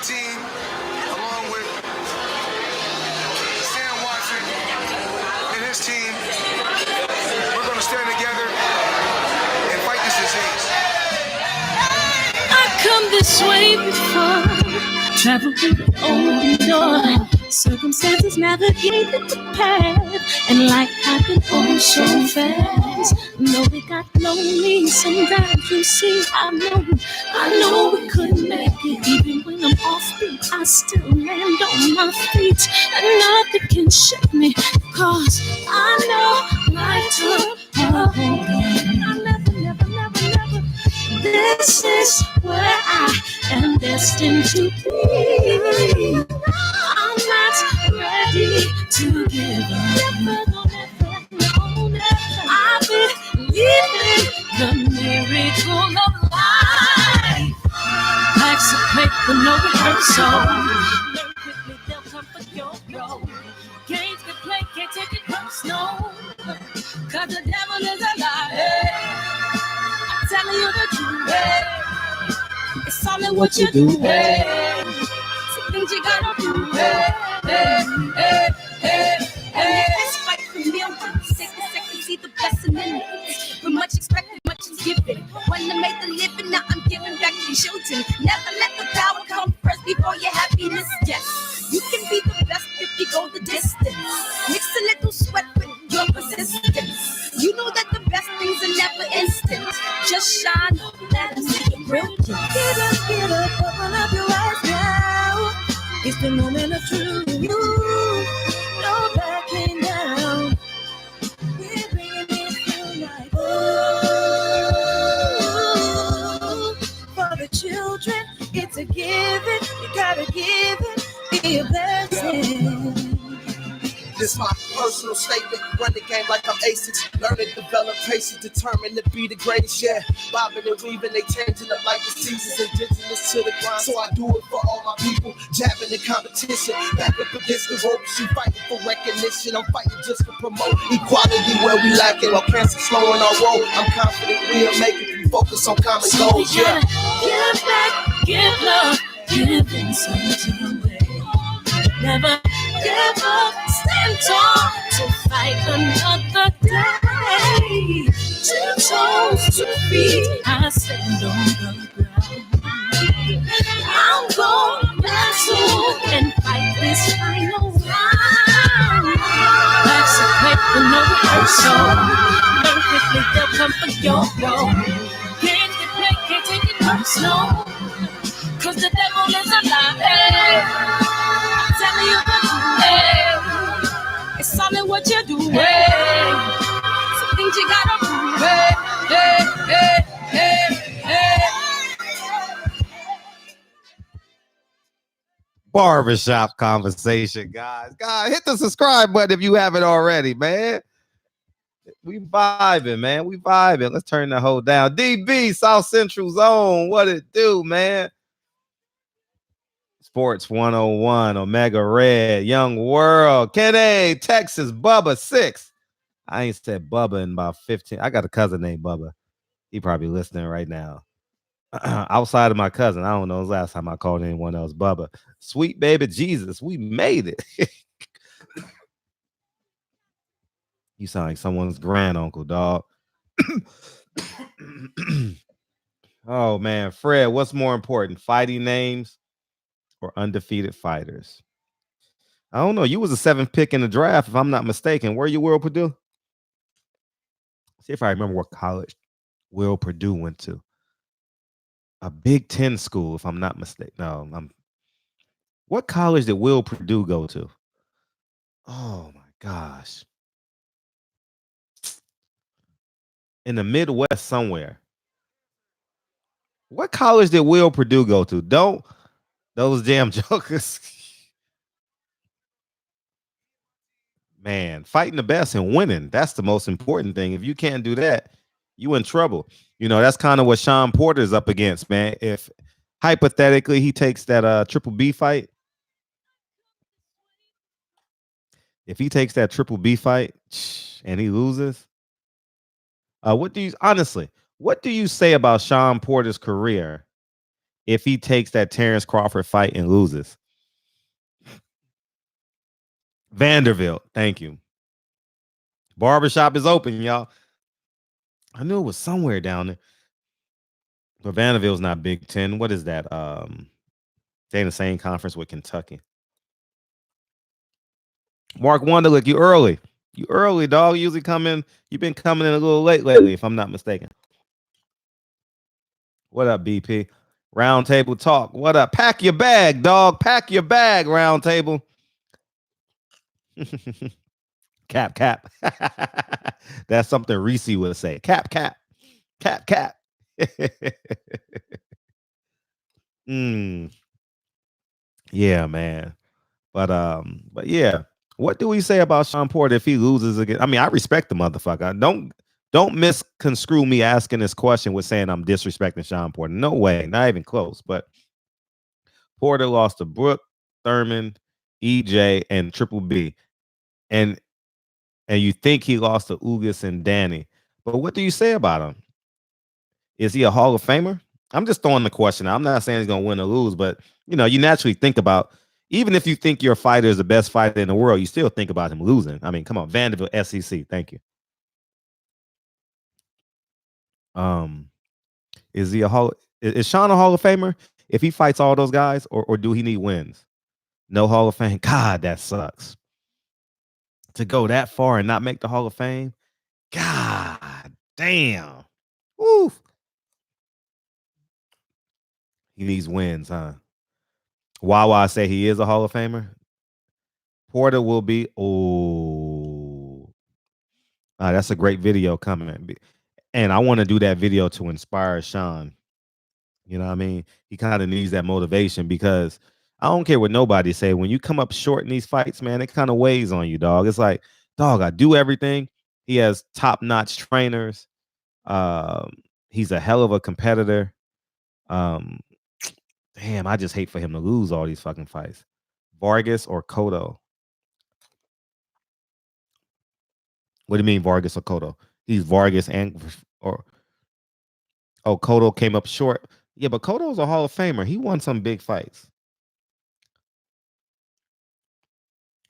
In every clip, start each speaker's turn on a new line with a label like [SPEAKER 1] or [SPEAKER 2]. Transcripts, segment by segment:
[SPEAKER 1] team, along with Sam Watson and his team, we're going to stand together and fight this disease.
[SPEAKER 2] I come this way before, traveled through the open door. Circumstances navigated the path, and life happened oh so fast. No, it got lonely sometimes. You see, I know we couldn't make it. Even when I'm offbeat, I still land on my feet, and nothing can shake me, cause I know life took a hold on me. I never. This is where I am destined to be. I'm not ready to give up. Never. I believe in the miracle of life. Life's a paper, no rehearsal. Learn quickly, they'll come for your role. Games can play, can't take it personal. Cause the devil is a liar. I'm telling you the truth. It's all in what you do. Some things you gotta do. It's fight for meal. Second, see the blessing in it. With much expected, much is given. When I made the living, now I'm giving back to children. Never let the power come first before your happiness. Yes, you can be the best if you go the distance. Mix a little sweat with your persistence. You know that the best things are never instant. Just shine, let them see it real. Get up, open up your eyes now. It's the moment of truth. No backing down. We're bringing it to life. For the children, it's a given. You gotta give it. Be a blessing.
[SPEAKER 3] This my personal statement. Run the game like I'm ASICs. Learn and develop patience, determined to be the greatest. Yeah, bobbing and weaving, they changing up like the seasons. Indigenous to the grind, so I do it for all my people. Jabbing the competition, back up against the ropes. You fighting for recognition, I'm fighting just to promote equality where we lack it. While cancer slowing our road, I'm confident we'll make it. We focus on common goals. Yeah,
[SPEAKER 2] give back, give love, giving something away. Never give up, stand tall to fight another day. 2 toes, 2 feet, I stand on the ground. I'm going back soon and fight this final round. Life's a paper, no rehearsal. Learn quickly, they'll come for your role. Games get played, can't take it personal. Cause the devil is a liar. Tell you the truth. It's all in what you do. Some things you gotta do.
[SPEAKER 4] Barbershop conversation, guys. Hit the subscribe button if you haven't already, man. We vibing, man. We vibing. Let's turn the whole down. DB, South Central Zone. What it do, man? Sports 101, Omega Red, Young World, Kenny, Texas, Bubba 6. I ain't said Bubba in about 15. I got a cousin named Bubba. He probably listening right now. Outside of my cousin, I don't know the last time I called anyone else Bubba. Sweet baby Jesus, we made it. You sound like someone's granduncle, dog. Oh, man. Fred, what's more important, fighting names or undefeated fighters? I don't know. You was a 7th pick in the draft, if I'm not mistaken. Where you, Will Purdue? See if I remember what college Will Purdue went to. A Big Ten school, if I'm not mistaken. No, what college did Will Purdue go to? Oh, my gosh. In the Midwest somewhere. What college did Will Purdue go to? Don't those damn jokers. Man, fighting the best and winning. That's the most important thing. If you can't do that, you in trouble. You know, that's kind of what Shawn Porter is up against, man. If hypothetically he takes that Triple B fight, if he takes that Triple B fight and he loses, what do you say about Shawn Porter's career if he takes that Terrence Crawford fight and loses? Vanderbilt. Thank you. Barbershop is open, y'all. I knew it was somewhere down there. But Vanderbilt's not Big Ten. What is that? They in the same conference with Kentucky. Mark Wonderlick, you early. You early, dog. You usually come in. You've been coming in a little late lately, if I'm not mistaken. What up, BP? Round Table Talk. What up? Pack your bag, dog. Pack your bag, Round Table. Cap. That's something Reese would say. Cap. Yeah, man. But yeah. What do we say about Shawn Porter if he loses again? I mean, I respect the motherfucker. Don't misconstrue me asking this question with saying I'm disrespecting Shawn Porter. No way, not even close. But Porter lost to Brooke, Thurman, EJ, and Triple B. And you think he lost to Ugas and Danny. But what do you say about him? Is he a Hall of Famer? I'm just throwing the question out. I'm not saying he's going to win or lose, but, you naturally think about, even if you think your fighter is the best fighter in the world, you still think about him losing. I mean, come on, Vanderbilt, SEC. Thank you. Is Shawn a Hall of Famer if he fights all those guys, or do he need wins? No Hall of Fame. God, that sucks. To go that far and not make the Hall of Fame. God damn. Woo. He needs wins, huh? Wawa say he is a Hall of Famer. Porter will be. That's a great video coming. And I want to do that video to inspire Shawn. You know what I mean? He kind of needs that motivation, because I don't care what nobody say. When you come up short in these fights, man, it kind of weighs on you, dog. It's like, dog, I do everything. He has top-notch trainers. He's a hell of a competitor. Damn, I just hate for him to lose all these fucking fights. Vargas or Cotto? What do you mean Vargas or Cotto? He's Vargas Cotto came up short. Yeah, but Cotto's a Hall of Famer. He won some big fights.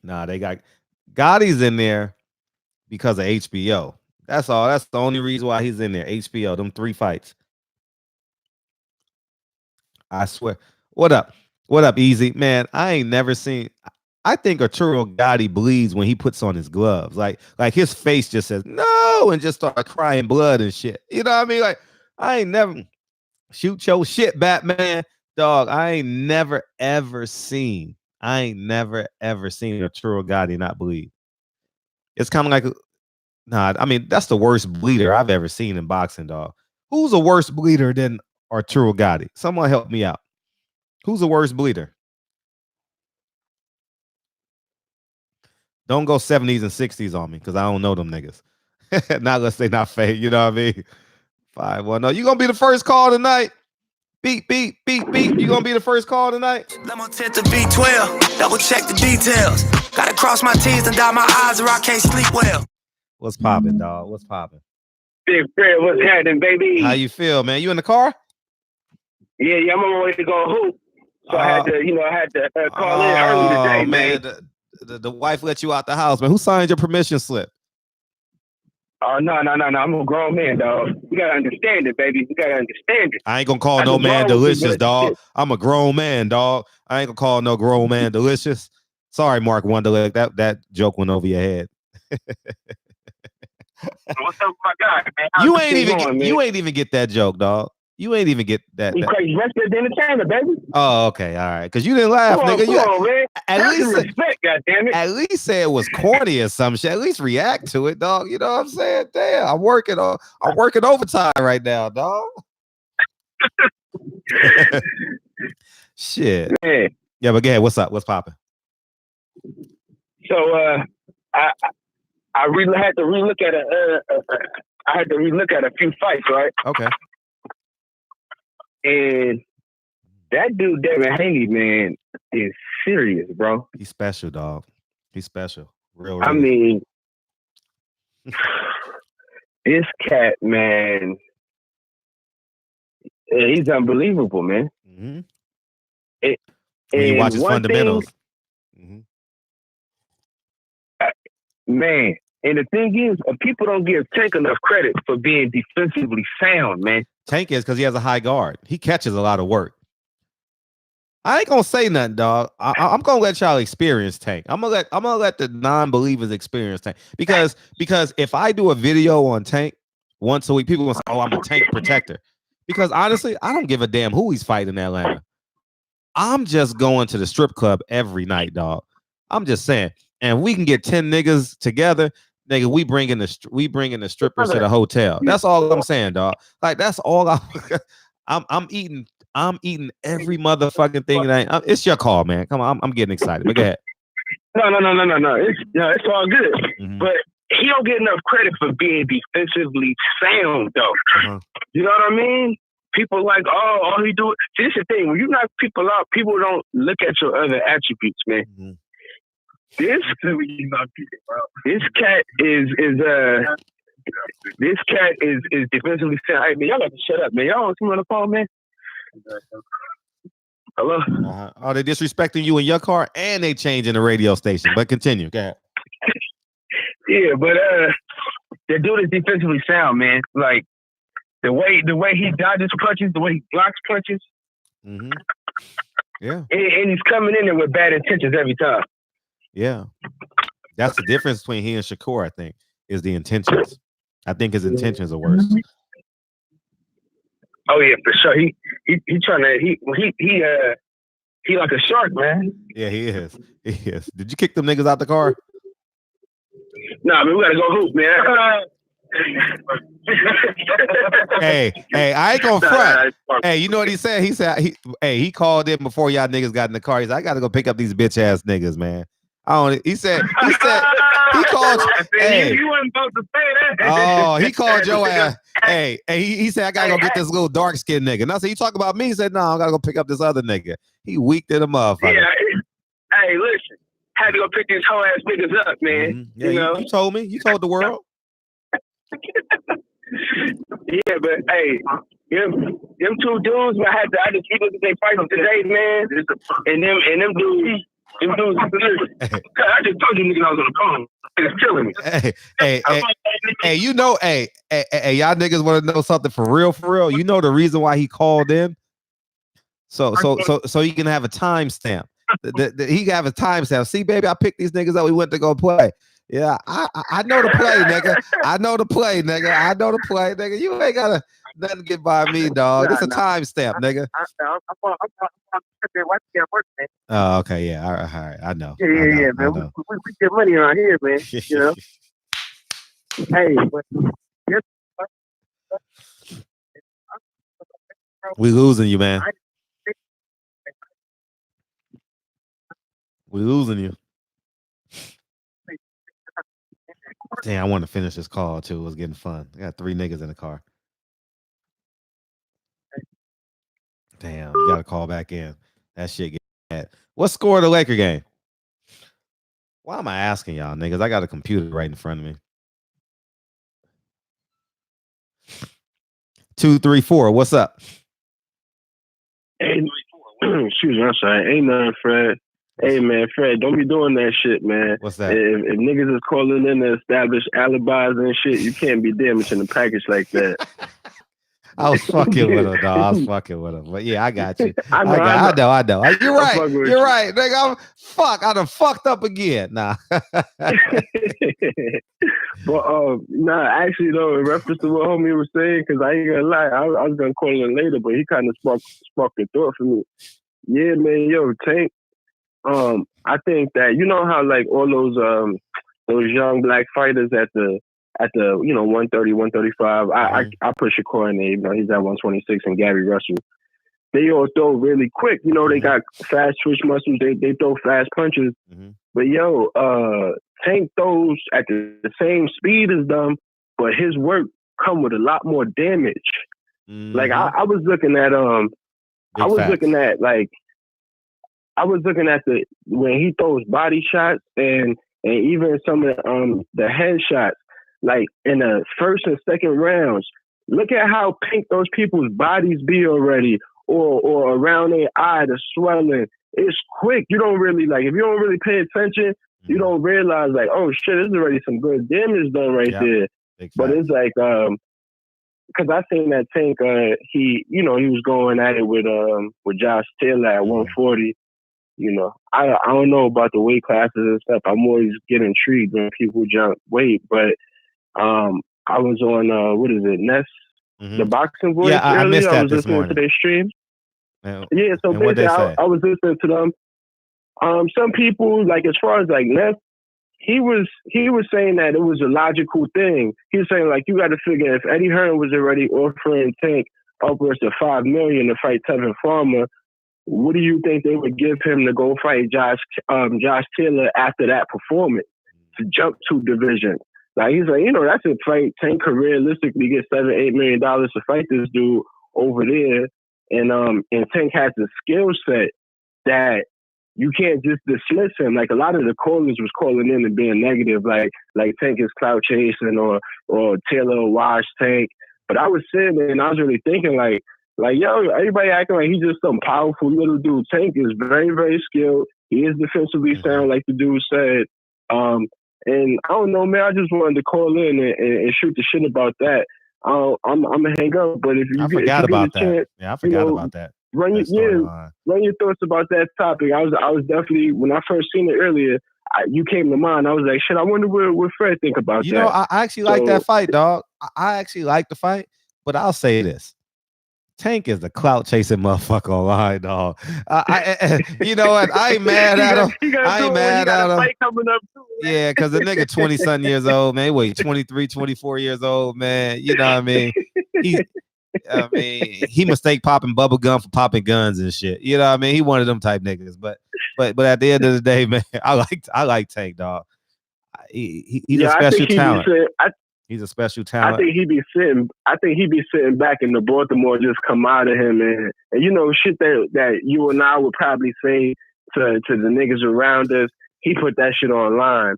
[SPEAKER 4] Nah, they got Gotti's in there because of HBO. That's all. That's the only reason why he's in there. HBO, them 3 fights. I swear. What up? What up, Easy? Man, I ain't never seen. I think Arturo Gotti bleeds when he puts on his gloves. Like his face just says no and just start crying blood and shit. You know what I mean? Like, I ain't never shoot your shit, Batman. Dog, I ain't never ever seen Arturo Gotti not bleed. It's kind of like, I mean, that's the worst bleeder I've ever seen in boxing, dog. Who's a worse bleeder than Arturo Gotti? Someone help me out. Who's the worst bleeder? Don't go 70s and 60s on me, because I don't know them niggas. Not unless they not fake, you know what I mean? 5-1. You gonna be the first call tonight? Beep. You gonna be the first call tonight?
[SPEAKER 3] Lemon 10 to B12. Double check the details. Gotta cross my T's and dot my I's or I can't sleep well.
[SPEAKER 4] What's popping, dog? What's popping?
[SPEAKER 5] Big Fred, what's happening, baby?
[SPEAKER 4] How you feel, man? You in the car?
[SPEAKER 5] Yeah, I'm on my way to go hoop. So I had to call in early today, man.
[SPEAKER 4] The wife let you out the house, man. Who signed your permission slip?
[SPEAKER 5] Oh, no. I'm a grown man, dog. You gotta understand it, baby. You gotta understand it.
[SPEAKER 4] I ain't gonna call no man delicious, dog. I'm a grown man, dog. I ain't gonna call no grown man delicious. Sorry, Mark Wonderlick. That joke went over your head.
[SPEAKER 5] What's up, my guy, man?
[SPEAKER 4] You ain't even get that joke, dog. You ain't even get that.
[SPEAKER 5] You crazy rest of the entertainment, baby.
[SPEAKER 4] Oh, okay, all right. Because you didn't laugh, nigga.
[SPEAKER 5] Come on, man.
[SPEAKER 4] At least
[SPEAKER 5] respect, goddammit.
[SPEAKER 4] At least say it was corny or some shit. At least react to it, dog. You know what I'm saying? Damn, I'm working overtime right now, dog. Shit. Man. Yeah, but go ahead. What's up? What's popping?
[SPEAKER 5] So I really had to relook at a few fights, right?
[SPEAKER 4] Okay.
[SPEAKER 5] And that dude, Devin Haney, man, is serious, bro.
[SPEAKER 4] He's special, dog. He's special. Real.
[SPEAKER 5] I mean, this cat, man, he's unbelievable, man.
[SPEAKER 4] Mm-hmm.
[SPEAKER 5] When
[SPEAKER 4] you watch his fundamentals.
[SPEAKER 5] Man, and the thing is, people don't give Tank enough credit for being defensively sound, man.
[SPEAKER 4] Tank is because he has a high guard. He catches a lot of work. I ain't gonna say nothing, dog. I'm gonna let y'all experience Tank. I'm gonna let the non-believers experience Tank because if I do a video on Tank once a week, people gonna say, "Oh, I'm a Tank protector." Because honestly, I don't give a damn who he's fighting in Atlanta. I'm just going to the strip club every night, dog. I'm just saying, and we can get 10 niggas together, nigga. We bring in the strippers to the hotel. That's all I'm saying, dog. Like that's all I'm eating. I'm eating every motherfucking thing. It's your call, man. Come on, I'm getting excited. But go ahead.
[SPEAKER 5] No. It's all good. Mm-hmm. But he don't get enough credit for being defensively sound, though. Uh-huh. You know what I mean? People like, all he do. See, this is the thing. When you knock people out, people don't look at your other attributes, man. Mm-hmm. This cat is defensively sound. Hey, man, y'all got to shut up, man. Y'all don't see me on the phone, man. Hello?
[SPEAKER 4] Uh-huh. Oh, they disrespecting you in your car and they changing the radio station. But continue. Go ahead.
[SPEAKER 5] Yeah, but the dude is defensively sound, man. Like the way he dodges punches, the way he blocks punches.
[SPEAKER 4] Mm-hmm. Yeah.
[SPEAKER 5] And he's coming in there with bad intentions every time.
[SPEAKER 4] Yeah. That's the difference between he and Shakur, I think, is the intentions. I think his intentions are worse.
[SPEAKER 5] Oh yeah, for sure. He trying to he like a shark, man.
[SPEAKER 4] Yeah, he is. Did you kick them niggas out the car?
[SPEAKER 5] Nah, man, we gotta go hoop, man.
[SPEAKER 4] hey, I ain't gonna front. Hey, you know what he said? He said he called in before y'all niggas got in the car. He said, I gotta go pick up these bitch ass niggas, man. He said he called. Hey, you wasn't supposed to say that. Oh, he called your ass. Hey, he said I gotta go get this little dark skinned nigga. And I said, you talk about me? He said, no, I gotta go pick up this other nigga. He weak in a motherfucker.
[SPEAKER 5] Yeah. Hey, listen, had to go pick these whole ass niggas up, man.
[SPEAKER 4] Mm-hmm. Yeah, you told me. You told the world.
[SPEAKER 5] Yeah, but hey, them two dudes, man, I just looked at their fights today, man, and them dudes. I just told you niggas I was on the phone. It's killing me.
[SPEAKER 4] Hey, you know, hey, y'all niggas want to know something for real? You know the reason why he called in? So he can have a timestamp. He can have a timestamp. See, baby, I picked these niggas up. We went to go play. Yeah, I know the play, nigga. I know the play, nigga. You ain't gotta nothing get by me, dog. This a timestamp, nigga. Oh, okay, yeah, all right. I know.
[SPEAKER 5] Yeah, man. We get money around here, man. You know. Hey,
[SPEAKER 4] we losing you, man. We losing you. Damn, I want to finish this call too. It was getting fun. I got 3 niggas in the car. Damn, you gotta call back in. That shit get bad. What score of the Laker game? Why am I asking y'all niggas? I got a computer right in front of me. 234. What's up?
[SPEAKER 5] Excuse me, I'm sorry. Ain't nothing, Fred. Hey, man, Fred, don't be doing that shit, man.
[SPEAKER 4] What's that?
[SPEAKER 5] If niggas is calling in to establish alibis and shit, you can't be damaging the package like that.
[SPEAKER 4] I was fucking with him, dog. But yeah, I got you. I know. You're right. You're right. Nigga, I done fucked up again. Nah.
[SPEAKER 5] But actually though, in reference to what homie was saying, because I ain't gonna lie, I was gonna call in later, but he kind of sparked the thought for me. Yeah, man, yo, Tank. I think that you know how like all those young black fighters at the 130, 135. I push Shakur in there, you know, he's at 126, and Gary Russell. They all throw really quick. You know, they got fast twitch muscles. They throw fast punches. Mm-hmm. But Tank throws at the same speed as them, but his work come with a lot more damage. Mm-hmm. Like I was looking at when he throws body shots and even some of the head shots, like in the first and second rounds. Look at how pink those people's bodies be already, or around their eye, the swelling. It's quick. You don't really if you don't really pay attention, you don't realize oh shit, this is already some good damage done right there. But it's because I seen that Tank, he was going at it with Josh Taylor at 140. I don't know about the weight classes and stuff. I'm always get intrigued when people jump weight, but I was on what is it, Ness, the boxing voice.
[SPEAKER 4] Yeah, I missed that
[SPEAKER 5] I was
[SPEAKER 4] this
[SPEAKER 5] listening
[SPEAKER 4] morning.
[SPEAKER 5] to their stream. Yeah, so
[SPEAKER 4] and
[SPEAKER 5] basically, I was listening to them. Some people, as far as Ness, he was saying that it was a logical thing. He was saying you got to figure if Eddie Hearn was already offering Tank upwards of $5 million to fight Tevin Farmer, what do you think they would give him to go fight Josh Taylor after that performance to jump 2 divisions? He's that's a fight. Tank could realistically get $7-8 million to fight this dude over there, and Tank has the skill set that you can't just dismiss him. A lot of the callers was calling in and being negative, like Tank is clout chasing or Taylor wash Tank. But I was sitting there and I was really thinking yo, everybody acting like he's just some powerful little dude. Tank is very, very skilled. He is defensively sound, like the dude said. And I don't know, man. I just wanted to call in and shoot the shit about that. I'm gonna hang up, but if you get a chance,
[SPEAKER 4] I forgot about that.
[SPEAKER 5] Run your thoughts about that topic. I was definitely, when I first seen it earlier, you came to mind. I was like, shit, I wonder what Fred think about that.
[SPEAKER 4] I actually like that fight, dog. I actually like the fight, but I'll say this. Tank is the clout chasing motherfucker online, dog. You know what? I ain't mad at him. I ain't mad at him.
[SPEAKER 5] Fight coming up too, man.
[SPEAKER 4] Yeah, because the nigga 20-something years old, man. Wait, 23, 24 years old, man. You know what I mean? He mistake popping bubble gum for popping guns and shit. You know what I mean? He one of them type niggas. But at the end of the day, man, I like Tank, dog. He's a special talent. He's a special talent.
[SPEAKER 5] I think he be sitting back in the Baltimore just come out of him and shit that you and I would probably say to the niggas around us. He put that shit online.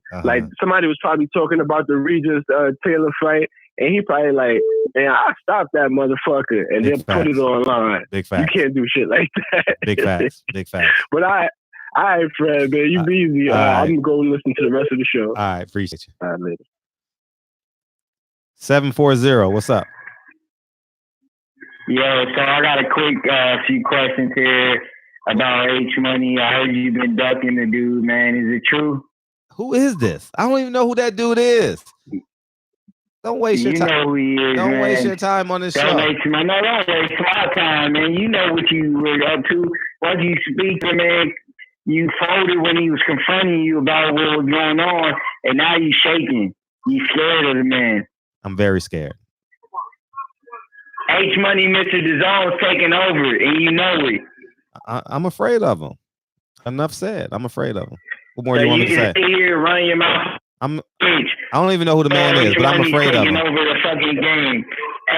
[SPEAKER 5] Somebody was probably talking about the Regis Taylor fight, and he probably man, I stopped that motherfucker and then put it online.
[SPEAKER 4] Big facts.
[SPEAKER 5] You can't do shit like that.
[SPEAKER 4] Big facts.
[SPEAKER 5] But all right, Fred, man, you be easy. I'm gonna go listen to the rest of the show.
[SPEAKER 4] All right, appreciate you.
[SPEAKER 5] All right, later.
[SPEAKER 4] 740, what's up?
[SPEAKER 6] Yeah, so I got a quick few questions here about H Money. I heard you've been ducking the dude, man. Is it true?
[SPEAKER 4] Who is this? I don't even know who that dude is. Don't waste your time.
[SPEAKER 6] You know who he is,
[SPEAKER 4] Don't
[SPEAKER 6] man.
[SPEAKER 4] waste your time on this show.
[SPEAKER 6] Don't waste my time, man. You know what you were up to. Once you speak to man, you folded when he was confronting you about what was going on, and now you shaking. You scared of the man.
[SPEAKER 4] I'm very scared.
[SPEAKER 6] H Money, Mr. DAZN's taking over, and you know it.
[SPEAKER 4] I'm afraid of him. Enough said. I'm afraid of him. What more do you want me to say?
[SPEAKER 6] You can sit here, run your mouth.
[SPEAKER 4] I don't even know who the man is, but I'm afraid of him.
[SPEAKER 6] Taking over the fucking game.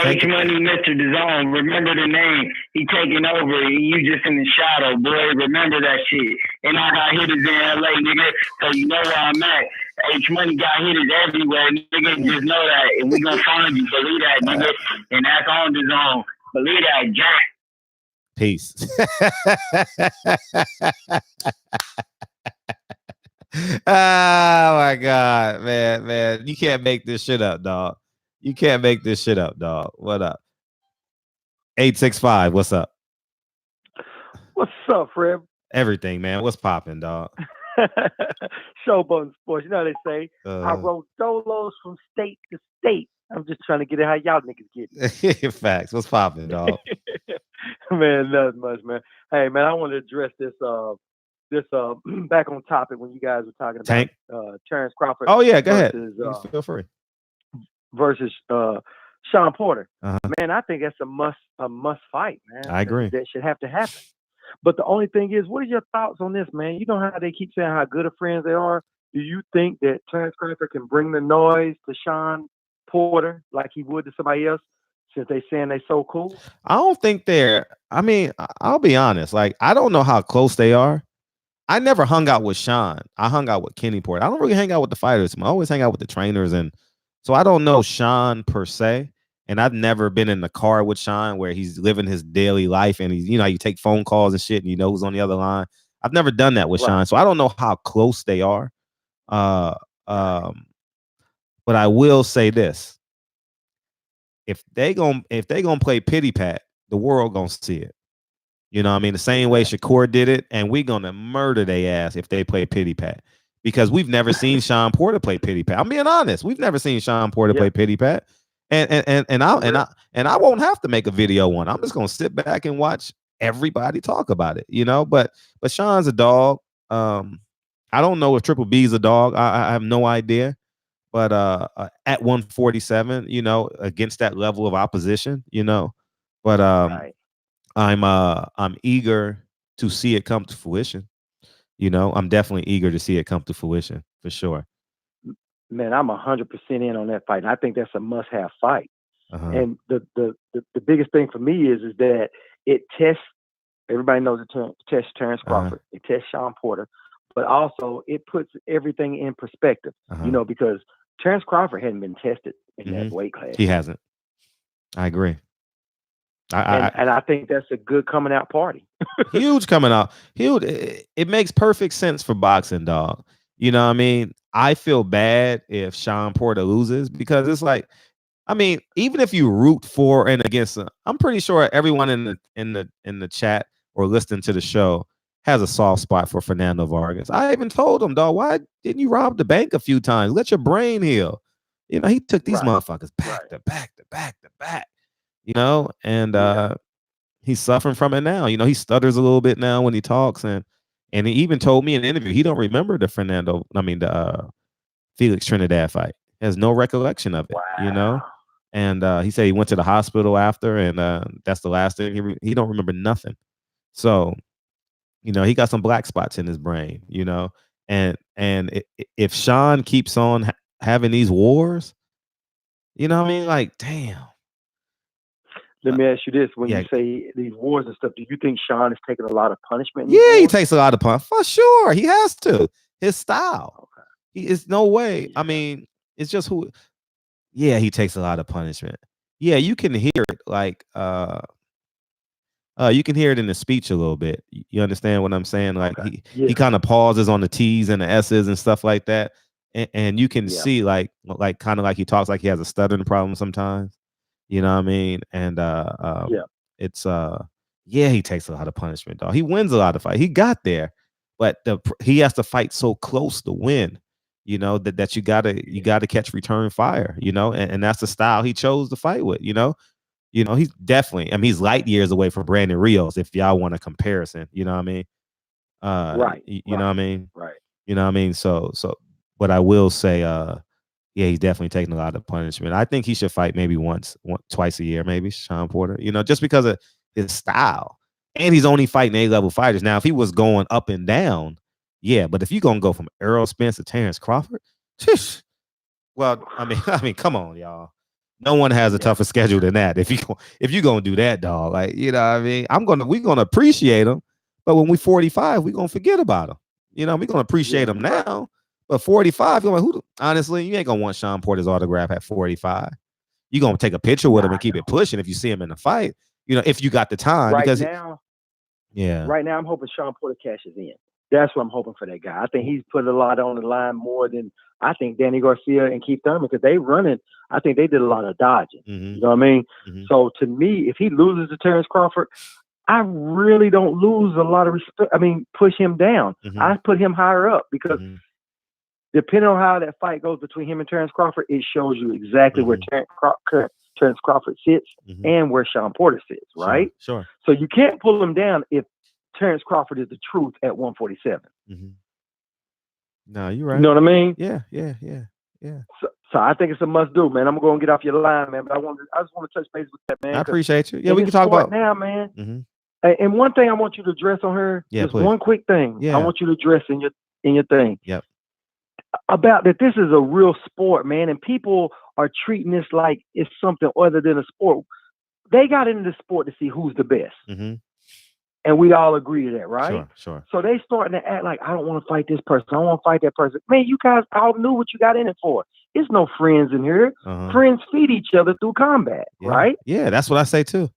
[SPEAKER 6] H Money, Mr. DAZN. Remember the name. He taking over, and you just in the shadow, boy. Remember that shit. And I got hitters in LA, nigga. So you know where I'm at. H Money got hitters everywhere, nigga. Just know that, and we gonna find you. Believe that, nigga. And that's on DAZN. Believe that, Jack.
[SPEAKER 4] Peace. Oh my God, man. You can't make this shit up, dog. You can't make this shit up, dog. What up? 865, what's up?
[SPEAKER 7] What's up, Fred?
[SPEAKER 4] Everything, man. What's popping, dog?
[SPEAKER 7] Showboating sports. You know how they say, I rode solos from state to state. I'm just trying to get it how y'all niggas get it.
[SPEAKER 4] Facts. What's popping, dog?
[SPEAKER 7] Man, nothing much, man. Hey, man, I want to address this back on topic when you guys were talking about
[SPEAKER 4] Tank?
[SPEAKER 7] Terrence Crawford.
[SPEAKER 4] Oh yeah, go ahead. Feel free.
[SPEAKER 7] Versus Shawn Porter. Man, I think that's a must fight, man.
[SPEAKER 4] I agree.
[SPEAKER 7] That should have to happen. But the only thing is, what are your thoughts on this, man? You know how they keep saying how good of friends they are? Do you think that Terrence Crawford can bring the noise to Shawn Porter like he would to somebody else since they saying they so cool?
[SPEAKER 4] I don't think I'll be honest. I don't know how close they are. I never hung out with Shawn. I hung out with Kenny Porter. I don't really hang out with the fighters. I always hang out with the trainers. And so I don't know Shawn per se. And I've never been in the car with Shawn where he's living his daily life and he's, you know, you take phone calls and shit and you know who's on the other line. I've never done that with Shawn, so I don't know how close they are. But I will say this: if they gonna play pity pat, the world gonna see it. You know what I mean? The same way Shakur did it, and we're gonna murder their ass if they play pity pat. Because we've never seen Shawn Porter play pity pat. I'm being honest. We've never seen Shawn Porter play pity pat. And I won't have to make a video one. I'm just gonna sit back and watch everybody talk about it, you know. But Shawn's a dog. I don't know if Triple B's a dog. I have no idea. But at 147, you know, against that level of opposition, you know. But I'm eager to see it come to fruition. You know, I'm definitely eager to see it come to fruition for sure.
[SPEAKER 7] Man, I'm 100% in on that fight. And I think that's a must-have fight. And the biggest thing for me is that it tests. Everybody knows it tests Terrence Crawford. It tests Shawn Porter, but also it puts everything in perspective. You know, because Terrence Crawford hadn't been tested in that weight class.
[SPEAKER 4] He hasn't. I agree.
[SPEAKER 7] And I think that's a good coming out party.
[SPEAKER 4] Huge coming out. Huge. It makes perfect sense for boxing, dog. You know what I mean? I feel bad if Shawn Porter loses because it's like, I mean, even if you root for and against him, I'm pretty sure everyone in the chat or listening to the show has a soft spot for Fernando Vargas. I even told him, dog, why didn't you rob the bank a few times? Let your brain heal. You know, he took these motherfuckers back to back to back to back. You know, and he's suffering from it now. You know, he stutters a little bit now when he talks, and he even told me in an interview he don't remember the Felix Trinidad fight. He has no recollection of it. You know, and he said he went to the hospital after, and that's the last thing he don't remember nothing. So, you know, he got some black spots in his brain. You know, and if Shawn keeps on having these wars, you know what I mean? Like, damn.
[SPEAKER 7] Let me ask you this: when you say these wars and stuff, do you think Shawn is taking a lot of punishment?
[SPEAKER 4] Yeah, he takes a lot of punishment for sure. He has to. His style. He is no way. I mean, it's just who. Yeah, he takes a lot of punishment. Yeah, you can hear it. Like, you can hear it in the speech a little bit. You understand what I'm saying? Like, he kind of pauses on the T's and the S's and stuff like that, and you can see like kind of like he talks like he has a stuttering problem sometimes. You know what I mean? And it's he takes a lot of punishment, dog. He wins a lot of fights. He got there, but he has to fight so close to win. You know that you gotta catch return fire. You know, and that's the style he chose to fight with. You know, he's definitely. I mean, he's light years away from Brandon Rios. If y'all want a comparison, you know what I mean? You know what I mean?
[SPEAKER 7] Right.
[SPEAKER 4] You know what I mean? So, but I will say, yeah, he's definitely taking a lot of punishment. I think he should fight maybe twice a year, maybe Shawn Porter, you know, just because of his style. And he's only fighting A-level fighters. Now, if he was going up and down, yeah, but if you're going to go from Errol, Spence to Terrence Crawford, well, I mean, come on, y'all. No one has a tougher schedule than that. If you're going to do that, dog, like, you know what I mean? We're going to appreciate him, but when we're 45, we're going to forget about him. You know, we're going to appreciate him now. But 45, you're like, honestly, you ain't gonna want Shawn Porter's autograph at 45. You're gonna take a picture with him and keep it pushing if you see him in the fight, you know, if you got the time.
[SPEAKER 7] Right now, I'm hoping Shawn Porter cashes in. That's what I'm hoping for that guy. I think he's put a lot on the line more than I think Danny Garcia and Keith Thurman, because they running. I think they did a lot of dodging. You know what I mean? So to me, if he loses to Terrence Crawford, I really don't lose a lot of respect. I mean, push him down. I put him higher up because depending on how that fight goes between him and Terrence Crawford, it shows you exactly where Terrence Crawford sits and where Shawn Porter sits, right?
[SPEAKER 4] Sure.
[SPEAKER 7] So you can't pull him down if Terrence Crawford is the truth at 147.
[SPEAKER 4] No, you're right.
[SPEAKER 7] You know what I mean?
[SPEAKER 4] Yeah.
[SPEAKER 7] So I think it's a must do, man. I'm going to get off your line, man. But I just want to touch base with that, man.
[SPEAKER 4] I appreciate you. Yeah, we can talk about
[SPEAKER 7] now, man. And one thing I want you to address on her, just one quick thing. I want you to address in your thing.
[SPEAKER 4] Yep.
[SPEAKER 7] About that this is a real sport, man, and people are treating this like it's something other than a sport. They got into the sport to see who's the best. And we all agree to that, right?
[SPEAKER 4] Sure.
[SPEAKER 7] So they starting to act like, I don't want to fight this person. I don't want to fight that person. Man, you guys all knew what you got in it for. It's no friends in here. Friends feed each other through combat, right?
[SPEAKER 4] Yeah, that's what I say too.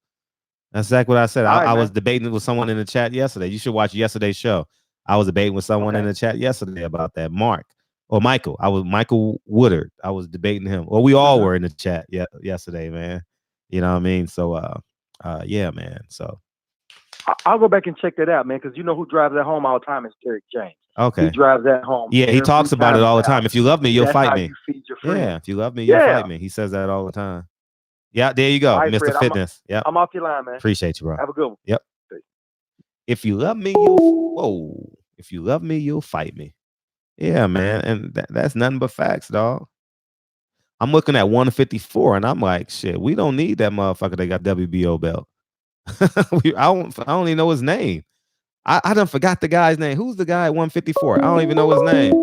[SPEAKER 4] That's exactly what I said.
[SPEAKER 7] All right,
[SPEAKER 4] I
[SPEAKER 7] man.
[SPEAKER 4] was debating with someone in the chat yesterday. You should watch yesterday's show. I was debating with someone in the chat yesterday about that. Michael. I was Michael Woodard. I was debating him. Well, we all were in the chat yesterday, man. You know what I mean? So yeah, man. So
[SPEAKER 7] I'll go back and check that out, man, because you know who drives that home all the time is Derek James.
[SPEAKER 4] okay.
[SPEAKER 7] He drives that home.
[SPEAKER 4] Yeah, he talks about it all the time. If you love me, you'll fight me.
[SPEAKER 7] You feed your friends.
[SPEAKER 4] Yeah, if you love me, you'll fight me. He says that all the time. Yeah, there you go,
[SPEAKER 7] all right,
[SPEAKER 4] Mr.
[SPEAKER 7] Fred,
[SPEAKER 4] Fitness. Yeah,
[SPEAKER 7] I'm off your line, man.
[SPEAKER 4] Appreciate you, bro.
[SPEAKER 7] Have a good one.
[SPEAKER 4] Yep. If you love me, if you love me, you'll fight me. Yeah, man, and that's nothing but facts, dog. I'm looking at 154, and I'm like, shit, we don't need that motherfucker that got WBO belt. I don't even know his name. I done forgot the guy's name. Who's the guy at 154? I don't even know his name.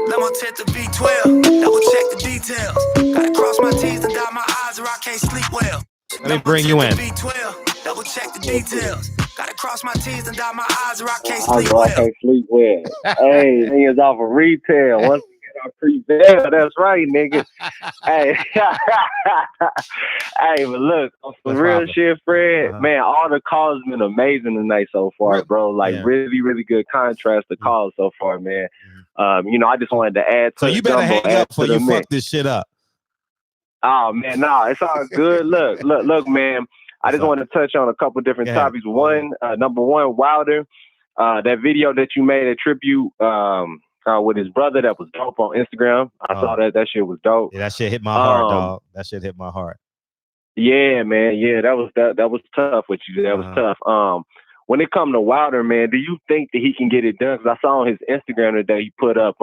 [SPEAKER 8] Lemo test the V12, double check the details. Gotta cross my T's and dot my I's or I can't sleep well.
[SPEAKER 4] Let me bring you in.
[SPEAKER 8] V12, double check the details. Gotta cross my T's and dot my I's or I can't
[SPEAKER 5] I
[SPEAKER 8] sleep well.
[SPEAKER 5] can't sleep well. Hey, niggas off of retail. Once again, I prevail. That's right, nigga. Hey, hey, but look, on some real shit, Fred. Man, all the calls been amazing tonight so far, bro. Like really, really good contrast to calls so far, man. You know, I just wanted to add.
[SPEAKER 4] So you better hang up before you fuck this shit up.
[SPEAKER 5] Oh man, nah, it's all good. Look, man. I just want to touch on a couple different topics. One, number one, Wilder. That video that you made a tribute with his brother that was dope on Instagram. I saw that shit was dope.
[SPEAKER 4] Yeah, that shit hit my heart, dog. That shit hit my heart.
[SPEAKER 5] Yeah, man. Yeah, that was tough with you. That was tough. When it come to Wilder, man, do you think that he can get it done? Because I saw on his Instagram today he put up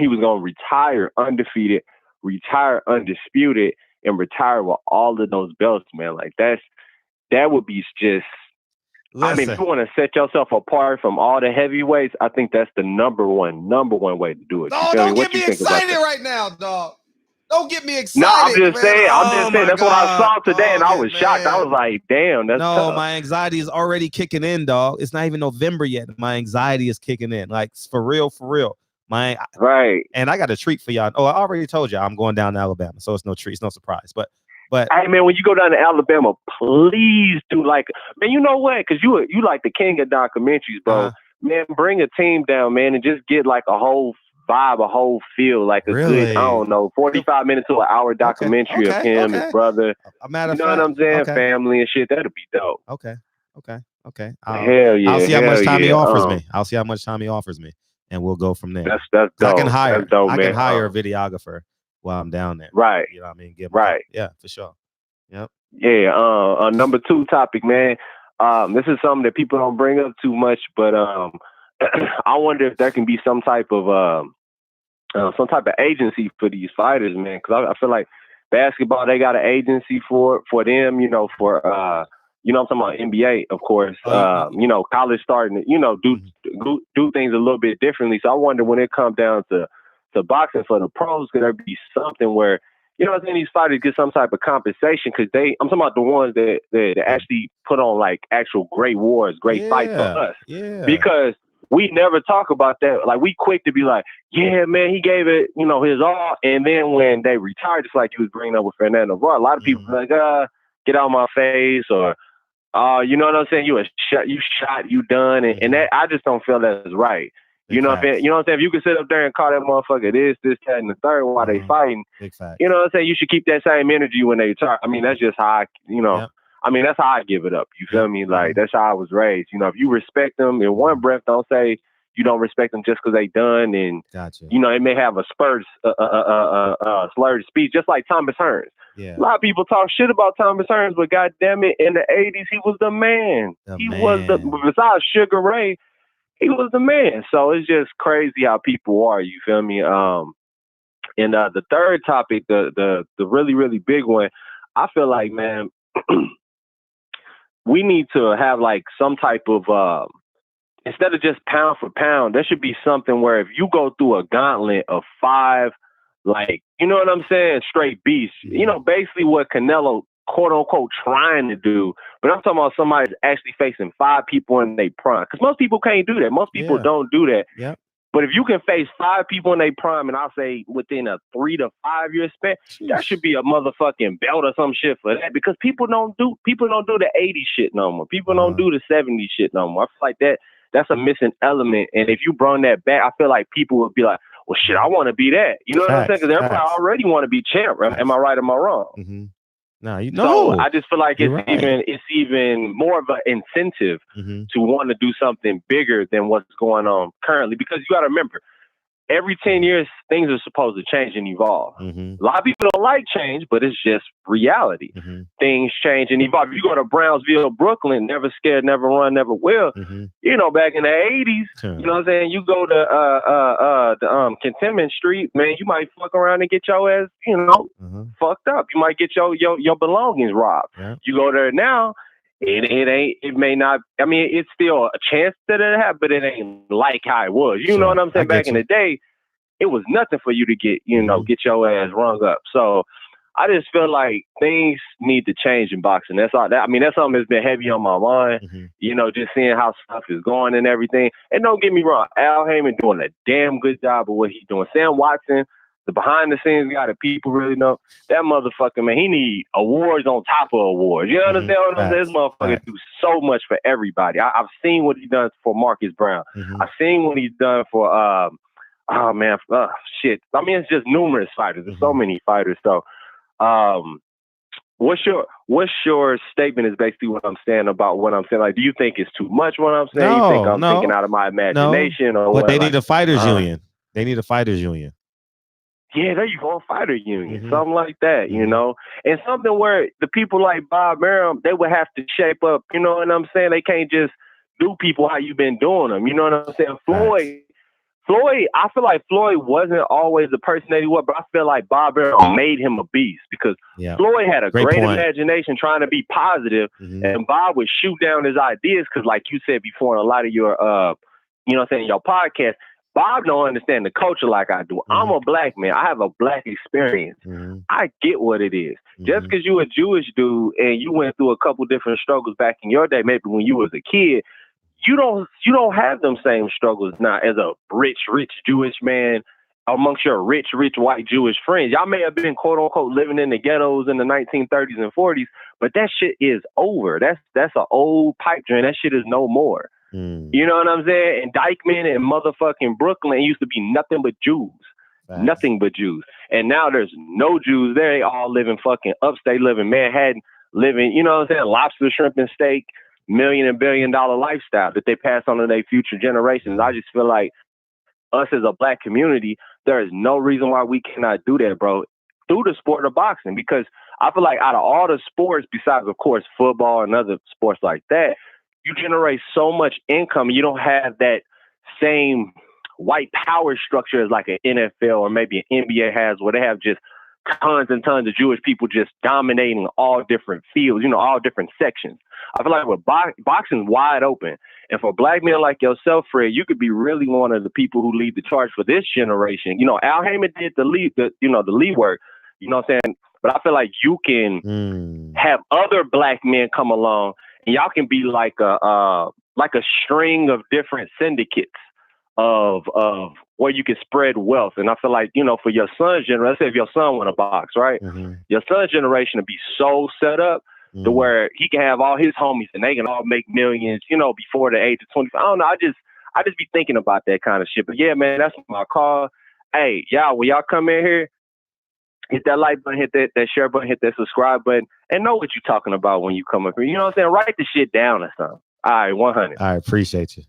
[SPEAKER 5] he was gonna retire undefeated, retire undisputed, and retire with all of those belts, man. Like that would be just. Listen. I mean, if you want to set yourself apart from all the heavyweights, I think that's the number one way to do it.
[SPEAKER 1] No, don't get me excited right now, dog. Don't get me excited.
[SPEAKER 5] No, I'm just saying. That's what I saw today, and I was shocked.
[SPEAKER 1] Man.
[SPEAKER 5] I was like, "Damn, that's tough."
[SPEAKER 4] My anxiety is already kicking in, dog. It's not even November yet. My anxiety is kicking in, like for real.
[SPEAKER 5] Right.
[SPEAKER 4] And I got a treat for y'all. Oh, I already told you I'm going down to Alabama, so it's no treat, it's no surprise. But
[SPEAKER 5] hey, man, when you go down to Alabama, please do man. You know what? Because you like the king of documentaries, bro. Man, bring a team down, man, and just get like a whole vibe, a whole feel, like a good, I don't know, 45 minutes to an hour documentary of him, his brother. You know what I'm saying? Family and shit. That'll be dope.
[SPEAKER 4] Okay.
[SPEAKER 5] Hell yeah.
[SPEAKER 4] I'll see how much time he offers me. I'll see how much time he offers me, and we'll go from there.
[SPEAKER 5] That's dope.
[SPEAKER 4] I can hire.
[SPEAKER 5] That's dope,
[SPEAKER 4] I
[SPEAKER 5] man.
[SPEAKER 4] can hire a videographer while I'm down there.
[SPEAKER 5] Right.
[SPEAKER 4] You know what I mean? Yeah, for sure. Yep.
[SPEAKER 5] Yeah. Number two topic, man. This is something that people don't bring up too much, but I wonder if there can be some type of agency for these fighters, man. Because I feel like basketball, they got an agency for them, I'm talking about NBA, of course. College starting to, do things a little bit differently. So I wonder when it comes down to boxing for the pros, could there be something where, these fighters get some type of compensation? Because I'm talking about the ones that actually put on like actual great wars, great fights for us.
[SPEAKER 4] Yeah.
[SPEAKER 5] Because we never talk about that. Like, we quick to be like, yeah, man, he gave it, his all. And then when they retired, just like you was bringing up with Fernando Navarro, a lot of people are like, get out of my face, or, you know what I'm saying? You shot, you done. And that, I just don't feel that's right. You know what I'm saying? If you can sit up there and call that motherfucker this, that, and the third while they fighting, you know what I'm saying? You should keep that same energy when they retire. I mean, that's just how that's how I give it up. You feel me? Like, that's how I was raised. If you respect them in one breath, don't say you don't respect them just because they done. And, it may have a slurred speech, just like Thomas Hearns.
[SPEAKER 4] Yeah.
[SPEAKER 5] A lot of people talk shit about Thomas Hearns, but goddamn it, in the 80s, he was the man. Besides Sugar Ray, he was the man. So it's just crazy how people are. You feel me? And the third topic, the really, really big one, I feel like, man, we need to have like some type of instead of just pound for pound, there should be something where if you go through a gauntlet of 5, like, you know what I'm saying, straight beasts, basically what Canelo, quote unquote, trying to do. But I'm talking about somebody actually facing 5 people in their prime. Because most people can't do that. Most people don't do that.
[SPEAKER 4] Yep.
[SPEAKER 5] But if you can face 5 people in their prime, and I'll say within a 3 to 5 year span, that should be a motherfucking belt or some shit for that. Because people don't do the 80s shit no more. People don't do the 70s shit no more. I feel like that's a missing element. And if you bring that back, I feel like people would be like, well, shit, I want to be that. You know what I'm saying? Because everybody already want to be champ. Am I right? Am I wrong?
[SPEAKER 4] Mm-hmm. No, you know.
[SPEAKER 5] So I just feel like it's even more of an incentive to want to do something bigger than what's going on currently. Because you got to remember, every 10 years, things are supposed to change and evolve. A lot of people don't like change, but it's just reality. Things change and evolve. If you go to Brownsville, Brooklyn, never scared, never run, never will. You know, back in the 80s, you know what I'm saying? You go to Cantonment Street, man, you might fuck around and get your ass, you know, fucked up. You might get your belongings robbed. You go there now, it may not, I mean, it's still a chance that it happens, but it ain't like how it was. You know what I'm saying? Back in the day, it was nothing for you to get, you know, get your ass rung up. So I just feel like things need to change in boxing. That's all. I mean, that's something that's been heavy on my mind, you know, just seeing how stuff is going and everything. And don't get me wrong, Al Heyman doing a damn good job of what he's doing. Sam Watson, the behind the scenes guy that people really know, that motherfucker, man, he need awards on top of awards. You understand what I'm saying? This motherfucker do so much for everybody. I've seen what he done for Marcus Brown. I've seen what he's done for, shit. I mean, it's just numerous fighters. There's so many fighters. So, what's your statement is basically what I'm saying about what I'm saying. Like, do you think it's too much what I'm saying? You think I'm thinking out of my imagination? Or
[SPEAKER 4] but
[SPEAKER 5] what?
[SPEAKER 4] they need a fighters union. They need a fighters union.
[SPEAKER 5] Yeah, there you go, a fighter union, something like that, you know, and something where the people like Bob Arum, they would have to shape up, you know what I'm saying? They can't just do people how you've been doing them, you know what I'm saying? Floyd, I feel like Floyd wasn't always the person that he was, but I feel like Bob Arum made him a beast because Floyd had a great imagination trying to be positive, and Bob would shoot down his ideas because, like you said before in a lot of your, you know what I'm saying, your podcast, Bob don't understand the culture like I do. I'm a black man. I have a black experience. I get what it is. Just because you a Jewish dude and you went through a couple different struggles back in your day, maybe when you was a kid, you don't have them same struggles now as a rich Jewish man amongst your rich white Jewish friends. Y'all may have been quote unquote living in the ghettos in the 1930s and 40s, but that shit is over. That's an old pipe dream. That shit is no more. You know what I'm saying? And Dykeman and motherfucking Brooklyn used to be nothing but Jews. Nothing but Jews. And now there's no Jews there. They all live in fucking upstate, live in Manhattan, living, you know what I'm saying, lobster, shrimp, and steak, million and billion dollar lifestyle that they pass on to their future generations. I just feel like us as a black community, there is no reason why we cannot do that, bro, through the sport of boxing. Because I feel like out of all the sports, besides, of course, football and other sports like that, you generate so much income. You don't have that same white power structure as like an NFL or maybe an NBA has, where they have just tons and tons of Jewish people just dominating all different fields, you know, all different sections. I feel like with boxing's wide open. And for black men like yourself, Fred, you could be really one of the people who lead the charge for this generation. You know, Al Heyman did the lead work, you know what I'm saying? But I feel like you can have other black men come along and y'all can be like a string of different syndicates of where you can spread wealth. And I feel like, you know, for your son's generation, let's say if your son want to box, right? Your son's generation to be so set up to where he can have all his homies and they can all make millions, you know, before the age of 25. I don't know. I just be thinking about that kind of shit. But yeah, man, that's my call. Hey, y'all, when y'all come in here, hit that like button, hit that share button, hit that subscribe button, and know what you're talking about when you come up here. You know what I'm saying? Write the shit down or something. All right, 100.
[SPEAKER 4] All right, appreciate you.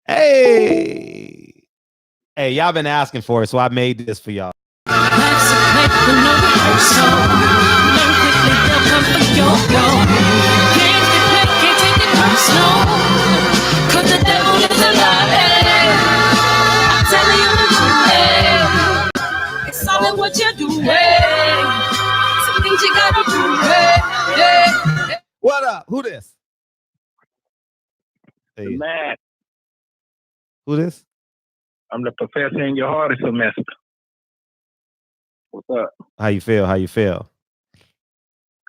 [SPEAKER 4] Hey, y'all been asking for it, so I made this for y'all.
[SPEAKER 2] What you're doing, some things you gotta do.
[SPEAKER 4] What up? Who this? Hey.
[SPEAKER 9] Man,
[SPEAKER 4] Who this?
[SPEAKER 9] I'm the professor in your heart semester. What's up?
[SPEAKER 4] How you feel?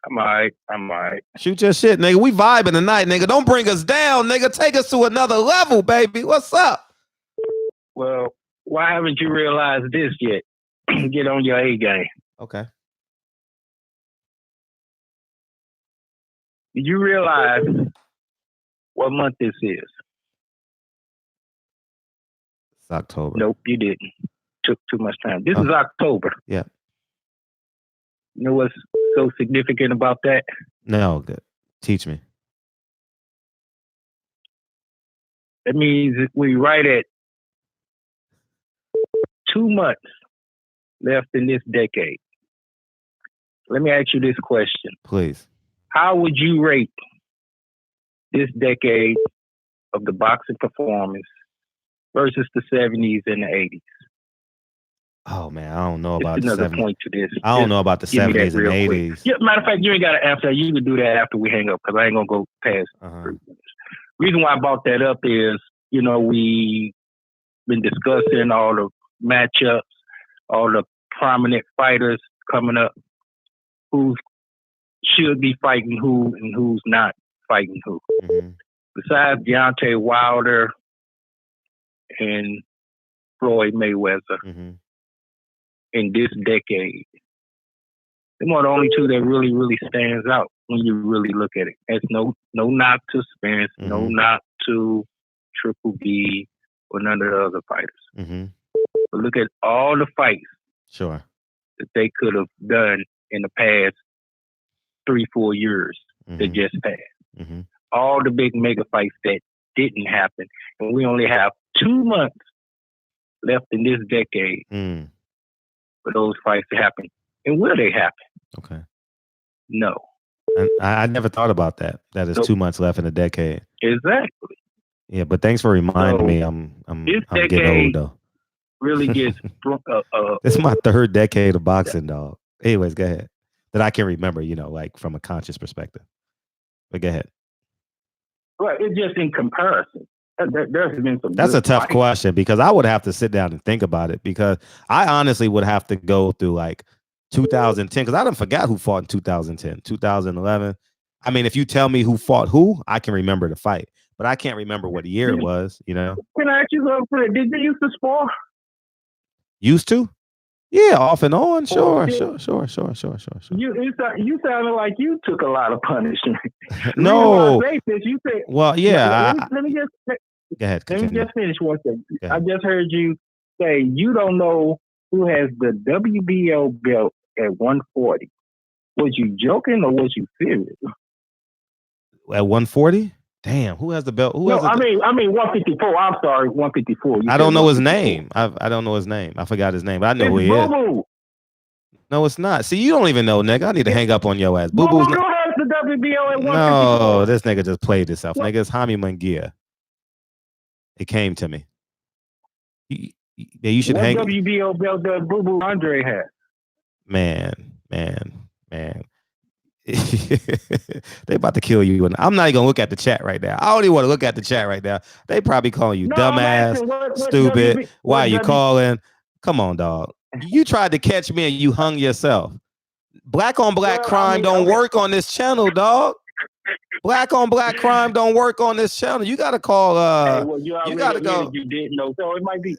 [SPEAKER 9] I'm all right.
[SPEAKER 4] Shoot your shit, nigga. We vibing tonight, nigga. Don't bring us down, nigga. Take us to another level, baby. What's up?
[SPEAKER 9] Well, why haven't you realized this yet? Get on your A game.
[SPEAKER 4] Okay.
[SPEAKER 9] Did you realize what month this is?
[SPEAKER 4] It's October.
[SPEAKER 9] Nope, you didn't. Took too much time. This is October.
[SPEAKER 4] Yeah.
[SPEAKER 9] You know what's so significant about that?
[SPEAKER 4] No, good. Teach me.
[SPEAKER 9] That means we right at 2 months left in this decade. Let me ask you this question.
[SPEAKER 4] Please.
[SPEAKER 9] How would you rate this decade of the boxing performance versus the 70s and the 80s?
[SPEAKER 4] Oh, man, I don't know about
[SPEAKER 9] Just
[SPEAKER 4] the
[SPEAKER 9] another
[SPEAKER 4] 70s.
[SPEAKER 9] point to this.
[SPEAKER 4] I don't know about the
[SPEAKER 9] Give me that
[SPEAKER 4] 70s and
[SPEAKER 9] real quick.
[SPEAKER 4] 80s.
[SPEAKER 9] Yeah, matter of fact, you ain't got to answer. You can do that after we hang up because I ain't going to go past 3 minutes. Reason why I brought that up is, you know, we been discussing all the matchups, all the prominent fighters coming up, who should be fighting who and who's not fighting who.
[SPEAKER 4] Mm-hmm.
[SPEAKER 9] Besides Deontay Wilder and Floyd Mayweather
[SPEAKER 4] Mm-hmm.
[SPEAKER 9] in this decade, them are the only two that really, really stands out when you really look at it. There's no knock to Spence, no knock to Triple B or none of the other fighters.
[SPEAKER 4] Mm-hmm.
[SPEAKER 9] But look at all the fights
[SPEAKER 4] Sure.
[SPEAKER 9] that they could have done in the past 3-4 years that just passed.
[SPEAKER 4] Mm-hmm.
[SPEAKER 9] All the big mega fights that didn't happen. And we only have 2 months left in this decade for those fights to happen. And will they happen?
[SPEAKER 4] Okay.
[SPEAKER 9] No.
[SPEAKER 4] And I never thought about that. That is 2 months left in a decade.
[SPEAKER 9] Exactly.
[SPEAKER 4] Yeah, but thanks for reminding me. I'm getting old though.
[SPEAKER 9] Really gets
[SPEAKER 4] It's my 3rd decade of boxing, dog. Anyways, go ahead. That I can remember, you know, like from a conscious perspective. But go ahead.
[SPEAKER 9] Well, it's just in comparison. There's been some.
[SPEAKER 4] That's a tough question because I would have to sit down and think about it because I honestly would have to go through like 2010 because I done forgot who fought in 2010, 2011. I mean, if you tell me who fought who, I can remember the fight, but I can't remember what year it was, you know?
[SPEAKER 9] Can I ask you something? Did you used to spar?
[SPEAKER 4] Used to? Yeah, off and on. Sure.
[SPEAKER 9] You sounded like you took a lot of punishment.
[SPEAKER 4] No.
[SPEAKER 9] You said,
[SPEAKER 4] well, yeah.
[SPEAKER 9] Let me just
[SPEAKER 4] go ahead.
[SPEAKER 9] Let me just finish one thing. I just heard you say you don't know who has the WBO belt at 140. Was you joking or was you serious?
[SPEAKER 4] At 140? Damn, who has the belt? Who has
[SPEAKER 9] I mean 154. I'm sorry, 154.
[SPEAKER 4] I don't know his name. I don't know his name. I forgot his name, but I know who he is. No, it's not. See, you don't even know, nigga. I need to hang up on your ass. Boo Boo's
[SPEAKER 9] not. Has the WBO at 154.
[SPEAKER 4] No, this nigga just played himself. Nigga, it's Jaime Munguia. It came to me. You should hang.
[SPEAKER 9] What WBO belt does Boo Boo Andre have?
[SPEAKER 4] Man. They about to kill you. And I'm not even gonna look at the chat right now. I don't even want to look at the chat right now. They probably calling you dumbass, stupid. Why are you calling? Come on, dog. You tried to catch me and you hung yourself. Black on black crime don't work on this channel, dog. Black on black crime don't work on this channel. You gotta call you gotta go.
[SPEAKER 9] You didn't know, so it might be.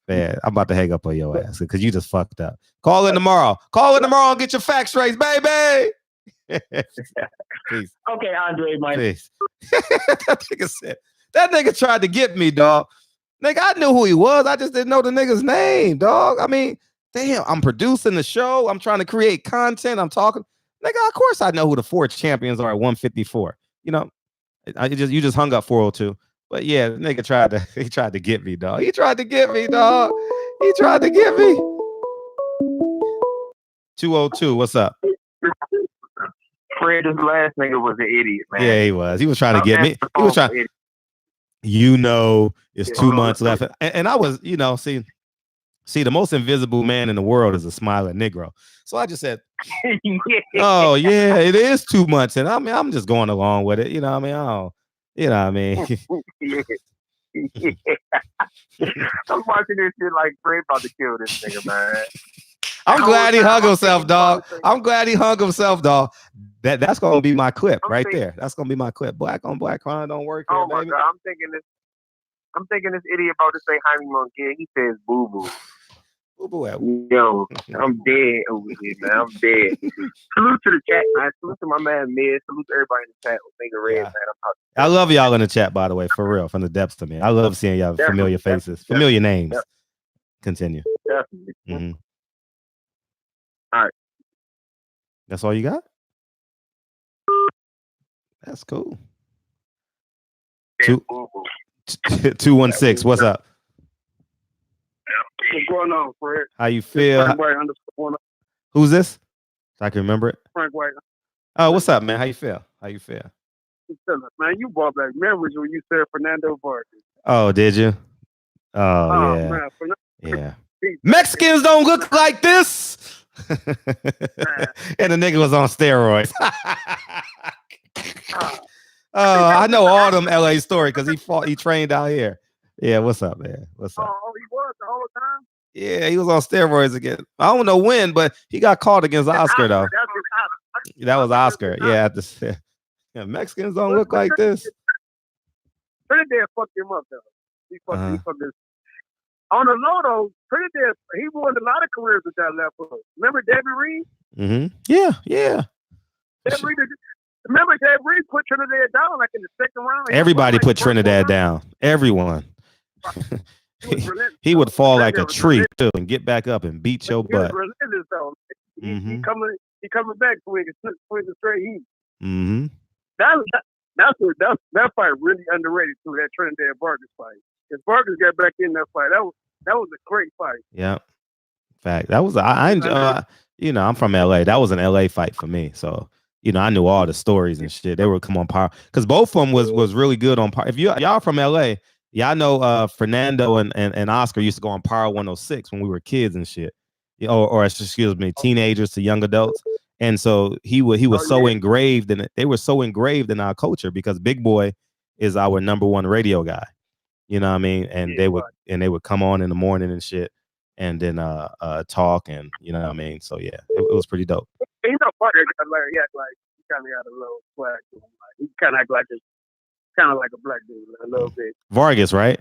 [SPEAKER 4] Man, I'm about to hang up on your ass because you just fucked up. Call in tomorrow. Call in tomorrow and get your facts straight, baby. Peace.
[SPEAKER 9] Okay, Andre, my
[SPEAKER 4] Peace. That nigga tried to get me, dog. Nigga, I knew who he was. I just didn't know the nigga's name, dog. I mean, damn, I'm producing the show. I'm trying to create content. I'm talking. Nigga, of course I know who the 4 champions are at 154. You know, you just hung up 402. But yeah, the nigga tried to get me, dog. He tried to get me, dog. He tried to get me. 202, what's up?
[SPEAKER 10] Fred, this last nigga was an idiot, man.
[SPEAKER 4] Yeah, he was. He was trying to get me. He was trying. You know, it's 2 months left. And I was, you know, see, the most invisible man in the world is a smiling Negro. So I just said, oh, yeah, it is 2 months. And I mean, I'm just going along with it. You know what I mean? Oh. You know what I mean?
[SPEAKER 10] I'm watching this shit like Fred about to kill this nigga, man.
[SPEAKER 4] I'm glad he hung himself, dog. I'm glad he hung himself, dog. That's gonna be my clip right there. That's gonna be my clip. Black on black crime don't work here,
[SPEAKER 10] my
[SPEAKER 4] baby.
[SPEAKER 10] God, I'm thinking this idiot about to say Jaime Munguia. He says boo boo. Yo, I'm dead over here, man. I'm dead. Salute to the chat, man. Salute to my man Mid. Salute to everybody in the chat. Nigga Red, man.
[SPEAKER 4] I love y'all in the chat, by the way, for real, from the depths of me. I love seeing y'all familiar faces, familiar names. Yep. Continue.
[SPEAKER 10] Definitely.
[SPEAKER 4] Mm-hmm.
[SPEAKER 10] All right.
[SPEAKER 4] That's all you got? That's cool. 216. What's up?
[SPEAKER 5] What's going on, Fred?
[SPEAKER 4] How you feel?
[SPEAKER 5] Frank White
[SPEAKER 4] Who's this? So I can remember it.
[SPEAKER 5] Frank White.
[SPEAKER 4] Oh, what's up, man? How you feel?
[SPEAKER 5] Man, you brought back memories when you said Fernando Vargas.
[SPEAKER 4] Oh, did you? Oh, yeah.
[SPEAKER 5] Man,
[SPEAKER 4] yeah. Mexicans don't look like this. And the nigga was on steroids. I know all them LA stories because he trained out here. Yeah, what's up, man? What's up?
[SPEAKER 5] Oh, he was the whole time?
[SPEAKER 4] Yeah, he was on steroids again. I don't know when, but he got caught against Oscar, though. That was Oscar. Yeah, Mexicans don't look like this.
[SPEAKER 5] Trinidad fucked him up, though. He fucked his. On the low, though, Trinidad, he won a lot of careers with that left hook. Remember Debbie Reed?
[SPEAKER 4] Mm-hmm. Yeah.
[SPEAKER 5] Remember Debbie Reed put Trinidad down like in the second round?
[SPEAKER 4] Everybody put Trinidad down. Everyone. He would fall like a tree too and get back up and beat your butt.
[SPEAKER 5] He coming back swinging straight heat.
[SPEAKER 4] Mm-hmm.
[SPEAKER 5] That fight really underrated too. That Trinidad Vargas fight. If Vargas got back in that fight, that was a great fight.
[SPEAKER 4] Yeah, fact. That was I enjoy. I'm from LA. That was an LA fight for me. So I knew all the stories and shit. They would come on Power because both of them was really good on Power. If y'all from LA. Yeah, I know Fernando and Oscar used to go on Power 106 when we were kids and shit. Or excuse me, teenagers to young adults. And so he was so engraved in it. They were so engraved in our culture because Big Boy is our number one radio guy. You know what I mean? And they would come on in the morning and shit and then talk and you know what I mean? So yeah, it was pretty dope.
[SPEAKER 5] He kind of got a little swag to him. He kind of act like this. Kind of like a black dude, a little bit.
[SPEAKER 4] Vargas, right?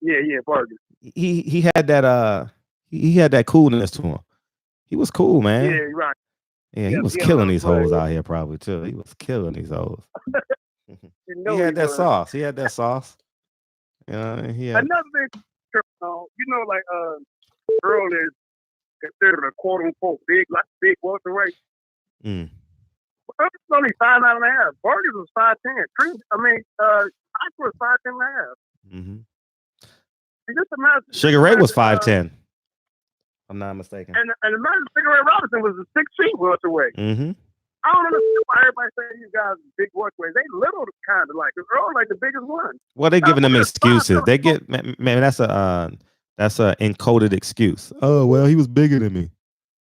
[SPEAKER 5] Yeah, Vargas.
[SPEAKER 4] He had that he had that coolness to him. He was cool, man.
[SPEAKER 5] Yeah, right.
[SPEAKER 4] Yeah, he was killing these hoes out here probably too. He was killing these hoes. He had that sauce. He had that sauce.
[SPEAKER 5] Another thing, like Errol is considered a quote unquote big welterweight. It's only 5'9.5". Vargas was 5'10". Oscar was 5'10.5".
[SPEAKER 4] Mm-hmm.
[SPEAKER 5] Just imagine.
[SPEAKER 4] Sugar Ray was 5'10". I'm not mistaken.
[SPEAKER 5] And imagine Sugar Ray Robinson was a 6 feet welterweight.
[SPEAKER 4] Mm-hmm.
[SPEAKER 5] I don't understand why everybody saying these guys are big welterweights. They little kind of like Earl, like the biggest one.
[SPEAKER 4] Well, they're giving them excuses. They get man. That's a encoded excuse. Oh well, he was bigger than me.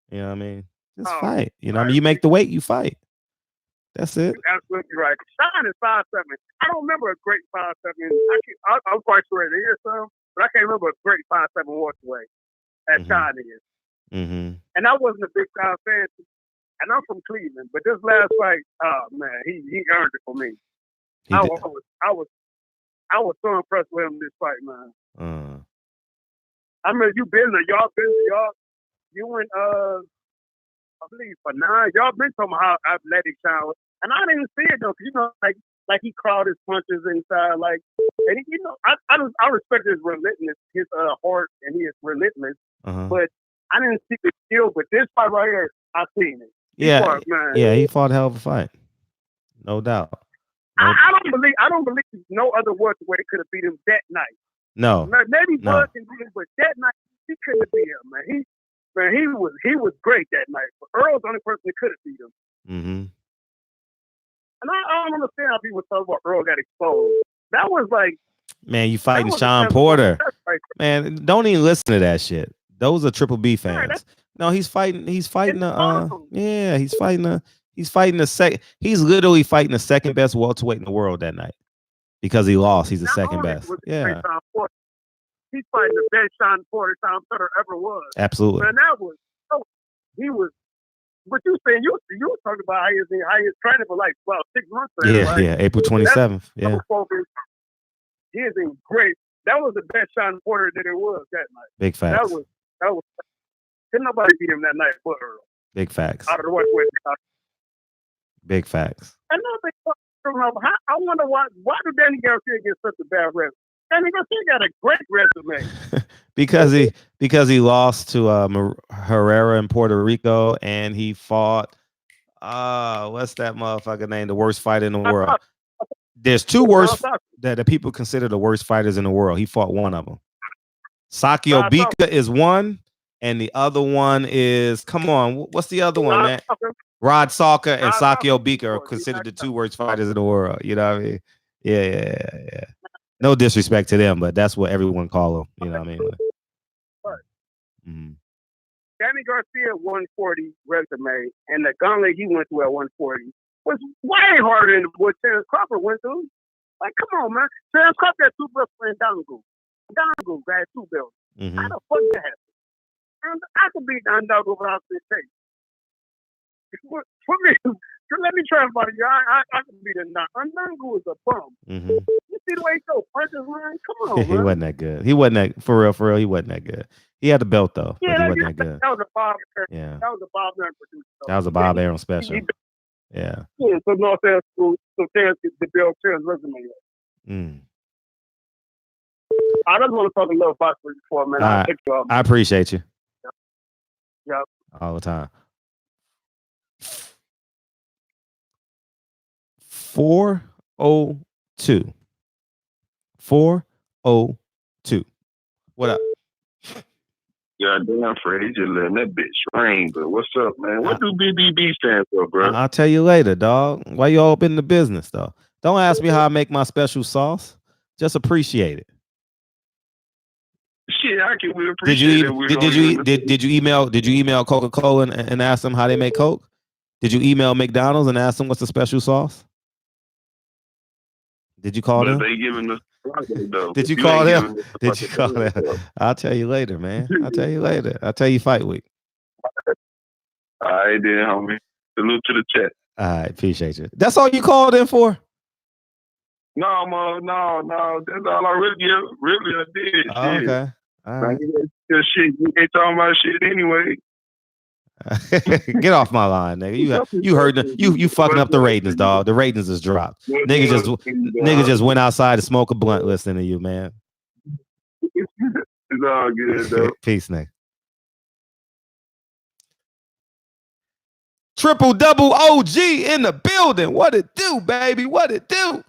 [SPEAKER 4] You know what I mean? Just fight. You know what I mean? You make the weight, you fight. That's it.
[SPEAKER 5] You're absolutely right. Sean is 5'7". I don't remember a great 5'7". I'm quite sure there is some, but I can't remember a great 5'7" welterweight as Sean is.
[SPEAKER 4] Mm-hmm.
[SPEAKER 5] And I wasn't a big Sean fan, and I'm from Cleveland. But this last fight, oh man, he earned it for me. I was so impressed with him this fight, man. I mean, you and I believe for 9. Y'all been talking about how athletic Sean was. And I didn't see it though, because like he crawled his punches inside, and he, I respect his relentless, his heart, and he is relentless. But I didn't see the skill. But this fight right here, I seen it.
[SPEAKER 4] He fought a hell of a fight, no doubt.
[SPEAKER 5] I don't believe no other welterweight could have beat him that night.
[SPEAKER 4] No,
[SPEAKER 5] maybe Bud can beat him, but that night he couldn't have beat him, man. He was great that night. But Earl's the only person that could have beat him.
[SPEAKER 4] Mm-hmm.
[SPEAKER 5] And I don't understand how people talk about Earl got exposed. That was like,
[SPEAKER 4] man, you fighting Shawn Porter. Man, don't even listen to that shit. Those are Triple B fans. No, he's fighting he's fighting the second. He's literally fighting the second best welterweight in the world that night because he lost. He's the second best. Yeah.
[SPEAKER 11] he's fighting the best Shawn Porter ever was.
[SPEAKER 4] Absolutely.
[SPEAKER 11] Man, that was he was. But you saying you were talking about how he's training for like 6 months.
[SPEAKER 4] Yeah, April 27th. Yeah.
[SPEAKER 11] He is in great. That was the best Shawn Porter that it was that night.
[SPEAKER 4] Big facts.
[SPEAKER 11] That was. Didn't nobody beat him that night but Errol.
[SPEAKER 4] Big facts.
[SPEAKER 11] Out of the West.
[SPEAKER 4] Big facts.
[SPEAKER 11] I wonder why did Danny Garcia get such a bad resume? Danny Garcia got a great resume.
[SPEAKER 4] because he lost to Herrera in Puerto Rico, and he fought what's that motherfucker name? The worst fighter in the world. There's 2 worst that people consider the worst fighters in the world. He fought one of them. Socio-political is one, and the other one is what's the other one, man? Rod Salka and Socio-political are considered the 2 worst fighters in the world. You know what I mean? Yeah. No disrespect to them, but that's what everyone call them. You know what I mean?
[SPEAKER 11] Mm-hmm. Danny Garcia 140 resume, and the gauntlet he went through at 140 was way harder than what Terrence Crawford went through. Like, come on, man. Terrence Crawford had 2 belts in Dango. Dango had 2 belts.
[SPEAKER 4] Mm-hmm.
[SPEAKER 11] How the fuck that happened? I could beat Dango without this tape. For me, let me try about it. I can beat Dango is a bum.
[SPEAKER 4] Mm-hmm.
[SPEAKER 11] You see the way he throws punches, man? Come on, man.
[SPEAKER 4] He wasn't that good. He wasn't that for real. He wasn't that good. He had the belt though, but he wasn't that good.
[SPEAKER 11] That was a Bob.
[SPEAKER 4] Yeah.
[SPEAKER 11] That was a Bob Aaron producer.
[SPEAKER 4] That was a Bob Aaron special. Yeah.
[SPEAKER 11] Yeah. So no offense to Terrence the Bill Terrence resume. I just want to talk a little about for you before, man.
[SPEAKER 4] I appreciate you.
[SPEAKER 11] Yep.
[SPEAKER 4] All the time. 402. 402. What up?
[SPEAKER 5] Yeah, damn, Fred. He just letting that bitch ring. But what's up, man? What do BBB stand for, bro?
[SPEAKER 4] I'll tell you later, dog. Why you all up in the business, though? Don't ask me how I make my special sauce. Just appreciate it.
[SPEAKER 5] Shit, I can appreciate it.
[SPEAKER 4] Did you email Coca-Cola and ask them how they make Coke? Did you email McDonald's and ask them what's the special sauce? Did you call them?
[SPEAKER 5] They giving us.
[SPEAKER 4] Did you call them? Did you call them? I'll tell you later, man. I'll tell you later. I'll tell you fight week.
[SPEAKER 5] All right, then, homie. Salute to the chat.
[SPEAKER 4] All right, appreciate you. That's all you called in for?
[SPEAKER 5] No, man, no. That's all I really did.
[SPEAKER 4] Oh, okay. All right.
[SPEAKER 5] Shit, you ain't talking about shit anyway.
[SPEAKER 4] Get off my line, nigga. You heard you fucking up the ratings, dog. The ratings is dropped. Nigga just went outside to smoke a blunt listening to you, man.
[SPEAKER 5] It's all good, though.
[SPEAKER 4] Peace, nigga. Triple double OG in the building. What it do, baby? What it do?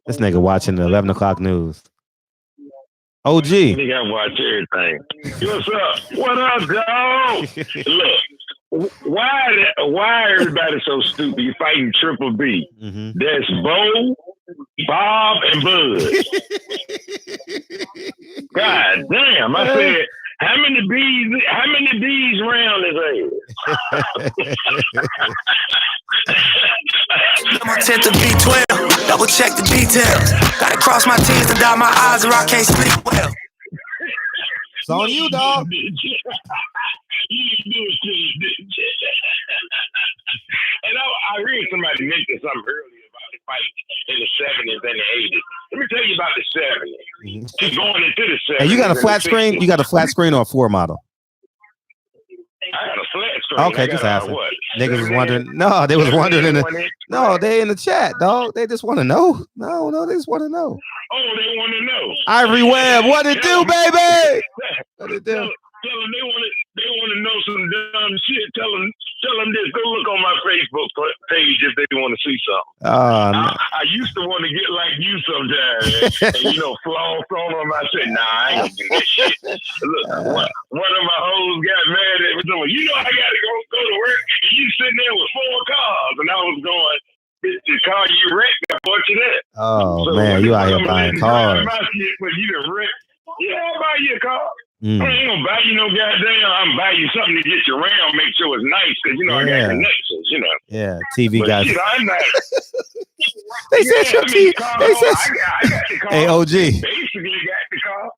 [SPEAKER 4] This nigga watching the 11 o'clock news. OG.
[SPEAKER 5] Nigga, I watch everything. What's up? What up, dog? Look, why everybody so stupid? You fighting Triple B.
[SPEAKER 4] Mm-hmm.
[SPEAKER 5] That's Bo, Bob, and Bud. God damn! I said, how many bees round his ass?
[SPEAKER 8] I'm on 10th to B12, double check the details. Gotta cross my T's and dot my I's or I can't sleep well.
[SPEAKER 4] It's on you, dog.
[SPEAKER 5] And I heard somebody mention something earlier about the fight in the 70s and the 80s. Let me tell you about the 70s. And going into the 70s.
[SPEAKER 4] Hey, you got a flat screen? You got a flat screen or a floor model?
[SPEAKER 5] I got a flat screen.
[SPEAKER 4] Okay, just asking. Niggas was wondering. No, they was wondering. They in the chat, dog. They just want to know. No, they just want to know.
[SPEAKER 5] Oh, they want to know.
[SPEAKER 4] Ivory Webb, what it do, baby? What it do?
[SPEAKER 5] Tell them they want to know some dumb shit. Tell them this. Go look on my Facebook page if they want to see something. I used to want to get like you sometimes, and floss on them. I said, nah, I ain't gonna do that shit. Look, one of my hoes got mad at me. I gotta go to work, and you sitting there with 4 cars, and I was going, the car you wrecked, I bought you that.
[SPEAKER 4] Oh, so, man, you out here buying cars.
[SPEAKER 5] But you done wrecked. Yeah, I'll buy you a car.
[SPEAKER 12] I ain't gonna buy you no goddamn. I'm buy you something to get you around, make sure it's nice, because you know I got connections, you know.
[SPEAKER 4] Yeah, TV
[SPEAKER 12] but
[SPEAKER 4] guys.
[SPEAKER 12] Shit, I'm not.
[SPEAKER 4] They said your TV. They said,
[SPEAKER 12] I got the car.
[SPEAKER 4] hey, OG.
[SPEAKER 12] Basically got the car.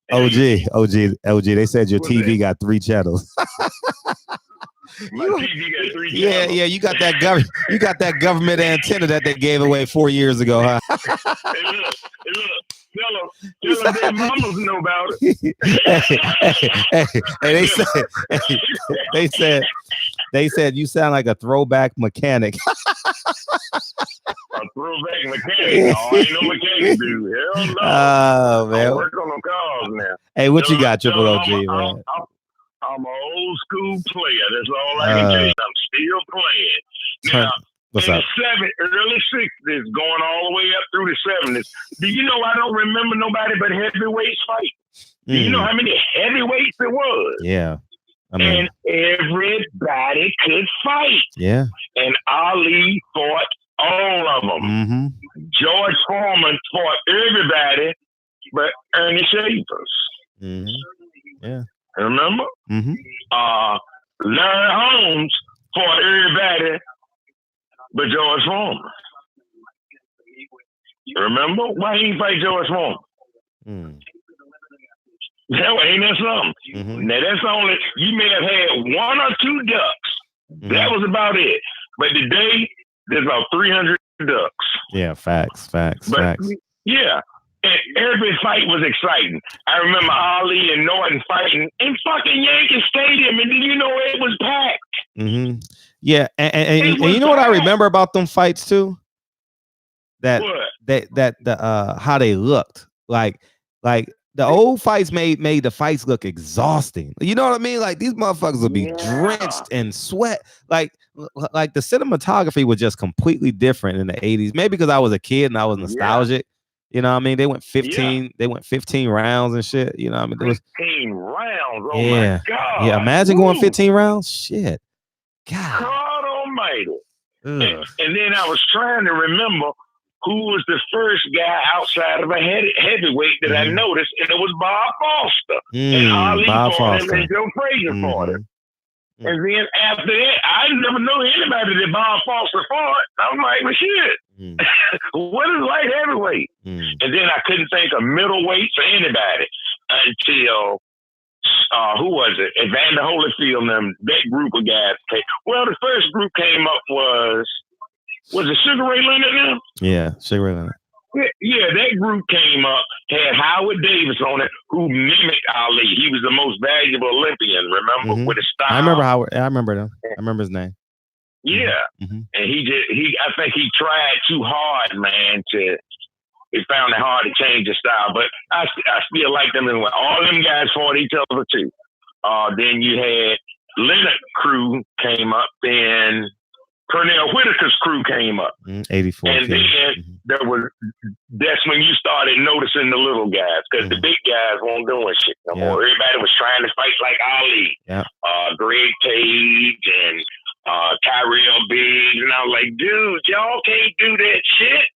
[SPEAKER 4] OG. They said your TV got 3 channels.
[SPEAKER 12] My TV got 3 channels.
[SPEAKER 4] Yeah. You got that government antenna that they gave away 4 years ago, huh?
[SPEAKER 12] Hey, look. Tell them their mamas know about it.
[SPEAKER 4] They said you sound like a throwback mechanic.
[SPEAKER 12] A throwback mechanic? Oh, I ain't no mechanic, dude. Hell no.
[SPEAKER 4] Oh man.
[SPEAKER 12] I work on them cars now.
[SPEAKER 4] Hey, what you got, Triple OG, man?
[SPEAKER 12] I'm an old school player. That's all I can tell you. I'm still playing. Now,
[SPEAKER 4] what's
[SPEAKER 12] in
[SPEAKER 4] up?
[SPEAKER 12] the early 60s, going all the way up through the 70s. Do you know I don't remember nobody but heavyweights fight? Do you know how many heavyweights it was?
[SPEAKER 4] Yeah. I mean,
[SPEAKER 12] and everybody could fight.
[SPEAKER 4] Yeah.
[SPEAKER 12] And Ali fought all of them.
[SPEAKER 4] Mm-hmm.
[SPEAKER 12] George Foreman fought everybody but Ernie Shavers.
[SPEAKER 4] Mm-hmm. Yeah.
[SPEAKER 12] Remember?
[SPEAKER 4] Mm-hmm.
[SPEAKER 12] Larry Holmes fought everybody but George Foreman. Remember? Why he didn't fight George Foreman? Ain't that something?
[SPEAKER 4] Mm-hmm.
[SPEAKER 12] Now that's only, you may have had 1 or 2 ducks. Mm-hmm. That was about it. But today, there's about 300 ducks.
[SPEAKER 4] Yeah, facts.
[SPEAKER 12] Yeah. And every fight was exciting. I remember Ali and Norton fighting in fucking Yankee Stadium, and did you know it was packed?
[SPEAKER 4] Mm-hmm. Yeah, and you know what I remember about them fights too? That how they looked. Like the old fights made the fights look exhausting. You know what I mean? Like these motherfuckers would be drenched in sweat. Like the cinematography was just completely different in the 80s. Maybe because I was a kid and I was nostalgic. You know what I mean? They went 15 rounds and shit. You know what I mean? There was
[SPEAKER 12] 15 rounds. Oh my God.
[SPEAKER 4] Yeah, imagine going 15 rounds. Shit.
[SPEAKER 12] God almighty. And then I was trying to remember who was the first guy outside of a heavyweight that I noticed, and it was Bob Foster. And Ali fought him, and Joe Frazier fought him. And then after that, I never knew anybody that Bob Foster fought. I'm like, well, shit. What is light heavyweight? And then I couldn't think of middleweight for anybody until who was it? Evander Holyfield and that group of guys came. Well, the first group came up was it Sugar Ray Leonard now?
[SPEAKER 4] Yeah, Sugar Ray Leonard.
[SPEAKER 12] Yeah, that group came up, had Howard Davis on it, who mimicked Ali. He was the most valuable Olympian, remember? With his style.
[SPEAKER 4] I remember Howard. I remember him. I remember his name.
[SPEAKER 12] Yeah. And I think he tried too hard, man, he found it hard to change his style. But I still like them. And all them guys fought each other too. Then you had Leonard crew came up, then Pernell Whitaker's crew came up.
[SPEAKER 4] 84.
[SPEAKER 12] And then that's when you started noticing the little guys, because the big guys weren't doing shit no more. Everybody was trying to fight like Ali.
[SPEAKER 4] Yeah.
[SPEAKER 12] Greg Page and Tyrell Biggs. And I was like, dude, y'all can't do that shit.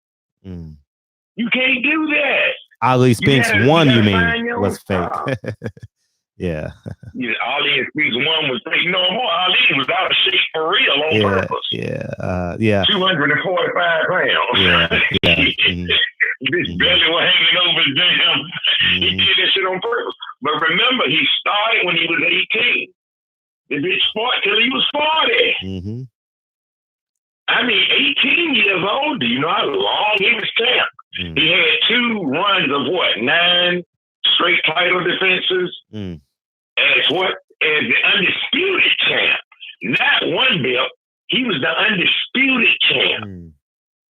[SPEAKER 12] You can't do that.
[SPEAKER 4] Ali Spence 1, you mean, was fake. Yeah.
[SPEAKER 12] Ali and Spence 1 was fake. No more. Ali was out of shape for real on purpose.
[SPEAKER 4] Yeah.
[SPEAKER 12] 245 pounds.
[SPEAKER 4] Yeah.
[SPEAKER 12] His belly was hanging over his damn. He did that shit on purpose. But remember, he started when he was 18. The bitch fought till he was 40. I mean, 18 years old. Do you know how long he was champ? He had 2 runs of 9 straight title defenses as the undisputed champ. Not one belt. He was the undisputed champ.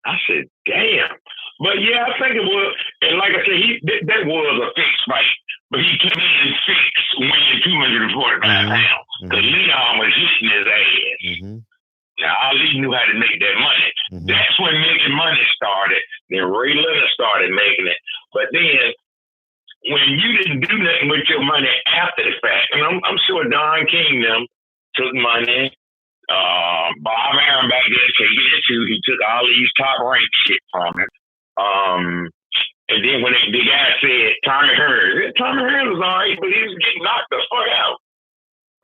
[SPEAKER 12] I said, damn. But yeah, I think it was, and like I said, that was a fixed fight. But he came in fixed, winning 245 pounds. Because Leon was hitting his ass. Now, Ali knew how to make that money. That's when making money started. Then Ray Leonard started making it. But then, when you didn't do nothing with your money after the fact, and I'm sure Don King them took money. Bob Aaron back there taking it too. He took all these top ranked shit from him. And then when the guy said Tommy Hearns was all right, but he was getting knocked the fuck out.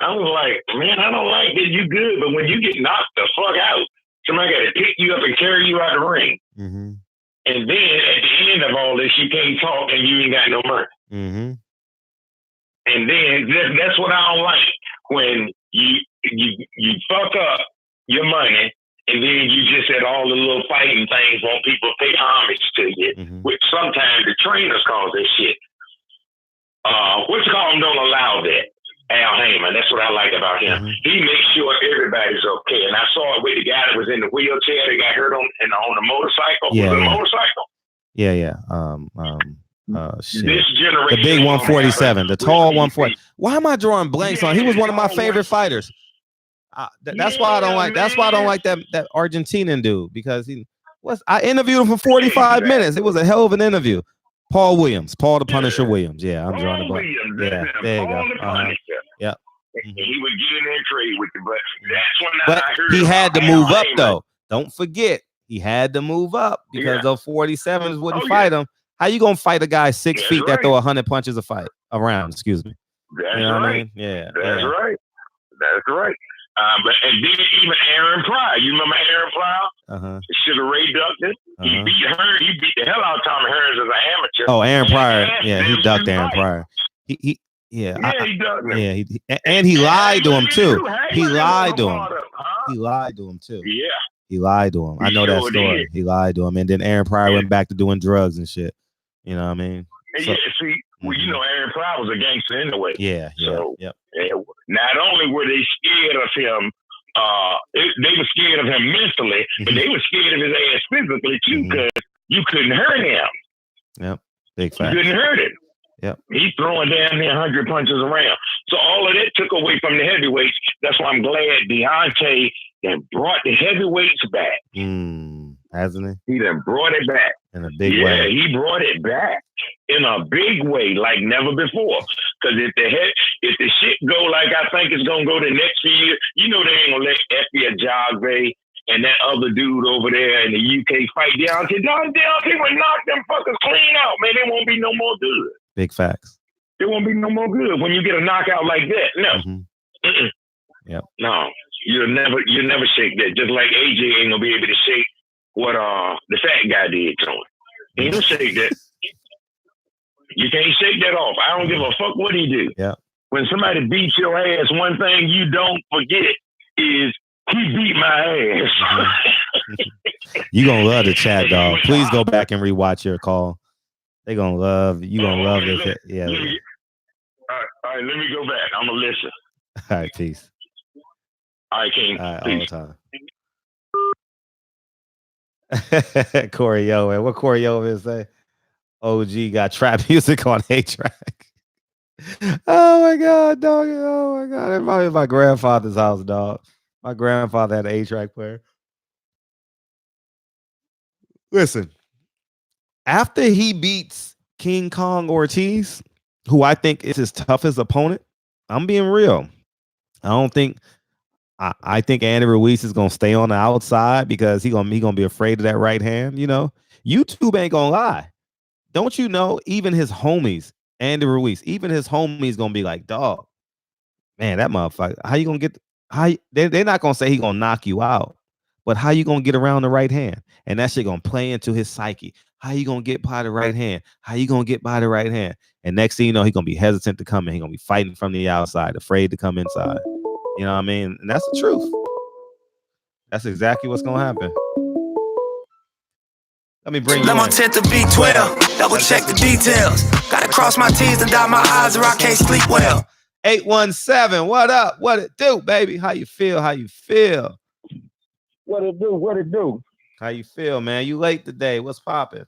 [SPEAKER 12] I was like, man, I don't like that you good, but when you get knocked the fuck out, somebody got to pick you up and carry you out the ring.
[SPEAKER 4] Mm-hmm.
[SPEAKER 12] And then at the end of all this, you can't talk and you ain't got no money.
[SPEAKER 4] Mm-hmm.
[SPEAKER 12] And then that's what I don't like, when you fuck up your money and then you just at all the little fighting things want people to pay homage to you, which sometimes the trainers cause that shit. What you call them don't allow that. Al Heyman, that's what I like about him. He makes sure everybody's okay. And I saw it with the guy that was in the wheelchair that got hurt on the motorcycle.
[SPEAKER 4] Yeah,
[SPEAKER 12] was it a motorcycle?
[SPEAKER 4] Shit.
[SPEAKER 12] This generation,
[SPEAKER 4] the big 147, the tall 140. Why am I drawing blanks on? He was one of my favorite fighters. That's why I don't like. That's why I don't like that Argentinian dude, because I interviewed him for 45 minutes. It was a hell of an interview. Paul the Punisher Williams. Yeah, I'm drawing a blank. Yeah, there you go. Yeah.
[SPEAKER 12] He would get in there and trade with you, but that's when I heard.
[SPEAKER 4] He had to move up though. Don't forget, he had to move up because those 47s wouldn't fight him. How you gonna fight a guy 6 feet that throw 100 punches around? Excuse me.
[SPEAKER 12] That's
[SPEAKER 4] you know
[SPEAKER 12] right.
[SPEAKER 4] What I mean? Yeah.
[SPEAKER 12] That's right. That's right. But and then even Aaron Pryor. You remember Aaron Pryor? Sugar Ray Duckton. He beat the hell out of Tommy Hearns as an amateur.
[SPEAKER 4] Oh, Aaron Pryor. Yeah, he ducked Aaron Pryor. He ducked him. Yeah, and he lied to him too. He lied to him. He lied to him too.
[SPEAKER 12] Yeah.
[SPEAKER 4] He lied to him. I know that story. He lied to him, and then Aaron Pryor went back to doing drugs and shit. You know what I mean?
[SPEAKER 12] So, well, you know, Aaron Pryor was a gangster anyway.
[SPEAKER 4] Yeah.
[SPEAKER 12] So not only were they scared of him, they were scared of him mentally, but they were scared of his ass physically too, because you couldn't hurt him.
[SPEAKER 4] Yep. Big fact.
[SPEAKER 12] You couldn't hurt him.
[SPEAKER 4] Yep.
[SPEAKER 12] He's throwing damn near 100 punches around. So all of that took away from the heavyweights. That's why I'm glad Deontay then brought the heavyweights back.
[SPEAKER 4] Hasn't he?
[SPEAKER 12] He then brought it back.
[SPEAKER 4] In a big way.
[SPEAKER 12] Yeah, he brought it back in a big way, like never before. Because if the shit go like I think it's gonna go the next few years, you know they ain't gonna let Effie Ajagve and that other dude over there in the UK fight Deontay. Deontay would knock them fuckers clean out, man. They won't be no more good.
[SPEAKER 4] Big facts.
[SPEAKER 12] There won't be no more good when you get a knockout like that. No.
[SPEAKER 4] Yep.
[SPEAKER 12] No. You'll never shake that. Just like AJ ain't gonna be able to shake what the fat guy did to him. He ain't gonna shake that. You can't shake that off. I don't give a fuck what he do.
[SPEAKER 4] Yeah.
[SPEAKER 12] When somebody beats your ass, one thing you don't forget is he beat my ass.
[SPEAKER 4] You gonna love the chat, dog. Please go back and rewatch your call. They gonna love you. Gonna love this. Yeah.
[SPEAKER 12] All right, let me go back. I'm gonna listen.
[SPEAKER 4] All right, peace.
[SPEAKER 12] All right, King.
[SPEAKER 4] All right, all the time. Corey Yo, man. What Corey Yo is say? OG got trap music on A-Track. Oh my God, dog. Oh my God. That might be my grandfather's house, dog. My grandfather had an A-Track player. Listen, after he beats King Kong Ortiz, who I think is his toughest opponent, I'm being real. I think Andy Ruiz is gonna stay on the outside because he gonna be afraid of that right hand. You know, YouTube ain't gonna lie. Don't you know? Even his homies, Andy Ruiz, even his homies gonna be like, dog, man, that motherfucker. How you gonna get? They're not gonna say he gonna knock you out, but how you gonna get around the right hand? And that shit gonna play into his psyche. How you gonna get by the right hand? How you gonna get by the right hand? And next thing you know, he gonna be hesitant to come in. He gonna be fighting from the outside, afraid to come inside. You know what I mean? And that's the truth. That's exactly what's gonna happen. Let me bring you
[SPEAKER 8] Lemon tint to B12. Double check the details. Gotta cross my T's and dot my I's or I can't sleep well.
[SPEAKER 4] 817, what up? What it do, baby? How you feel? How you feel?
[SPEAKER 13] What it do? What it do?
[SPEAKER 4] How you feel, man? You late today. What's popping?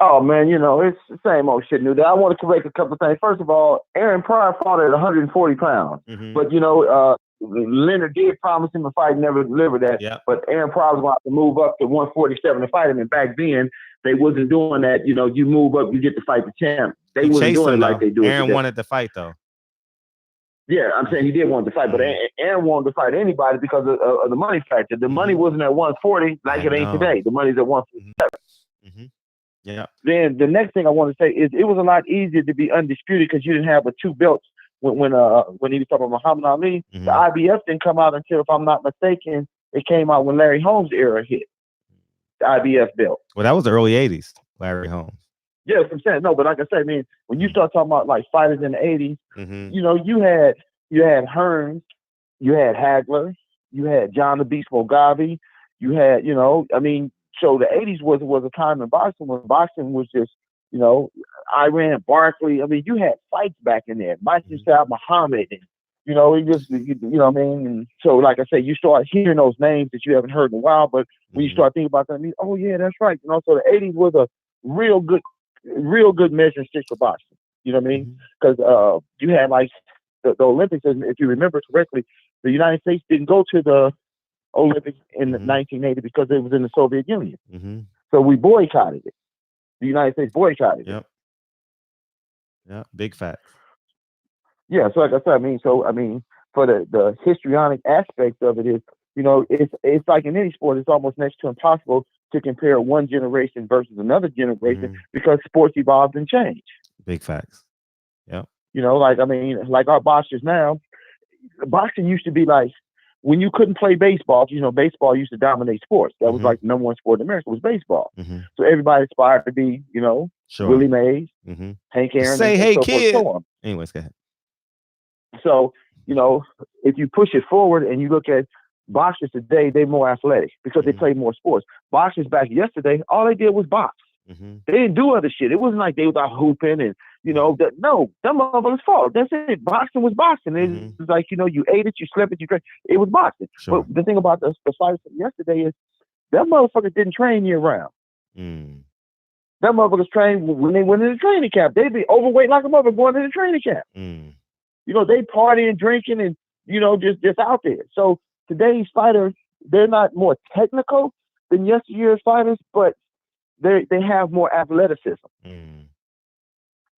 [SPEAKER 13] Oh, man, you know, it's the same old shit, new day. I want to correct a couple of things. First of all, Aaron Pryor fought at 140 pounds. But, you know, Leonard did promise him a fight, never delivered that.
[SPEAKER 4] Yep.
[SPEAKER 13] But Aaron Pryor was going to have to move up to 147 to fight him. And back then, they wasn't doing that. You know, you move up, you get to fight the champ. They wasn't doing it like they do.
[SPEAKER 4] Aaron wanted to fight, though.
[SPEAKER 13] Yeah, I'm saying he did want to fight, but Aaron wanted to fight anybody because of the money factor. The money wasn't at 140 like it ain't today. The money's at 147.
[SPEAKER 4] Yeah.
[SPEAKER 13] Then the next thing I want to say is it was a lot easier to be undisputed because you didn't have a 2 belts when he was talking about Muhammad Ali. The IBF didn't come out until, if I'm not mistaken, it came out when Larry Holmes' era hit. The IBF belt.
[SPEAKER 4] Well, that was the early 80s, Larry Holmes.
[SPEAKER 13] Yeah, that's what I'm saying. No, but like I said, I mean, when you start talking about like fighters in the 80s, you know, you had Hearns, you had Hagler, you had John the Beast Mugabe, you had, you know, I mean, so the 80s was a time in boxing when boxing was just, you know, Iran, Barkley. I mean, you had fights back in there. Mike Saad Muhammad, and, you know, it just, you know what I mean? And so, like I said, you start hearing those names that you haven't heard in a while, but when you start thinking about them, oh, yeah, that's right. You know, so the 80s was a real good measuring stick for boxing. You know what I mean? Because you had like the Olympics, and if you remember correctly, the United States didn't go to the Olympics in 1980 because it was in the Soviet Union. So we boycotted it. The United States boycotted it.
[SPEAKER 4] Yeah, big fact.
[SPEAKER 13] Yeah, so like I said, I mean, for the histrionic aspect of it is, you know, it's like in any sport, it's almost next to impossible to compare one generation versus another generation because sports evolved and changed.
[SPEAKER 4] Big facts. Yeah.
[SPEAKER 13] You know, like, I mean, like our boxers now, boxing used to be like, when you couldn't play baseball, you know, baseball used to dominate sports. That was like the number one sport in America was baseball. So everybody aspired to be, you know, Willie Mays, Hank Aaron,
[SPEAKER 4] say, hey,
[SPEAKER 13] so
[SPEAKER 4] kid.
[SPEAKER 13] forth, so on.
[SPEAKER 4] Anyways, go ahead.
[SPEAKER 13] So, you know, if you push it forward and you look at boxers today, they're more athletic because they play more sports. Boxers back yesterday, all they did was box. They didn't do other shit. It wasn't like they was out hooping and, you know, no, them motherfuckers fought. That's it. Boxing was boxing. It was like, you know, you ate it, you slept it, you drank. It was boxing. But the thing about the fighters from yesterday is that motherfuckers didn't train year round. That motherfuckers trained when they went into training camp. They'd be overweight like a mother going into training camp. You know, they partying, drinking, and, you know, just out there. So today's fighters, they're not more technical than yesteryear's fighters, but they have more athleticism.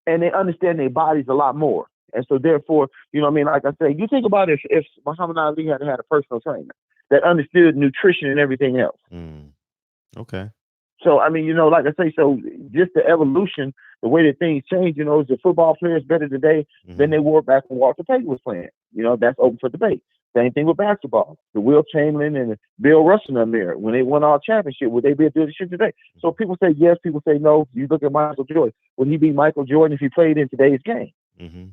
[SPEAKER 13] And they understand their bodies a lot more. And so therefore, you know what I mean? Like I say, you think about if Muhammad Ali had a personal trainer that understood nutrition and everything else.
[SPEAKER 4] Okay.
[SPEAKER 13] So, I mean, you know, like I say, so just the evolution, the way that things change, you know, is the football players better today than they were back when Walter Payton was playing? You know, that's open for debate. Same thing with basketball. The Will Chamberlain and Bill Russell in there, when they won all championship, would they be able to do this shit today? So people say yes, people say no. You look at Michael Jordan. Would he be Michael Jordan if he played in today's game? You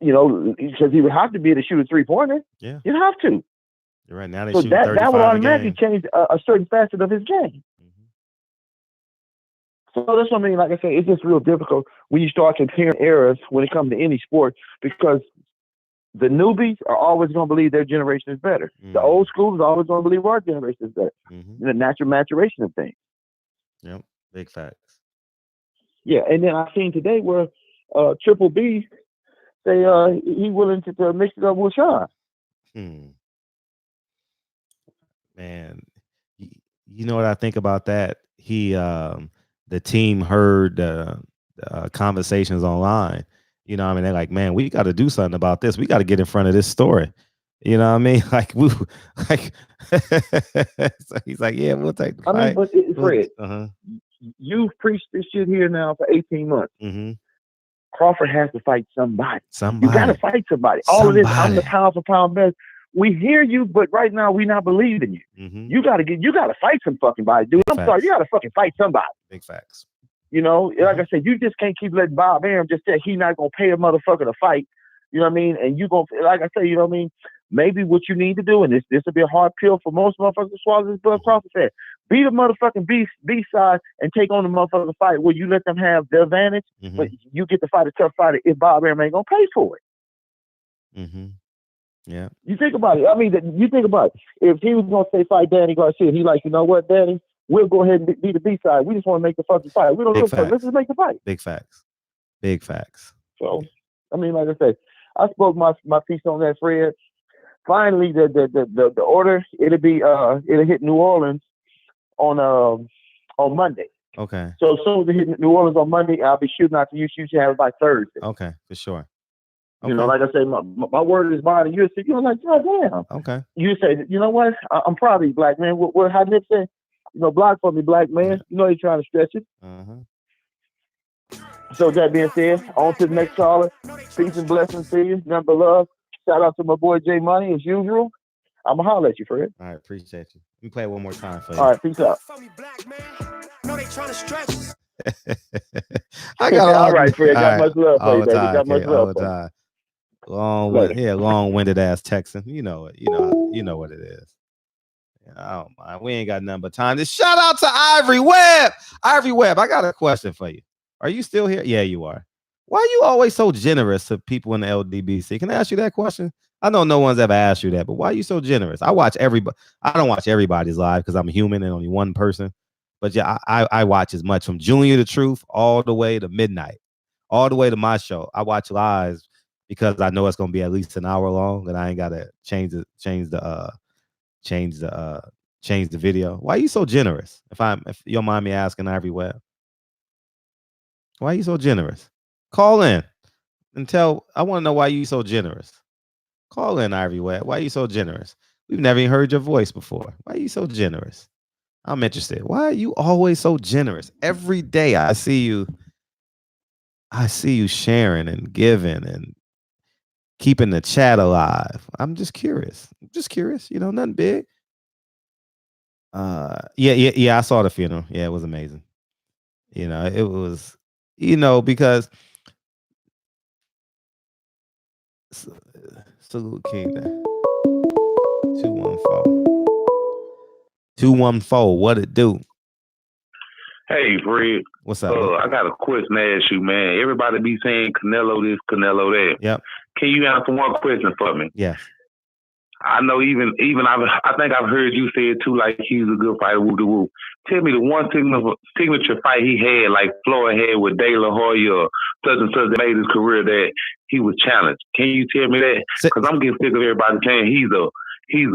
[SPEAKER 13] know, because he would have to be able to shoot a three-pointer.
[SPEAKER 4] Yeah.
[SPEAKER 13] You'd have to.
[SPEAKER 4] You're right. Now they
[SPEAKER 13] So
[SPEAKER 4] shoot
[SPEAKER 13] that
[SPEAKER 4] 35
[SPEAKER 13] would
[SPEAKER 4] a
[SPEAKER 13] automatically
[SPEAKER 4] game.
[SPEAKER 13] change a certain facet of his game. So that's what I mean. Like I say, it's just real difficult when you start comparing eras when it comes to any sport because the newbies are always going to believe their generation is better. The old school is always going to believe our generation is better. The natural maturation of things.
[SPEAKER 4] Yep. Big facts.
[SPEAKER 13] Yeah. And then I've seen today where Triple B say he willing to mix it up with Shawn.
[SPEAKER 4] Man, you know what I think about that? The team heard conversations online. You know what I mean? They're like, man, we got to do something about this. We got to get in front of this story. You know what I mean? Like, so he's like, yeah, we'll take the fight.
[SPEAKER 13] I mean, but Fred, you've preached this shit here now for 18 months. Crawford has to fight somebody. You got to fight somebody. All of this, I'm the pound for pound best. We hear you, but right now we not believing you. You got to fight some fucking body, dude. I'm sorry, you got to fucking fight somebody.
[SPEAKER 4] Big facts.
[SPEAKER 13] You know, like I said, you just can't keep letting Bob Arum just say he not gonna pay a motherfucker to fight. You know what I mean? And you gonna, like I say, you know what I mean? Maybe what you need to do, and this will be a hard pill for most motherfuckers to swallow, this Bud Crawford said, be the motherfucking B side and take on the motherfucking fight where you let them have their advantage, but you get to fight a tough fighter if Bob Arum ain't gonna pay for it.
[SPEAKER 4] Yeah.
[SPEAKER 13] You think about it. I mean, you think about it. If he was gonna say fight Danny Garcia, he like, you know what, Danny? We'll go ahead and be the B side. We just want to make the fucking fight. We don't look for it. Let's just make the fight.
[SPEAKER 4] Big facts. Big facts.
[SPEAKER 13] So, I mean, like I said, I spoke my piece on that, Fred. Finally, the order it'll hit New Orleans on Monday.
[SPEAKER 4] Okay.
[SPEAKER 13] So as soon as it hit New Orleans on Monday, I'll be shooting out to you. You should have it by Thursday.
[SPEAKER 4] Okay, for sure. Okay.
[SPEAKER 13] You know, like I say, my word is mine. And you say, you're like, God damn.
[SPEAKER 4] Okay.
[SPEAKER 13] You say, you know what? I'm proud of you, black man. What how Nip say? block for me, black man. You know you're trying to stretch it. So with that being said, on to the next caller. Peace and blessings to you. Number love. Shout out to my boy J Money as usual. I'm gonna holler at you, Fred.
[SPEAKER 4] All right, appreciate you. Let me play it one more time for you.
[SPEAKER 13] All right, peace out.
[SPEAKER 4] I got
[SPEAKER 13] all right, Fred. Got much love for you, baby. Got much love for you.
[SPEAKER 4] Long-winded ass Texan. You know it. You know what it is. I don't mind. We ain't got nothing but time. Just shout out to Ivory Webb. Ivory Webb, I got a question for you. Are you still here? Yeah, you are. Why are you always so generous to people in the LDBC? Can I ask you that question? I know no one's ever asked you that, but why are you so generous? I watch everybody. I don't watch everybody's live because I'm human and only one person. But yeah, I watch as much from Junior to Truth all the way to midnight, all the way to my show. I watch lives because I know it's gonna be at least an hour long, and I ain't gotta change the video. Why are you so generous? If you don't mind me asking, Ivory Webb, why are you so generous? Call in and tell. I want to know why you so generous. Call in, Ivory Webb. Why are you so generous? We've never even heard your voice before. Why are you so generous? I'm interested. Why are you always so generous? Every day I see you sharing and giving and keeping the chat alive. I'm just curious. Nothing big. Yeah, I saw the funeral. Yeah, it was amazing. It was, because Salute King 214. What it do?
[SPEAKER 12] Hey, Fred.
[SPEAKER 4] What's up?
[SPEAKER 12] I got a question to ask you, man. Everybody be saying Canelo this, Canelo that.
[SPEAKER 4] Yep.
[SPEAKER 12] Can you answer one question for me?
[SPEAKER 4] Yes.
[SPEAKER 12] I know even I think I've heard you say it too, like he's a good fighter, woo-de-woo. Tell me the one signature fight he had, like Floyd had with De La Hoya or such and such that made his career that he was challenged. Can you tell me that? Because I'm getting sick of everybody saying he's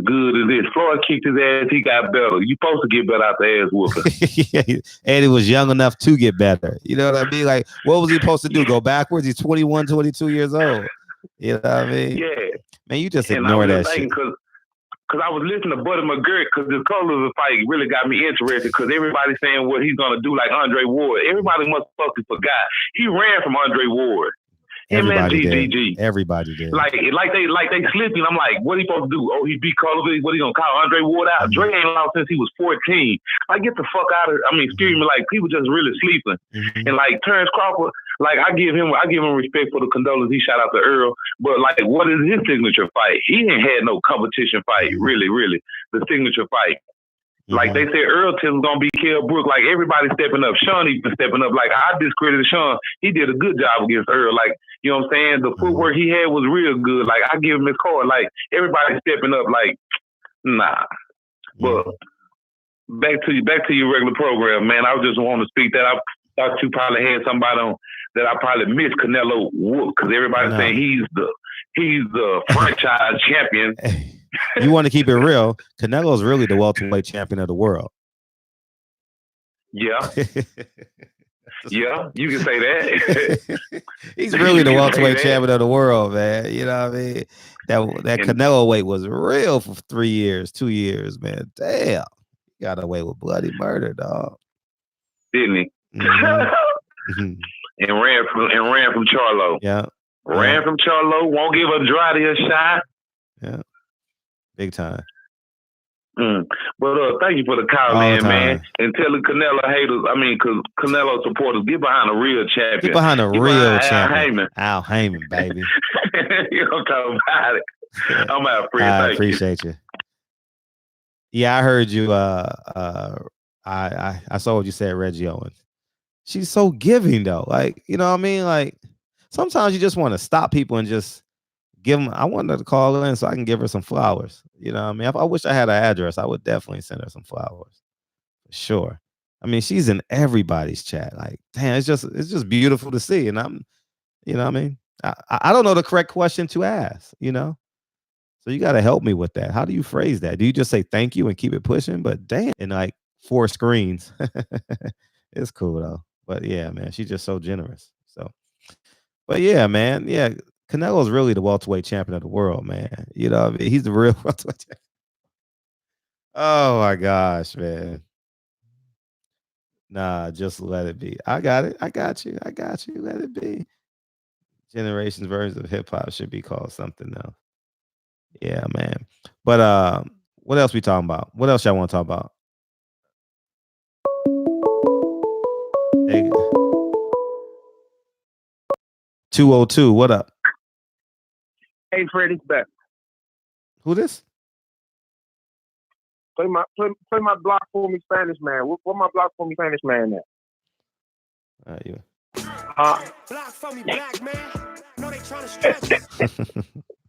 [SPEAKER 12] good at this. Floyd kicked his ass, he got better. You supposed to get better out the ass whooping.
[SPEAKER 4] And he was young enough to get better. You know what I mean? Like, what was he supposed to do? Go backwards? He's 21, 22 years old. You know what I mean?
[SPEAKER 12] Yeah.
[SPEAKER 4] Man, you just ignore that shit.
[SPEAKER 12] Because I was listening to Buddy McGirt because the color of the fight really got me interested because everybody's saying what he's going to do like Andre Ward. Everybody must fucking forgot. He ran from Andre Ward.
[SPEAKER 4] Everybody did. Everybody did.
[SPEAKER 12] Like they slipped him. I'm like, what he supposed to do? Oh, he beat Color. What he gonna call Andre Ward out? Dre ain't lost since he was 14. Like, get the fuck out of. Excuse me. Like, people just really sleeping. And like Terrence Crawford, like I give him respect for the condolence. He shout out to Errol. But like, what is his signature fight? He ain't had no competition fight. Really, the signature fight. Like they said, Earl was gonna be Kell Brook. Like everybody stepping up. Shawn even stepping up. Like I discredited Shawn. He did a good job against Earl. Like, you know what I'm saying? The footwork he had was real good. Like I give him his card. Like everybody stepping up. Like, nah. But back to your regular program, man. I just want to speak that. I thought you probably had somebody on that I probably missed Canelo whoop because everybody's saying he's the franchise champion.
[SPEAKER 4] You want to keep it real, Canelo's really the welterweight champion of the world.
[SPEAKER 12] Yeah. Yeah, you can say that.
[SPEAKER 4] He's really the welterweight champion of the world, man. You know what I mean? That Canelo weight was real for 2 years, man. Damn. He got away with bloody murder, dog.
[SPEAKER 12] Didn't he? And ran from Charlo.
[SPEAKER 4] Yeah.
[SPEAKER 12] Ran from Charlo, won't give Andrade a shot.
[SPEAKER 4] Yeah. Big time.
[SPEAKER 12] But thank you for the call, man. And tell the Canelo haters, because Canelo supporters, get behind a real champion.
[SPEAKER 4] Get behind a real champion. Al Heyman, baby.
[SPEAKER 12] You know what I'm talking about it. Yeah. I'm out, Fred.
[SPEAKER 4] I appreciate you. Yeah, I heard you. I saw what you said, Reggie Owens. She's so giving, though. Like, you know what I mean? Like, sometimes you just want to stop people and just give them. I wanted her to call in so I can give her some flowers. You know what I mean? If I wish I had her address, I would definitely send her some flowers. For sure. I mean, she's in everybody's chat. Like, damn, it's just beautiful to see. And I'm, you know what I mean? I don't know the correct question to ask, you know? So you got to help me with that. How do you phrase that? Do you just say thank you and keep it pushing? But damn, in like 4 screens. It's cool though. But yeah, man, she's just so generous. So, but yeah, man. Yeah. Canelo's really the welterweight champion of the world, man. You know what I mean? He's the real welterweight champion. Oh my gosh, man. Nah, just let it be. I got it. I got you. I got you. Let it be. Generation's version of hip hop should be called something else. Yeah, man. But what else we talking about? What else y'all want to talk about? Hey, 202, what up?
[SPEAKER 10] Hey, Freddie's back.
[SPEAKER 4] Who this?
[SPEAKER 10] Play my block for me, Spanish man. What my block for me, Spanish man at?
[SPEAKER 4] You.
[SPEAKER 8] Block for me, black man. No, they trying to stretch.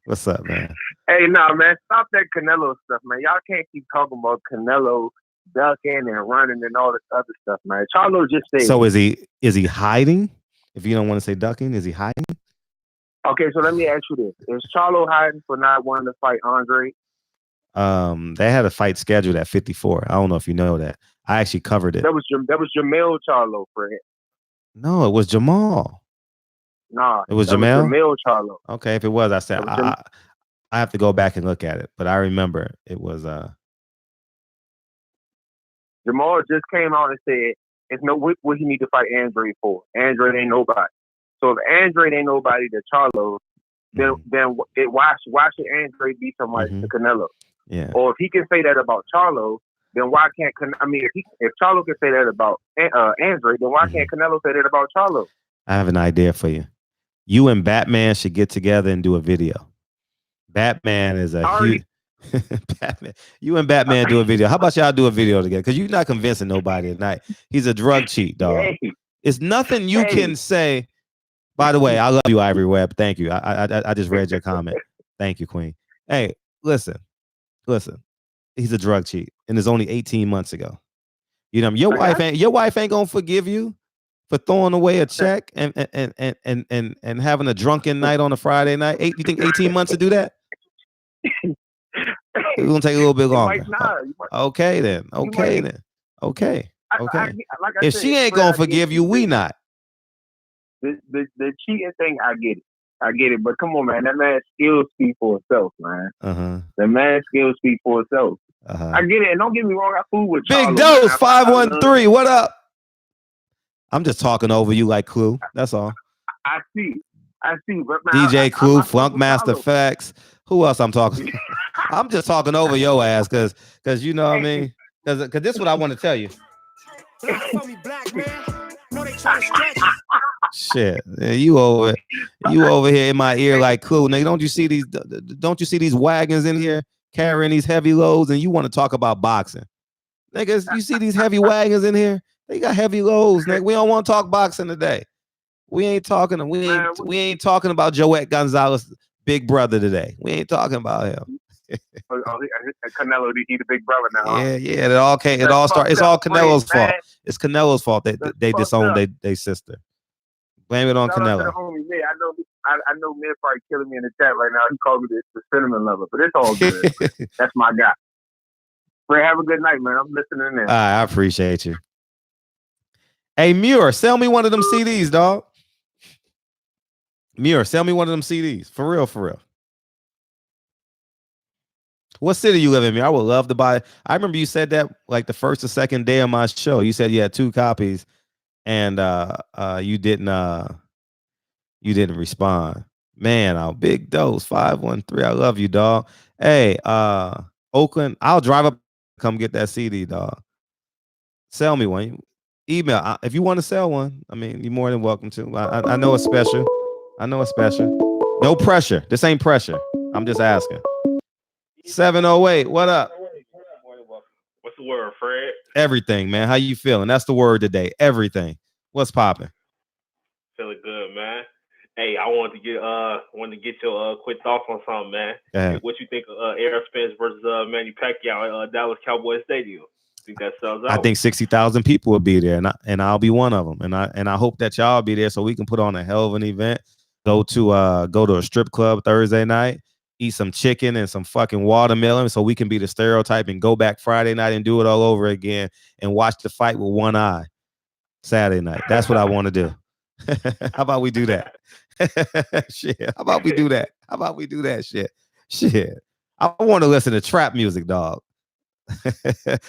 [SPEAKER 4] What's up, man?
[SPEAKER 10] Hey, nah, man, stop that Canelo stuff, man. Y'all can't keep talking about Canelo ducking and running and all this other stuff, man. Charlo just said.
[SPEAKER 4] So is he hiding? If you don't want to say ducking, is he hiding?
[SPEAKER 10] Okay, so let me ask you this: is Charlo hiding for not wanting to fight Andre?
[SPEAKER 4] They had a fight scheduled at 54. I don't know if you know that. I actually covered it.
[SPEAKER 10] That was Jamel Charlo, Fred.
[SPEAKER 4] No, it was Jamal.
[SPEAKER 10] Nah,
[SPEAKER 4] it was Jamel.
[SPEAKER 10] Jamel Charlo.
[SPEAKER 4] Okay, if it was, I said I have to go back and look at it, but I remember it was.
[SPEAKER 10] Jamal just came out and said, "It's no what he need to fight Andre for. Andre ain't nobody. So if Andre ain't nobody to Charlo, then why should Andre be somebody to Canelo?
[SPEAKER 4] Yeah.
[SPEAKER 10] Or if he can say that about Charlo, then why can't if Charlo can say that about Andre, then why can't Canelo say that about Charlo?
[SPEAKER 4] I have an idea for you. You and Batman should get together and do a video. Batman is a huge Batman. You and Batman do a video. How about y'all do a video together? Because you're not convincing nobody tonight. He's a drug cheat, dog.
[SPEAKER 10] Hey.
[SPEAKER 4] It's nothing you can say. By the way, I love you, Ivory Webb. Thank you. I just read your comment. Thank you, Queen. Hey, listen. He's a drug cheat, and it's only 18 months ago. You know, your wife ain't gonna forgive you for throwing away a check and having a drunken night on a Friday night. You think 18 months to do that? It's gonna take a little bit longer. Okay then. Okay. If she ain't gonna forgive you, we not.
[SPEAKER 10] The cheating thing, I get it. But come on, man, that man skills speak for itself, man. The man skills speak for itself. I get it, and don't get me wrong, I fool with
[SPEAKER 4] Big
[SPEAKER 10] Charlo,
[SPEAKER 4] Dose 513. What up? I'm just talking over you like Clue. That's all.
[SPEAKER 10] I see. But man,
[SPEAKER 4] DJ Clue, Funkmaster Facts. Who else I'm talking to? I'm just talking over your ass because you know what I mean? Because this is what I want to tell you. Shit, you over here in my ear like Clue. Nigga, don't you see these wagons in here carrying these heavy loads, and you want to talk about boxing? Niggas, you see these heavy wagons in here? They got heavy loads, nigga. We don't want to talk boxing today. We ain't talking about Joette Gonzalez, big brother today. We ain't talking about him.
[SPEAKER 10] Canelo, he the big brother now.
[SPEAKER 4] Yeah. It all starts. It's all Canelo's fault. It's Canelo's fault that they disowned their sister. Blame it on Canelo.
[SPEAKER 10] I know Mid probably killing me in the chat right now. He called me the cinnamon lover, but it's all good. That's my guy. Fred, have a good night, man. I'm listening in.
[SPEAKER 4] I appreciate you. Hey, Muir, sell me one of them CDs, dog. Muir, sell me one of them CDs. For real. What city you live in, Muir? I would love to buy. I remember you said that like the first or second day of my show. You said you had 2 copies, and you didn't respond. Man, Big Dose 513. I love you, dog. Hey, Oakland, I'll drive up, come get that CD, dog. Sell me one. Email if you want to sell one. I mean, you're more than welcome to. I know it's special. No pressure. This ain't pressure. I'm just asking. 708. What up?
[SPEAKER 14] What's the word, Fred?
[SPEAKER 4] Everything, man. How you feeling? That's the word today. Everything. What's popping?
[SPEAKER 14] Feeling good, man. Hey, I wanted to get your quick thoughts on something, man. What you think of Errol Spence versus Manny Pacquiao at Dallas Cowboys Stadium? Think that sells out?
[SPEAKER 4] I think 60,000 people will be there, and I'll be one of them. And I hope that y'all be there so we can put on a hell of an event. Go to a strip club Thursday night, eat some chicken and some fucking watermelon, so we can be the stereotype and go back Friday night and do it all over again and watch the fight with one eye Saturday night. That's what I want to do. How about we do that? Shit. How about we do that? Shit. I want to listen to trap music, dog.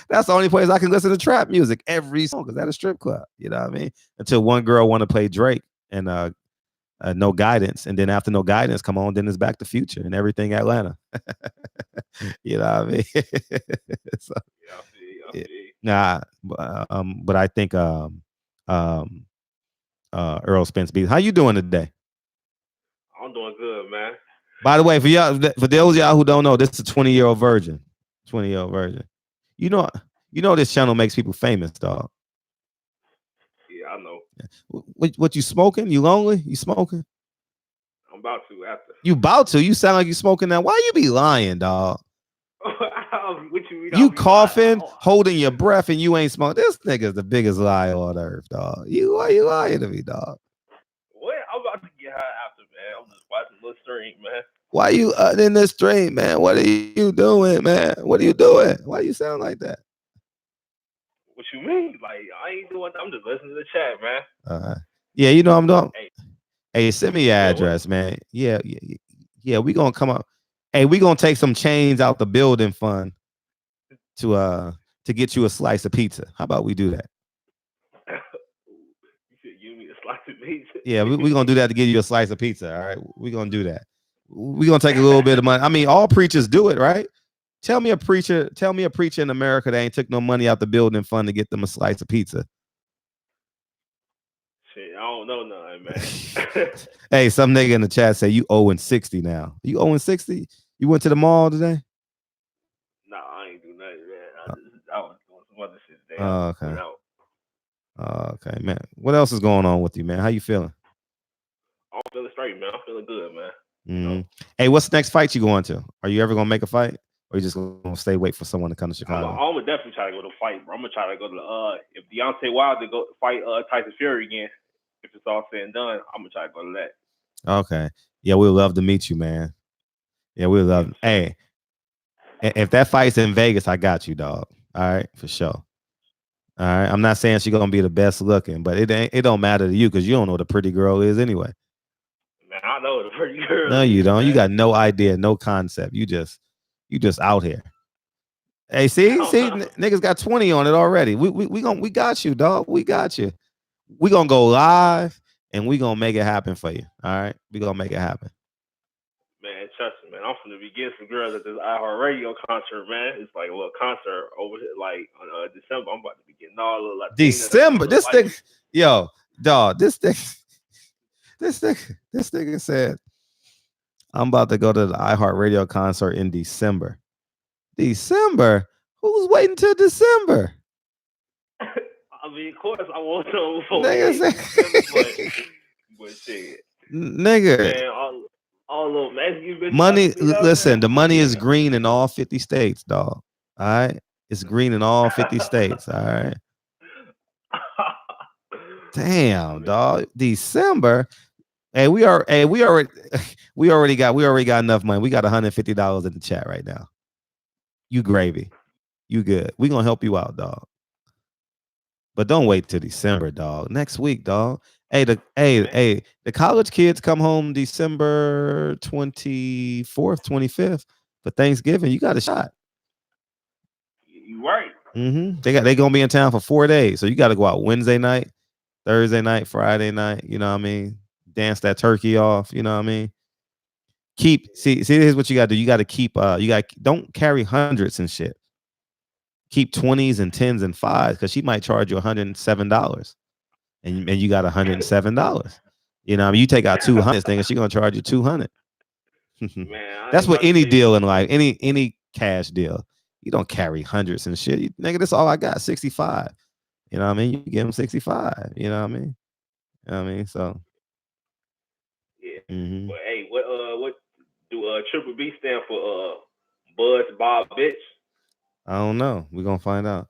[SPEAKER 4] That's the only place I can listen to trap music every song because at a strip club. You know what I mean? Until one girl want to play Drake and No Guidance, and then after No Guidance come on, then it's Back to Future and everything Atlanta. You know what I mean? So, nah, but I think Errol Spence beat. How you doing today?
[SPEAKER 14] I'm doing good, man.
[SPEAKER 4] By the way, for those of y'all who don't know, this is a 20-year-old virgin. 20-year-old virgin. You know this channel makes people famous, dog.
[SPEAKER 14] Yeah, I know.
[SPEAKER 4] What you smoking? You lonely? You smoking?
[SPEAKER 14] I'm about to after.
[SPEAKER 4] You about to? You sound like you smoking now. Why you be lying, dog? You coughing, holding your breath, and you ain't smoking. This nigga's the biggest liar on earth, dog. Why you lying to me, dog?
[SPEAKER 14] What? I'm about to get high after, man. I'm just watching a little stream, man.
[SPEAKER 4] Why you in this stream, man? What are you doing, man? What are you doing? Why you sound like that?
[SPEAKER 14] What you mean? Like, I ain't doing. I'm just listening to the chat, man.
[SPEAKER 4] Yeah, you know I'm doing. Hey, send me your address, man. Yeah. We gonna come up. Hey, we gonna take some change out the building fund to get you a slice of pizza. How about we do that?
[SPEAKER 14] You should give me a slice of pizza.
[SPEAKER 4] Yeah, we gonna do that to give you a slice of pizza. All right, we gonna do that. We gonna take a little bit of money. I mean, all preachers do it, right? Tell me a preacher in America that ain't took no money out the building fund to get them a slice of pizza.
[SPEAKER 14] Shit, I don't know nothing, man.
[SPEAKER 4] Hey, some nigga in the chat say you owing 60 now. You owing 60? You went to the mall today?
[SPEAKER 14] No, I ain't do nothing, man. I was doing some other shit today.
[SPEAKER 4] Oh, okay, man. What else is going on with you, man? How you feeling?
[SPEAKER 14] I'm feeling straight, man. I'm feeling good, man.
[SPEAKER 4] Mm-hmm. Hey, what's the next fight you going to? Are you ever gonna make a fight, or you just gonna wait for someone to come to Chicago?
[SPEAKER 14] I'm gonna definitely try to go to fight, bro. I'm gonna try to go to if Deontay Wilder go fight Tyson Fury again, if it's all said and done, I'm gonna try to go to that.
[SPEAKER 4] Okay. Yeah, we'd love to meet you, man. Yeah, we'd love. Hey, if that fight's in Vegas, I got you, dog. All right, for sure. All right. I'm not saying she's gonna be the best looking, but it don't matter to you because you don't know what a pretty girl is anyway.
[SPEAKER 14] Man, I know the pretty girl.
[SPEAKER 4] No, you don't. Man. You got no idea, no concept. You just out here. Hey, see, niggas got 20 on it already. We got you, dog. We got you. We gonna go live and we gonna make it happen for you. All right, we gonna make it happen.
[SPEAKER 14] Man, trust me, man. I'm finna be getting some girls at this iHeartRadio concert, man. It's like a little concert over here, like on December. I'm about to be getting all the Latinas.
[SPEAKER 4] December. This thing, yo, dog. This nigga said, I'm about to go to the iHeartRadio concert in December. December? Who's waiting till December?
[SPEAKER 14] I mean, of course, I want some before. But shit,
[SPEAKER 4] nigga.
[SPEAKER 14] Man, all of them.
[SPEAKER 4] Money. Listen, the money is green in all 50 states, dog. All right, it's green in all 50 states. All right. Damn, dog. December. Hey, we already got enough money. We got $150 in the chat right now. You gravy. You good. We gonna help you out, dog. But don't wait till December, dog. Next week, dog. Hey, the college kids come home December 24th, 25th for Thanksgiving. You got a shot.
[SPEAKER 14] You right.
[SPEAKER 4] Mm-hmm. They gonna be in town for 4 days. So you gotta go out Wednesday night, Thursday night, Friday night. You know what I mean? Dance that turkey off. You know what I mean? See, here's what you gotta do. You gotta keep don't carry hundreds and shit. Keep 20s and 10s and 5s because she might charge you $107 and you got $107. You know what I mean? You take out 200 thing and she's gonna charge you 200.
[SPEAKER 14] Man,
[SPEAKER 4] that's what any deal in life, any cash deal. You don't carry hundreds and shit. Nigga, that's all I got, 65. You know what I mean? You give them 65. You know what I mean? You know what I mean? So
[SPEAKER 14] yeah.
[SPEAKER 4] Mm-hmm.
[SPEAKER 14] But hey, what do Triple B stand for? Buzz Bob bitch.
[SPEAKER 4] I don't know. We're gonna find out.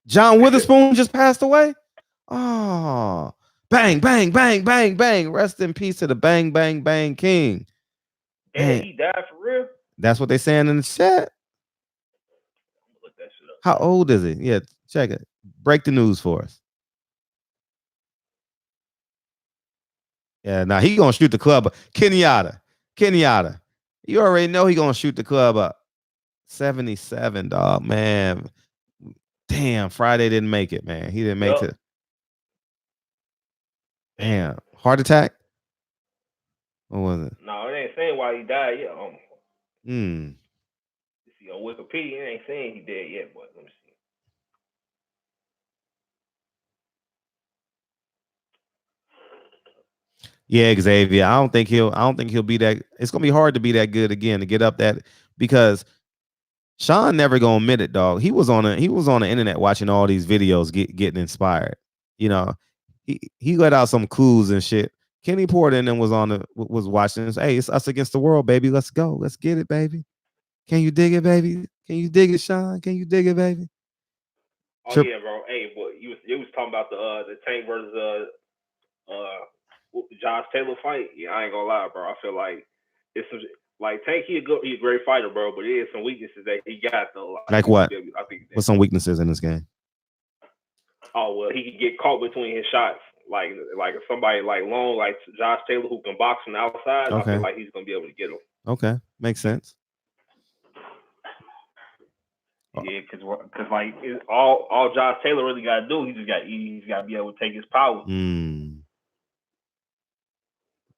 [SPEAKER 4] John Witherspoon just passed away. Oh, bang, bang, bang, bang, bang. Rest in peace to the bang, bang, bang king.
[SPEAKER 14] And he died for real.
[SPEAKER 4] That's what they saying in the chat.
[SPEAKER 14] Look that shit up.
[SPEAKER 4] How old is he? Yeah, check it. Break the news for us. Yeah, now he gonna shoot the club up. Kenyatta. You already know he gonna shoot the club up. 77, dog, man. Damn, Friday didn't make it, man. He didn't make it. Damn, heart attack? What was it?
[SPEAKER 14] No, it ain't saying why he died yet.
[SPEAKER 4] You
[SPEAKER 14] see on Wikipedia, it ain't saying he dead yet, but let me see.
[SPEAKER 4] Yeah, Xavier. I don't think he'll be that. It's gonna be hard to be that good again, to get up that, because Shawn never gonna admit it, dog. He was on the internet watching all these videos, getting inspired. You know, he let out some clues and shit. Kenny Porter and then was watching this. Hey, it's us against the world, baby. Let's go. Let's get it, baby. Can you dig it, baby? Can you dig it, Shawn? Can you dig it, baby?
[SPEAKER 14] Oh yeah, bro. Hey, boy, you was talking about the Tank versus Josh Taylor fight. Yeah, I ain't gonna lie, bro. I feel like it's some, like Tank. He a great fighter, bro. But it is some weaknesses that he got though.
[SPEAKER 4] Like what?
[SPEAKER 14] I think
[SPEAKER 4] What's some weaknesses in this game?
[SPEAKER 14] Oh well, he can get caught between his shots. Like if somebody like long, like Josh Taylor, who can box from the outside.
[SPEAKER 4] Okay.
[SPEAKER 14] I feel like he's gonna be able to get him.
[SPEAKER 4] Okay, makes sense.
[SPEAKER 14] Yeah, because like all Josh Taylor really got to do, he's got to be able to take his power.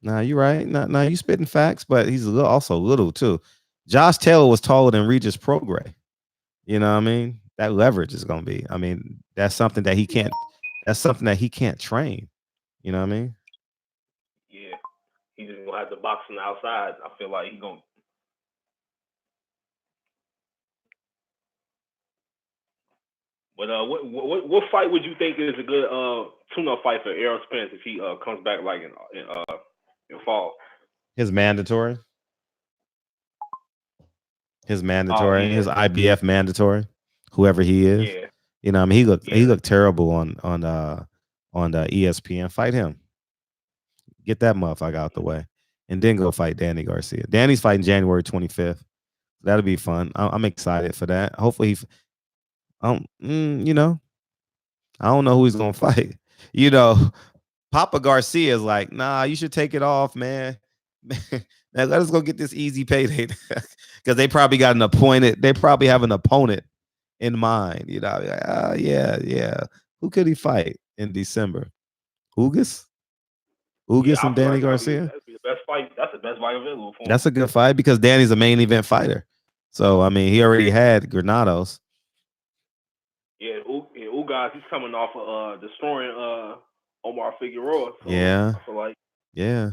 [SPEAKER 4] Nah, you're right. Nah, you spitting facts, but he's also little too. Josh Taylor was taller than Regis Prograis. You know what I mean? That leverage is gonna be. I mean, that's something that he can't. That's something that he can't train. You know what I mean?
[SPEAKER 14] Yeah, he's just gonna have to box from the outside. I feel like he's gonna. But what fight would you think is a good tune-up fight for Errol Spence if he comes back like in fall?
[SPEAKER 4] His mandatory. His IBF mandatory. Whoever he is.
[SPEAKER 14] Yeah.
[SPEAKER 4] You know, I mean, he looked terrible on the ESPN. Fight him. Get that motherfucker out the way, and then go fight Danny Garcia. Danny's fighting January 25th. That'll be fun. I'm excited for that. Hopefully, you know, I don't know who he's gonna fight. You know, Papa Garcia is like, nah, you should take it off, man. Now let us go get this easy payday, because they probably got an appointed. They probably have an opponent in mind. You know, like, yeah. Who could he fight in December? Ugas and Danny Garcia.
[SPEAKER 14] That'd be the best fight. That's the best fight available for him.
[SPEAKER 4] That's a good fight because Danny's a main event fighter. So I mean, he already had Granados.
[SPEAKER 14] Yeah, Ugas, he's coming off of destroying Omar Figueroa. So
[SPEAKER 4] Yeah.
[SPEAKER 14] I feel like.
[SPEAKER 4] Yeah.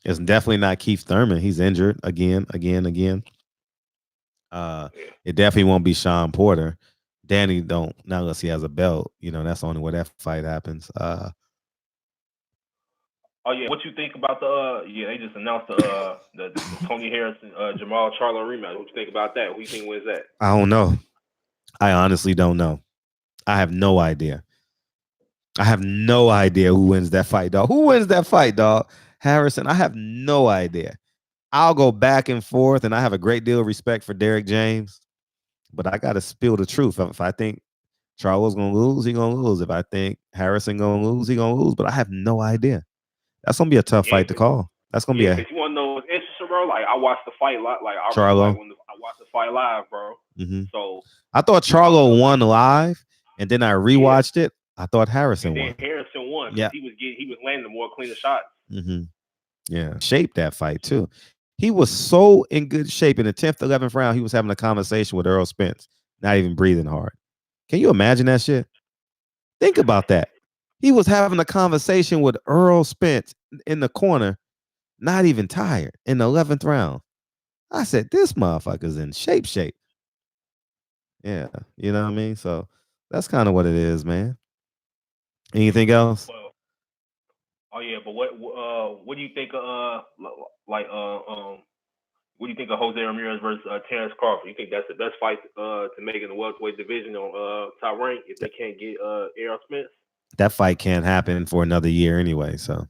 [SPEAKER 4] It's definitely not Keith Thurman. He's injured again. It definitely won't be Shawn Porter. Danny don't, not unless he has a belt. You know, that's the only way that fight happens.
[SPEAKER 14] Oh yeah, what you think about they just announced the Tony Harrison Jamal Charlo rematch. What you think about that? Who you think wins that?
[SPEAKER 4] I don't know. I honestly don't know. I have no idea. Who wins that fight, dog. Who wins that fight, dog? Harrison. I have no idea. I'll go back and forth, and I have a great deal of respect for Derrick James, but I got to spill the truth. If I think Charlo's gonna lose, he's gonna lose. If I think Harrison gonna lose, he's gonna lose. But I have no idea. That's gonna be a tough fight to call. That's gonna be a.
[SPEAKER 14] If you want to know what's interesting, bro, like I watched the fight live. Like I
[SPEAKER 4] Charlo.
[SPEAKER 14] when I watched the fight live, bro.
[SPEAKER 4] Mm-hmm.
[SPEAKER 14] So
[SPEAKER 4] I thought Charlo won live, and then I rewatched it. I thought Harrison won.
[SPEAKER 14] Harrison won.
[SPEAKER 4] Yeah,
[SPEAKER 14] he was landing the more cleaner shots.
[SPEAKER 4] Mm-hmm. Yeah, shaped that fight too. He was so in good shape in the 10th, 11th round. He was having a conversation with Errol Spence, not even breathing hard. Can you imagine that shit? Think about that. He was having a conversation with Errol Spence in the corner, not even tired, in the 11th round. I said, this motherfucker's in shape. Yeah, you know what I mean? So that's kind of what it is, man. Anything else?
[SPEAKER 14] Oh yeah, but what do you think what do you think of Jose Ramirez versus Terrence Crawford? You think that's the best fight to make in the welterweight division on top rank if they can't get Errol Spence?
[SPEAKER 4] That fight can't happen for another year anyway. So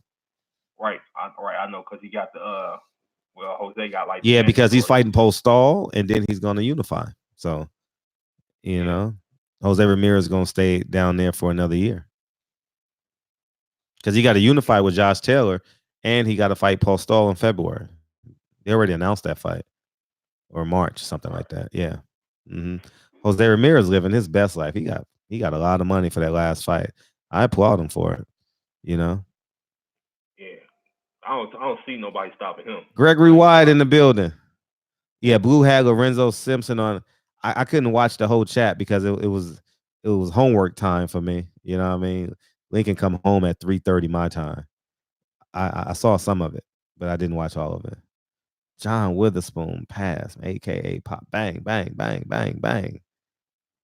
[SPEAKER 14] right, I know because he got the Jose got like
[SPEAKER 4] because he's fighting post-stall and then he's going to unify. So you know, Jose Ramirez is going to stay down there for another year. Because he got to unify with Josh Taylor, and he got to fight Paul Stall in February. They already announced that fight. or March, something like that. Yeah. Jose Ramirez living his best life. He got a lot of money for that last fight. I applaud him for it. You know.
[SPEAKER 14] Yeah, I don't see nobody stopping him.
[SPEAKER 4] Gregory Wyatt in the building. Yeah, Blue had Lorenzo Simpson on. I couldn't watch the whole chat because it was homework time for me. You know what I mean? Lincoln come home at 3:30 my time. I saw some of it, but I didn't watch all of it. John Witherspoon passed, aka Pop Bang Bang Bang Bang Bang.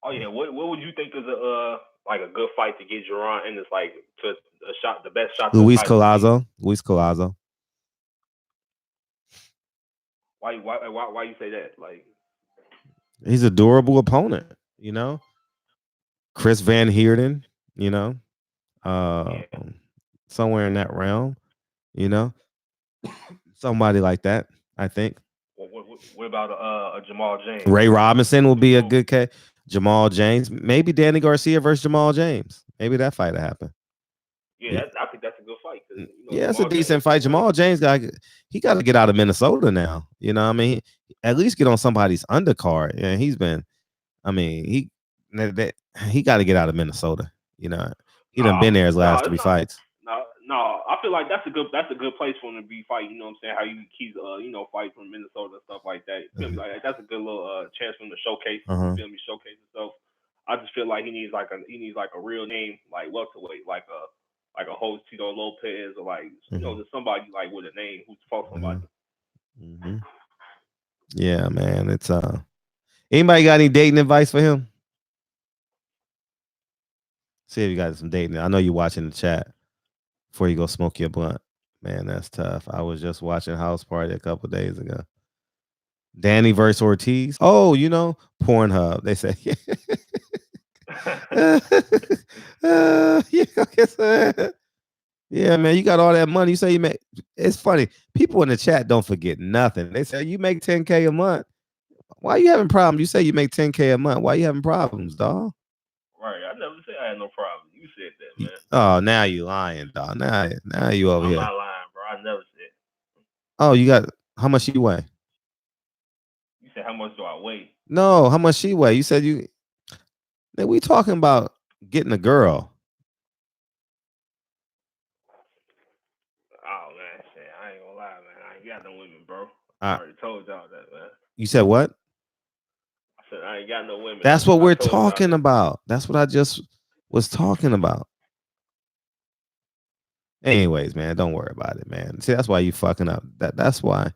[SPEAKER 14] Oh yeah, what would you think is a good fight to get Gervonta in this like to a shot, the best shot?
[SPEAKER 4] Luis Collazo.
[SPEAKER 14] Why you say that? Like,
[SPEAKER 4] he's a durable opponent, you know. Chris Van Heerden, you know, somewhere in that realm, you know, somebody like that. I think.
[SPEAKER 14] What about a Jamal James?
[SPEAKER 4] Ray Robinson will be a good case. Jamal James, maybe Danny Garcia versus Jamal James. Maybe that fight will happen.
[SPEAKER 14] Yeah, I think that's a good fight. You know,
[SPEAKER 4] yeah, it's a decent fight. Jamal James got to get out of Minnesota now. You know what I mean? At least get on somebody's undercard. And he's been, I mean, he got to get out of Minnesota. You know, he done been there his last 3 fights.
[SPEAKER 14] No, I feel like that's a good place for him to be fighting. You know what I'm saying? How you keep fight from Minnesota and stuff like that. Like that's a good little chance for him to showcase. Feel me? Showcase himself. I just feel like he needs like a real name, like welterweight, like a Jose Tito Lopez, or like just somebody like with a name who's fought somebody.
[SPEAKER 4] Yeah, man. It's anybody got any dating advice for him? See if you got some dating. I know you're watching the chat before you go smoke your blunt. Man, that's tough. I was just watching House Party a couple days ago. Danny versus Ortiz. Oh, you know, Pornhub. They say. Yeah, man, you got all that money. You say you make. It's funny. People in the chat don't forget nothing. They say you make $10K a month. Why you having problems? You say you make $10K a month. Why you having problems, dog?
[SPEAKER 14] Right. I never said I had no problem. You said that, man.
[SPEAKER 4] Oh, now you lying, dog. Now you over here.
[SPEAKER 14] I'm not lying, bro. I never said.
[SPEAKER 4] Oh, you got how much you weigh?
[SPEAKER 14] You said how much do I weigh?
[SPEAKER 4] No, how much she weigh? You said you. Man, we talking about getting a girl.
[SPEAKER 14] Oh man, shit, I ain't gonna lie, man. I ain't got no women, bro. I already told y'all that, man.
[SPEAKER 4] You said what?
[SPEAKER 14] I said I ain't got no women.
[SPEAKER 4] That's what we're talking about. That's what I just was talking about. Anyways, man, don't worry about it, man. See, that's why you fucking up. That's why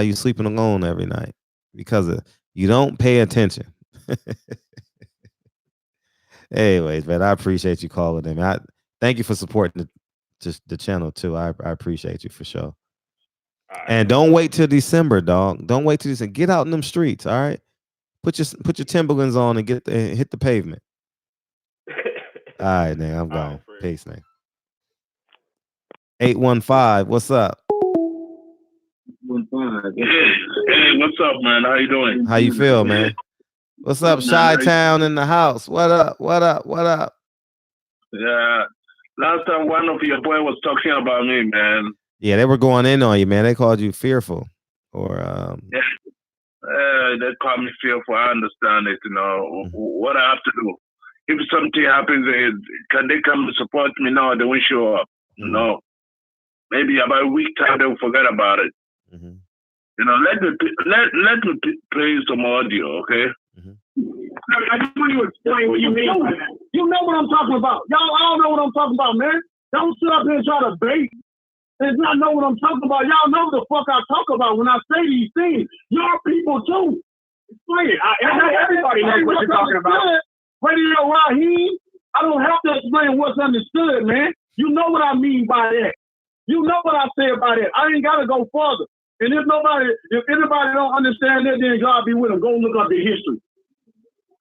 [SPEAKER 4] you sleeping alone every night, because you don't pay attention. Anyways, man, I appreciate you calling in. Thank you for supporting the channel too. I appreciate you for sure. And don't wait till December, dog. Don't wait till December. Get out in them streets, all right? Put your Timberlands on and hit the pavement. All right, man. I'm gone. Peace, man. 815. What's up?
[SPEAKER 12] Hey, what's up, man? How you doing?
[SPEAKER 4] How you feel, man? What's up, Chi-Town in the house? What up?
[SPEAKER 12] Yeah. Last time one of your boy was talking about me, man.
[SPEAKER 4] Yeah, they were going in on you, man. They called you fearful. Or
[SPEAKER 12] yeah. They call me fearful. I understand it, you know. What I have to do. If something happens, can they come to support me now? They won't show up. No. Maybe about a week time they'll forget about it. You know, let me play some audio, okay?
[SPEAKER 11] I just want you to explain what you mean by that. You know what I'm talking about. Y'all all know what I'm talking about, man. Don't sit up here and try to bait and not know what I'm talking about. Y'all know the fuck I talk about when I say these things. Y'all people too. Explain it. Everybody knows what you're talking about. Radio Raheem, I don't have to explain what's understood, man. You know what I mean by that. You know what I say about it. I ain't got to go further. And if anybody don't understand that, then God be with them. Go look up the history.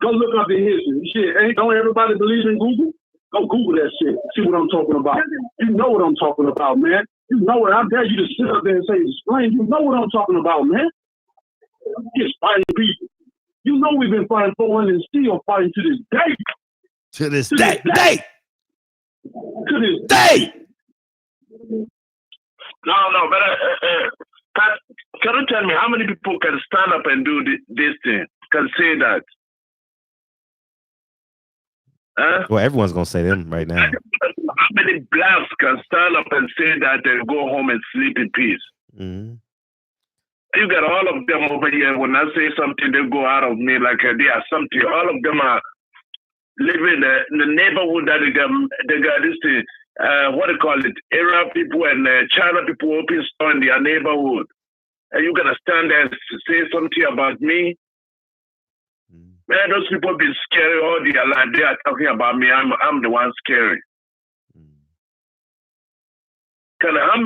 [SPEAKER 11] Go look up the history. Shit, don't everybody believe in Google? Go Google that shit. See what I'm talking about. You know what I'm talking about, man. You know what I dare you to sit up there and say, explain. You know what I'm talking about, man. Just fighting people. You know we've been fighting for and still fighting to this day.
[SPEAKER 4] To this day.
[SPEAKER 12] No, but Can you tell me how many people can stand up and do this thing? Can say that? Huh?
[SPEAKER 4] Well, everyone's gonna say them right now.
[SPEAKER 12] How many blacks can stand up and say that and go home and sleep in peace?
[SPEAKER 4] Mm-hmm.
[SPEAKER 12] You got all of them over here. When I say something, they go out of me like they are something. All of them are living in the neighborhood that they got this thing. What do you call it? Arab people and China people open store in their neighborhood. And you gonna stand there and say something about me? Man, those people been scary all their life. They are talking about me. I'm the one scary. How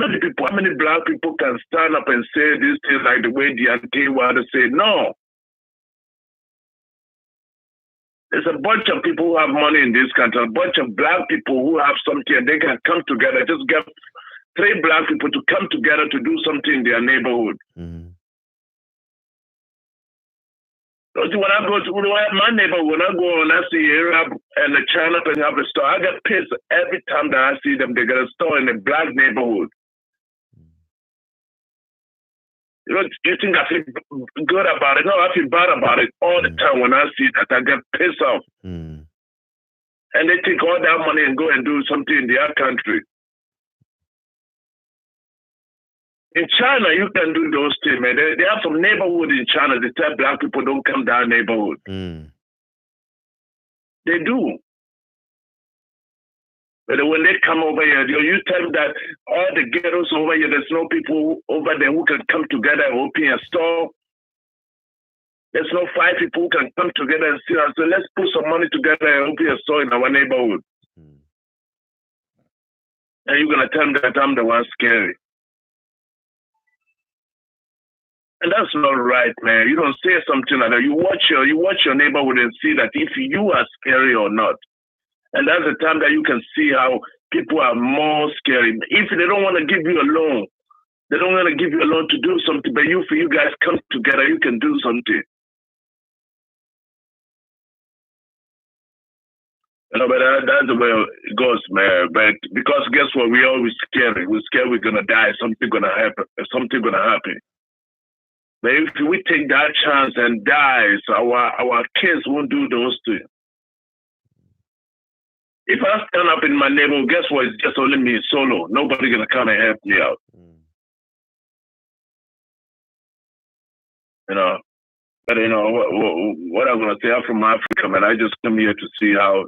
[SPEAKER 12] many black people can stand up and say these things like the way the anti-water say no? There's a bunch of people who have money in this country, a bunch of black people who have something, and they can come together. Just get 3 black people to come together to do something in their neighborhood.
[SPEAKER 4] Mm-hmm.
[SPEAKER 12] When I go to my neighborhood, when I go and I see Arab and the China and have a store, I get pissed every time that I see them. They got a store in a black neighborhood. You think I feel good about it? No, I feel bad about it all the time. When I see that, I get pissed off. And they take all that money and go and do something in their country. In China, you can do those things, man. They have some neighborhood in China. They tell black people don't come down neighborhood. They do. But when they come over here, you tell them that all the ghettos over here, there's no people over there who can come together and open a store. There's no 5 people who can come together and say, so let's put some money together and open a store in our neighborhood. And you're going to tell them that I'm the one scary. And that's not right, man. You don't say something like that. You watch your neighborhood and see that if you are scary or not. And that's the time that you can see how people are more scary. If they don't want to give you a loan, they don't want to give you a loan to do something, but you guys come together, you can do something. You know, but that's the way it goes, man. But because guess what? We're always scared. We're scared we're going to die. Something going to happen. Something going to happen. But if we take that chance and die, so our kids won't do those things. If I stand up in my neighborhood, guess what? It's just only me solo. Nobody going to come and help me out. You know, but you know, what I'm going to say, I'm from Africa, man. I just come here to see how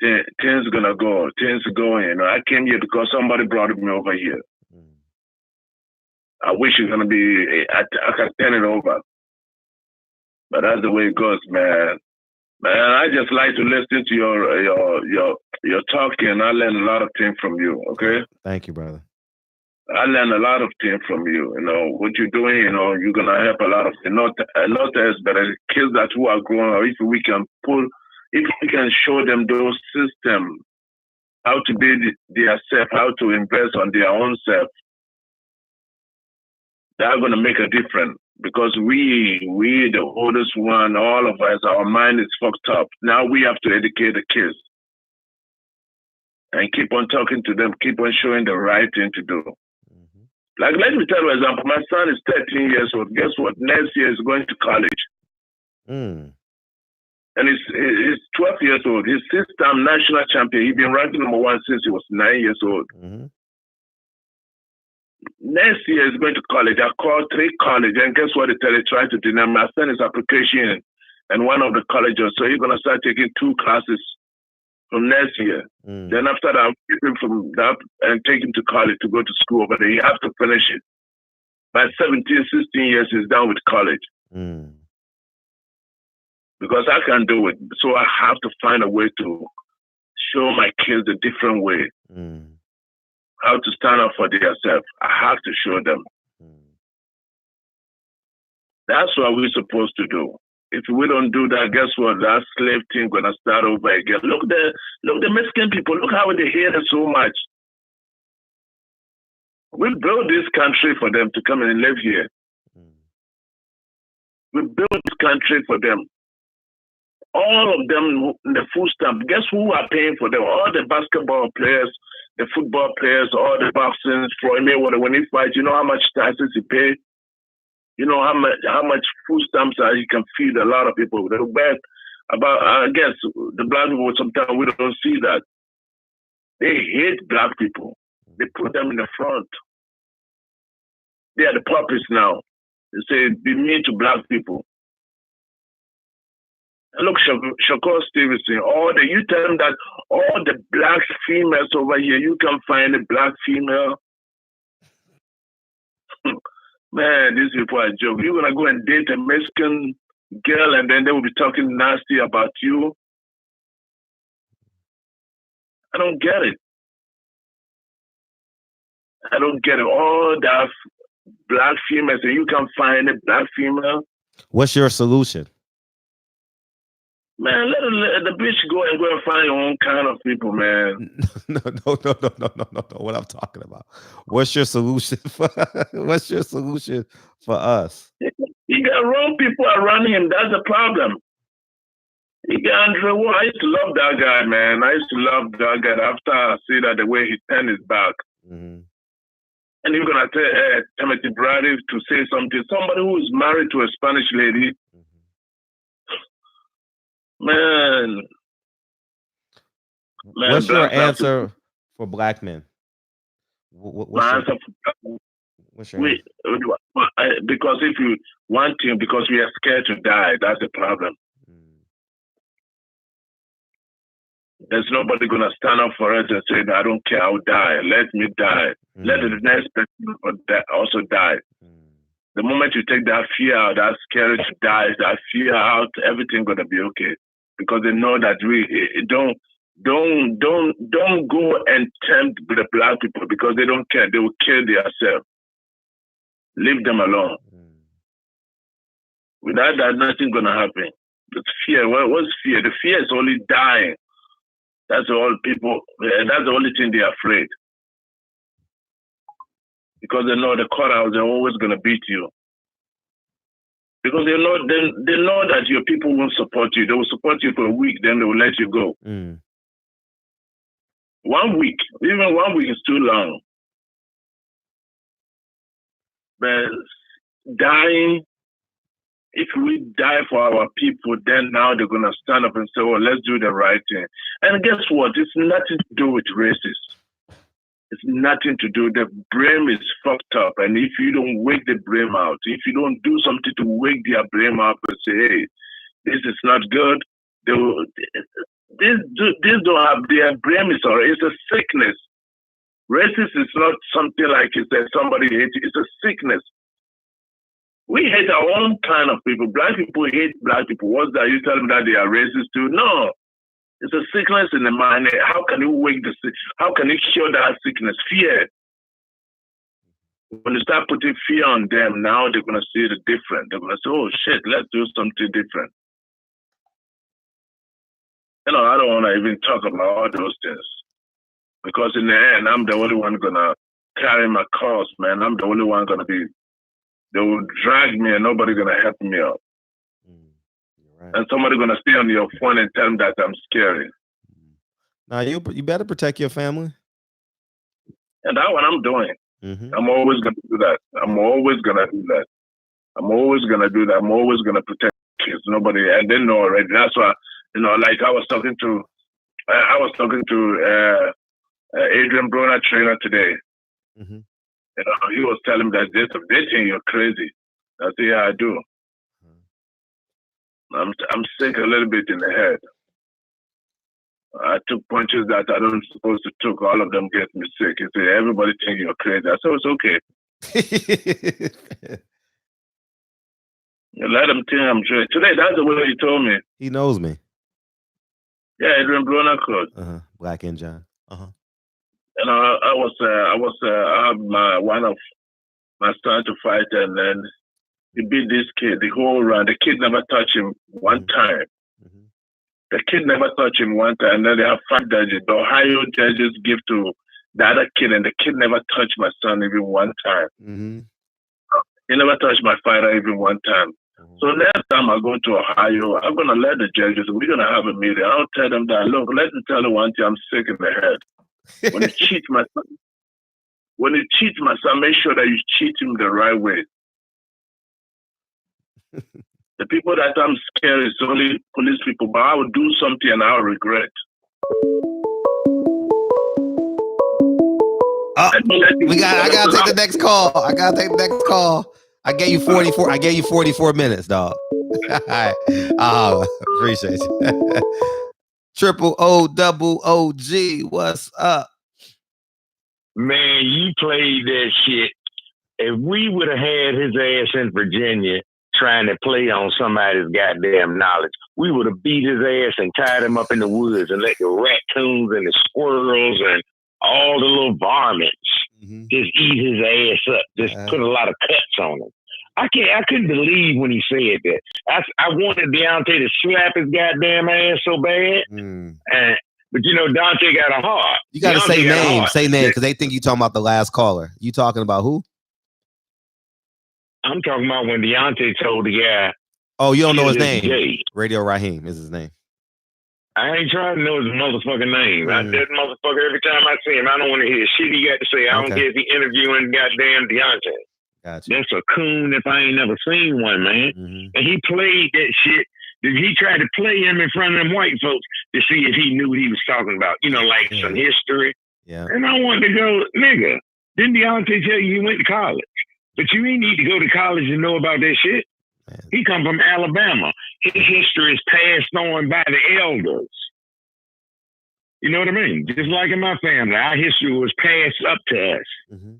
[SPEAKER 12] things going to go. Things are going. You know, I came here because somebody brought me over here. I wish it's gonna be. I can turn it over, but that's the way it goes, man. Man, I just like to listen to your talking. I learn a lot of things from you. Okay.
[SPEAKER 4] Thank you, brother.
[SPEAKER 12] I learn a lot of things from you. You know what you're doing. You know you're gonna help a lot of not us, but kids that who are growing up. If we can show them those systems, how to build their self, how to invest on their own self. They're going to make a difference because we, the oldest one, all of us, our mind is fucked up. Now we have to educate the kids and keep on talking to them, keep on showing the right thing to do. Like, let me tell you an example. My son is 13 years old. Guess what? Next year he's going to college. And he's 12 years old. He's 6-time national champion. He's been ranked number 1 since he was 9 years old. Next year he's going to college. I called 3 colleges, and guess what? They tried to deny my son his application and one of the colleges. So he's going to start taking 2 classes from next year. Then after that, I'll keep him from that and take him to college to go to school. But he has to finish it. By 17, 16 years, he's done with college. Because I can't do it. So I have to find a way to show my kids a different way. How to stand up for themselves. I have to show them. That's what we're supposed to do. If we don't do that, guess what? That slave thing gonna start over again. Look the Mexican people. Look how they hate us so much. We built this country for them to come and live here. We built this country for them. All of them, the food stamp. Guess who are paying for them? All the basketball players, the football players, all the boxers, Floyd Mayweather, when he fights, you know how much taxes he pays? You know how much food stamps he can feed a lot of people. The bad about, I guess, the black people, sometimes we don't see that. They hate black people. They put them in the front. They are the puppets now. They say, be mean to black people. And look, Shakur Stevenson, you tell them that all the black females over here, you can find a black female. Man, these people are joking. You're going to go and date a Mexican girl and then they will be talking nasty about you. I don't get it. I don't get it. All that black females, and you can find a black female.
[SPEAKER 4] What's your solution?
[SPEAKER 12] Man, let the bitch go and find your own kind of people, man.
[SPEAKER 4] No. What I'm talking about. What's your solution for us?
[SPEAKER 12] He got wrong people around him. That's the problem. He got Andrew. I used to love that guy, man. I used to love that guy after I see that the way he turned his back.
[SPEAKER 4] Mm-hmm.
[SPEAKER 12] And you're gonna tell Timothy Brady to say something. Somebody who is married to a Spanish lady. Man,
[SPEAKER 4] what's your answer for black men? What's your answer?
[SPEAKER 12] Because if you want to, because we are scared to die, that's the problem. There's nobody gonna stand up for us and say, "I don't care, I'll die. Let me die. Let the next person also die." The moment you take that fear out, that scary to die, that fear out, everything gonna be okay. Because they know that we don't go and tempt the black people because they don't care. They will kill themselves. Leave them alone. Without that, nothing gonna happen. It's fear. What's fear? The fear is only dying. That's all people. That's the only thing they're afraid. Because they know the courthouse, they're always gonna beat you. Because they know that your people won't support you. They will support you for a week, then they will let you go. 1 week, even 1 week is too long. But dying, if we die for our people, then now they're going to stand up and say, "Oh, let's do the right thing." And guess what? It's nothing to do with racism. It's nothing to do. The brain is fucked up. And if you don't wake the brain out, if you don't do something to wake their brain up and say, "Hey, this is not good," this don't have their brain is already. It's a sickness. Racism is not something like it's that somebody hates. It's a sickness. We hate our own kind of people. Black people hate black people. What's that? You tell them that they are racist too? No. It's a sickness in the mind. How can you wake the sick? How can you cure that sickness? Fear. When you start putting fear on them, now they're going to see the difference. They're going to say, "Oh, shit, let's do something different." I don't want to even talk about all those things. Because in the end, I'm the only one going to carry my cause, man. I'm the only one going to be. They will drag me and nobody going to help me out. Right. And somebody going to stay on your phone and tell them that I'm scary.
[SPEAKER 4] Now, you better protect your family.
[SPEAKER 12] And that's what I'm doing. I'm always going to do that. I'm always going to do that. I'm always going to do that. I'm always going to protect kids. Nobody, and they know already. That's why, like I was talking to Adrian Broner trainer today. He was telling me that they think you're crazy. I said, "Yeah, I do. I'm sick a little bit in the head. I took punches that I don't supposed to took. All of them get me sick." He said, "Everybody think you're crazy." I said, "It's okay." You let them think I'm crazy. Today, that's the way he told me.
[SPEAKER 4] He knows me.
[SPEAKER 12] Yeah, Adrian Broner coach.
[SPEAKER 4] Black and John.
[SPEAKER 12] And I had one of my son to fight, and then he beat this kid the whole round. The kid never touched him one time. The kid never touched him one time. And then they have 5 judges. The Ohio judges give to the other kid, and the kid never touched my son even one time. He never touched my fighter even one time. So next time I go to Ohio, I'm going to let the judges, we're going to have a meeting. I'll tell them that, "Look, let me tell you one thing, I'm sick in the head. When you cheat my son, make sure that you cheat him the right way. The people that I'm scared is only police people, but I will do something and I'll regret.
[SPEAKER 4] Oh, I gotta take the next call. I gave you 44. I gave you 44 minutes, dog. Oh, appreciate you. Triple O double OG. What's up?
[SPEAKER 15] Man, you played that shit. If we would have had his ass in Virginia trying to play on somebody's goddamn knowledge, we would have beat his ass and tied him up in the woods and let the raccoons and the squirrels and all the little varmints just eat his ass up. Just put a lot of cuts on him. I couldn't believe when he said that. I wanted Deontay to slap his goddamn ass so bad. But you know, Dante got a heart.
[SPEAKER 4] You got to say name, because they think you talking about the last caller. You talking about who?
[SPEAKER 15] I'm talking about when Deontay told the guy.
[SPEAKER 4] Oh, you don't know his name? Jay. Radio Raheem is his name.
[SPEAKER 15] I ain't trying to know his motherfucking name. That motherfucker, every time I see him, I don't want to hear shit he got to say. I don't care if he interviewing goddamn Deontay.
[SPEAKER 4] Gotcha.
[SPEAKER 15] That's a coon if I ain't never seen one, man. And he played that shit. He tried to play him in front of them white folks to see if he knew what he was talking about. You know, like some history.
[SPEAKER 4] Yeah.
[SPEAKER 15] And I wanted to go, nigga, didn't Deontay tell you went to college? But you ain't need to go to college to know about that shit. Man. He come from Alabama. His history is passed on by the elders. You know what I mean? Just like in my family, our history was passed up to us. I'm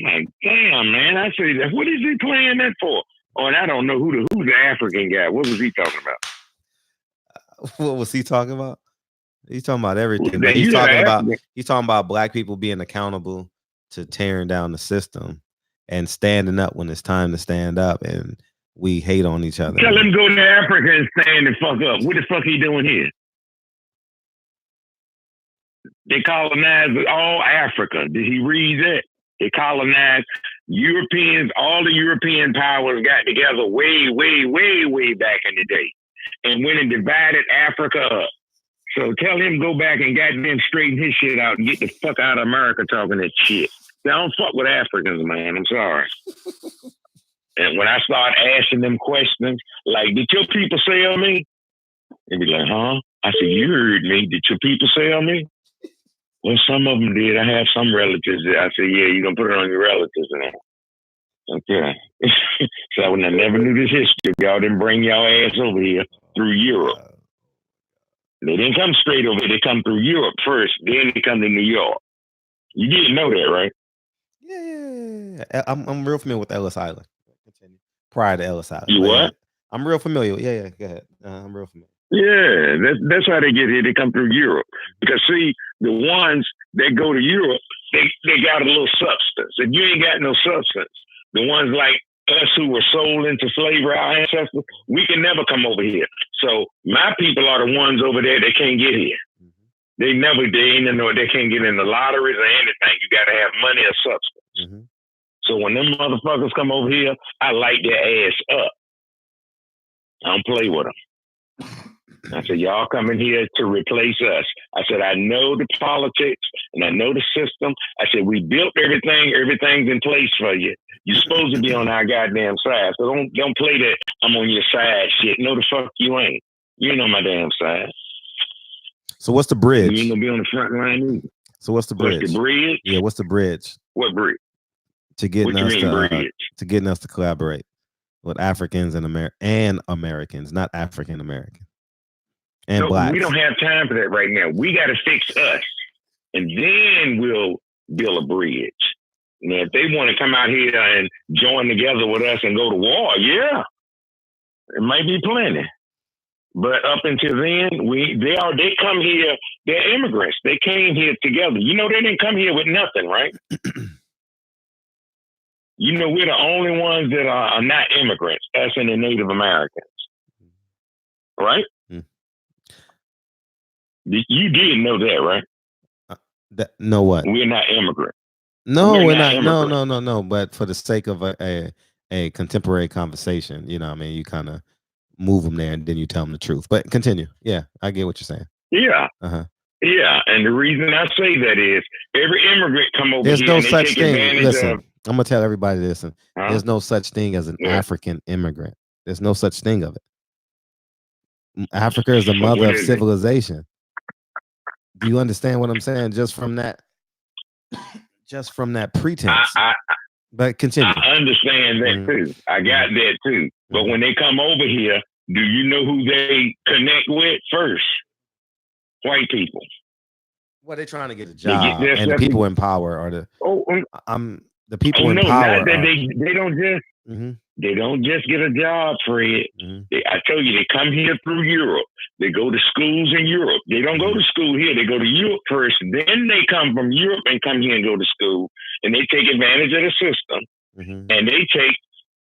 [SPEAKER 15] like, damn, man. I say, what is he playing that for? Oh, and I don't know who's the African guy. What was he talking about?
[SPEAKER 4] What was he talking about? He's talking about everything. But he's talking about black people being accountable to tearing down the system and standing up when it's time to stand up, and we hate on each other.
[SPEAKER 15] Tell him go to Africa and stand the fuck up. What the fuck he doing here? They colonized all Africa. Did he read that? They colonized Europeans. All the European powers got together way, way, way, way back in the day and went and divided Africa up. So tell him go back and goddamn straighten his shit out and get the fuck out of America talking that shit. I don't fuck with Africans, man. I'm sorry. And when I start asking them questions, like, did your people sell me? They be like, huh? I said, you heard me. Did your people sell me? Well, some of them did. I have some relatives that I said, yeah, you're going to put it on your relatives now. Okay. So I never knew this history. Y'all didn't bring y'all ass over here through Europe. They didn't come straight over here. They come through Europe first. Then they come to New York. You didn't know that, right?
[SPEAKER 4] Yeah. I'm real familiar with Ellis Island. Continue. Prior to Ellis Island.
[SPEAKER 15] You what?
[SPEAKER 4] I'm real familiar. Yeah. Go ahead. I'm real familiar.
[SPEAKER 15] Yeah, that's how they get here. They come through Europe. Because see, the ones that go to Europe, they got a little substance. If you ain't got no substance, the ones like us who were sold into slavery, our ancestors, we can never come over here. So my people are the ones over there that can't get here. They can't get in the lotteries or anything. You got to have money or substance. So when them motherfuckers come over here, I light their ass up. I don't play with them. I said, y'all coming here to replace us. I said, I know the politics and I know the system. I said, we built everything. Everything's in place for you. You're supposed to be on our goddamn side. So don't play that I'm on your side shit. No, the fuck you ain't. You ain't on my damn side.
[SPEAKER 4] So what's the bridge?
[SPEAKER 15] You ain't gonna be on the front line either.
[SPEAKER 4] So what's the bridge?
[SPEAKER 15] What's the bridge?
[SPEAKER 4] Yeah, what's the bridge?
[SPEAKER 15] What bridge?
[SPEAKER 4] To getting us to collaborate with Africans and Americans, not African American. And blacks.
[SPEAKER 15] We don't have time for that right now. We got to fix us, and then we'll build a bridge. Now, if they want to come out here and join together with us and go to war, yeah, it might be plenty. But up until then, they come here. They're immigrants. They came here together. You know, they didn't come here with nothing, right? You know, we're the only ones that are not immigrants, us and the Native Americans, right? You did know that, right?
[SPEAKER 4] Know what?
[SPEAKER 15] We're not immigrants.
[SPEAKER 4] No, we're not. No. But for the sake of a contemporary conversation, you know what I mean? You kind of move them there and then you tell them the truth. But continue. Yeah, I get what you're saying.
[SPEAKER 15] Yeah. Yeah, and the reason I say that is every immigrant come over
[SPEAKER 4] There's
[SPEAKER 15] here
[SPEAKER 4] no
[SPEAKER 15] and they
[SPEAKER 4] such
[SPEAKER 15] take
[SPEAKER 4] thing.
[SPEAKER 15] advantage
[SPEAKER 4] Listen,
[SPEAKER 15] of.
[SPEAKER 4] I'm gonna tell everybody this.
[SPEAKER 15] Huh?
[SPEAKER 4] There's no such thing as an African immigrant. There's no such thing of it. Africa is the mother of civilization. Do you understand what I'm saying? Just from that pretense. But continue.
[SPEAKER 15] I understand that too. I got that too. But when they come over here, do you know who they connect with first? White people.
[SPEAKER 4] Well, they're trying to get a job, and the people in power are the people in
[SPEAKER 15] no,
[SPEAKER 4] power.
[SPEAKER 15] Not that they don't just they don't just get a job, Fred. I tell you, they come here through Europe. They go to schools in Europe. They don't go to school here. They go to Europe first. Then they come from Europe and come here and go to school, and they take advantage of the system. And they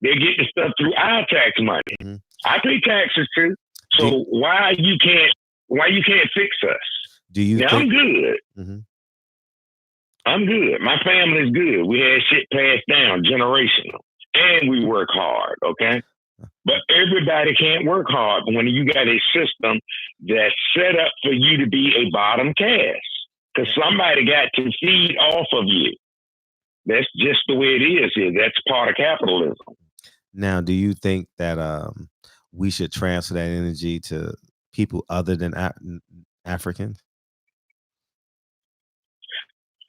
[SPEAKER 15] get the stuff through our tax money. I pay taxes too. So why you can't fix us?
[SPEAKER 4] Do you?
[SPEAKER 15] Now, I'm good. I'm good. My family's good. We had shit passed down generational, and we work hard. Okay, but everybody can't work hard when you got a system that's set up for you to be a bottom caste, because somebody got to feed off of you. That's just the way it is here. That's part of capitalism.
[SPEAKER 4] Now, do you think that we should transfer that energy to people other than Africans?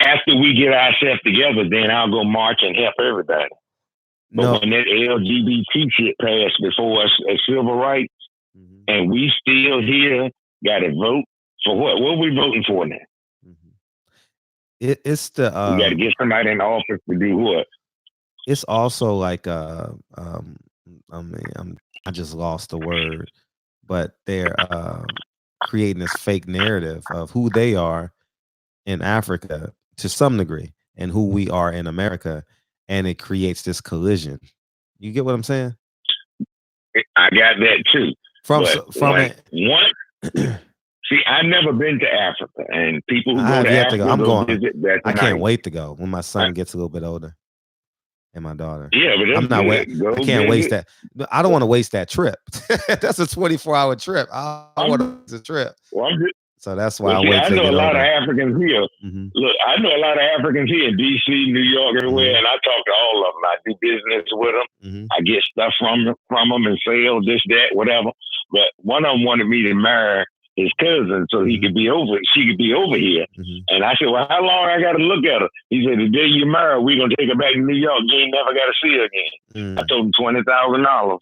[SPEAKER 15] After we get ourselves together, then I'll go march and help everybody. But when that LGBT shit passed before us as civil rights, and we still here got to vote for what? What are we voting for now?
[SPEAKER 4] It's the
[SPEAKER 15] we got to get somebody in office to do what?
[SPEAKER 4] It's also like I just lost the word, but they're creating this fake narrative of who they are in Africa to some degree and who we are in America, and it creates this collision. You get what I'm saying?
[SPEAKER 15] I got that too. See, I've never been to Africa, and people who go to Africa,
[SPEAKER 4] I'm going.
[SPEAKER 15] Visit,
[SPEAKER 4] I can't wait to go when my son gets a little bit older, and my daughter.
[SPEAKER 15] Yeah, but
[SPEAKER 4] I'm not waiting. I can't waste that. I don't want to waste that trip. That's a 24-hour trip. I want to waste a trip.
[SPEAKER 15] Well,
[SPEAKER 4] so that's why
[SPEAKER 15] I know a lot of Africans here. Look, I know a lot of Africans here in D.C., New York, everywhere, and I talk to all of them. I do business with them. I get stuff from them and sell this, that, whatever. But one of them wanted me to marry his cousin so she could be over here. And I said, well, how long I got to look at her? He said, the day you marry, we're going to take her back to New York. You ain't never got to see her again. I told him $20,000.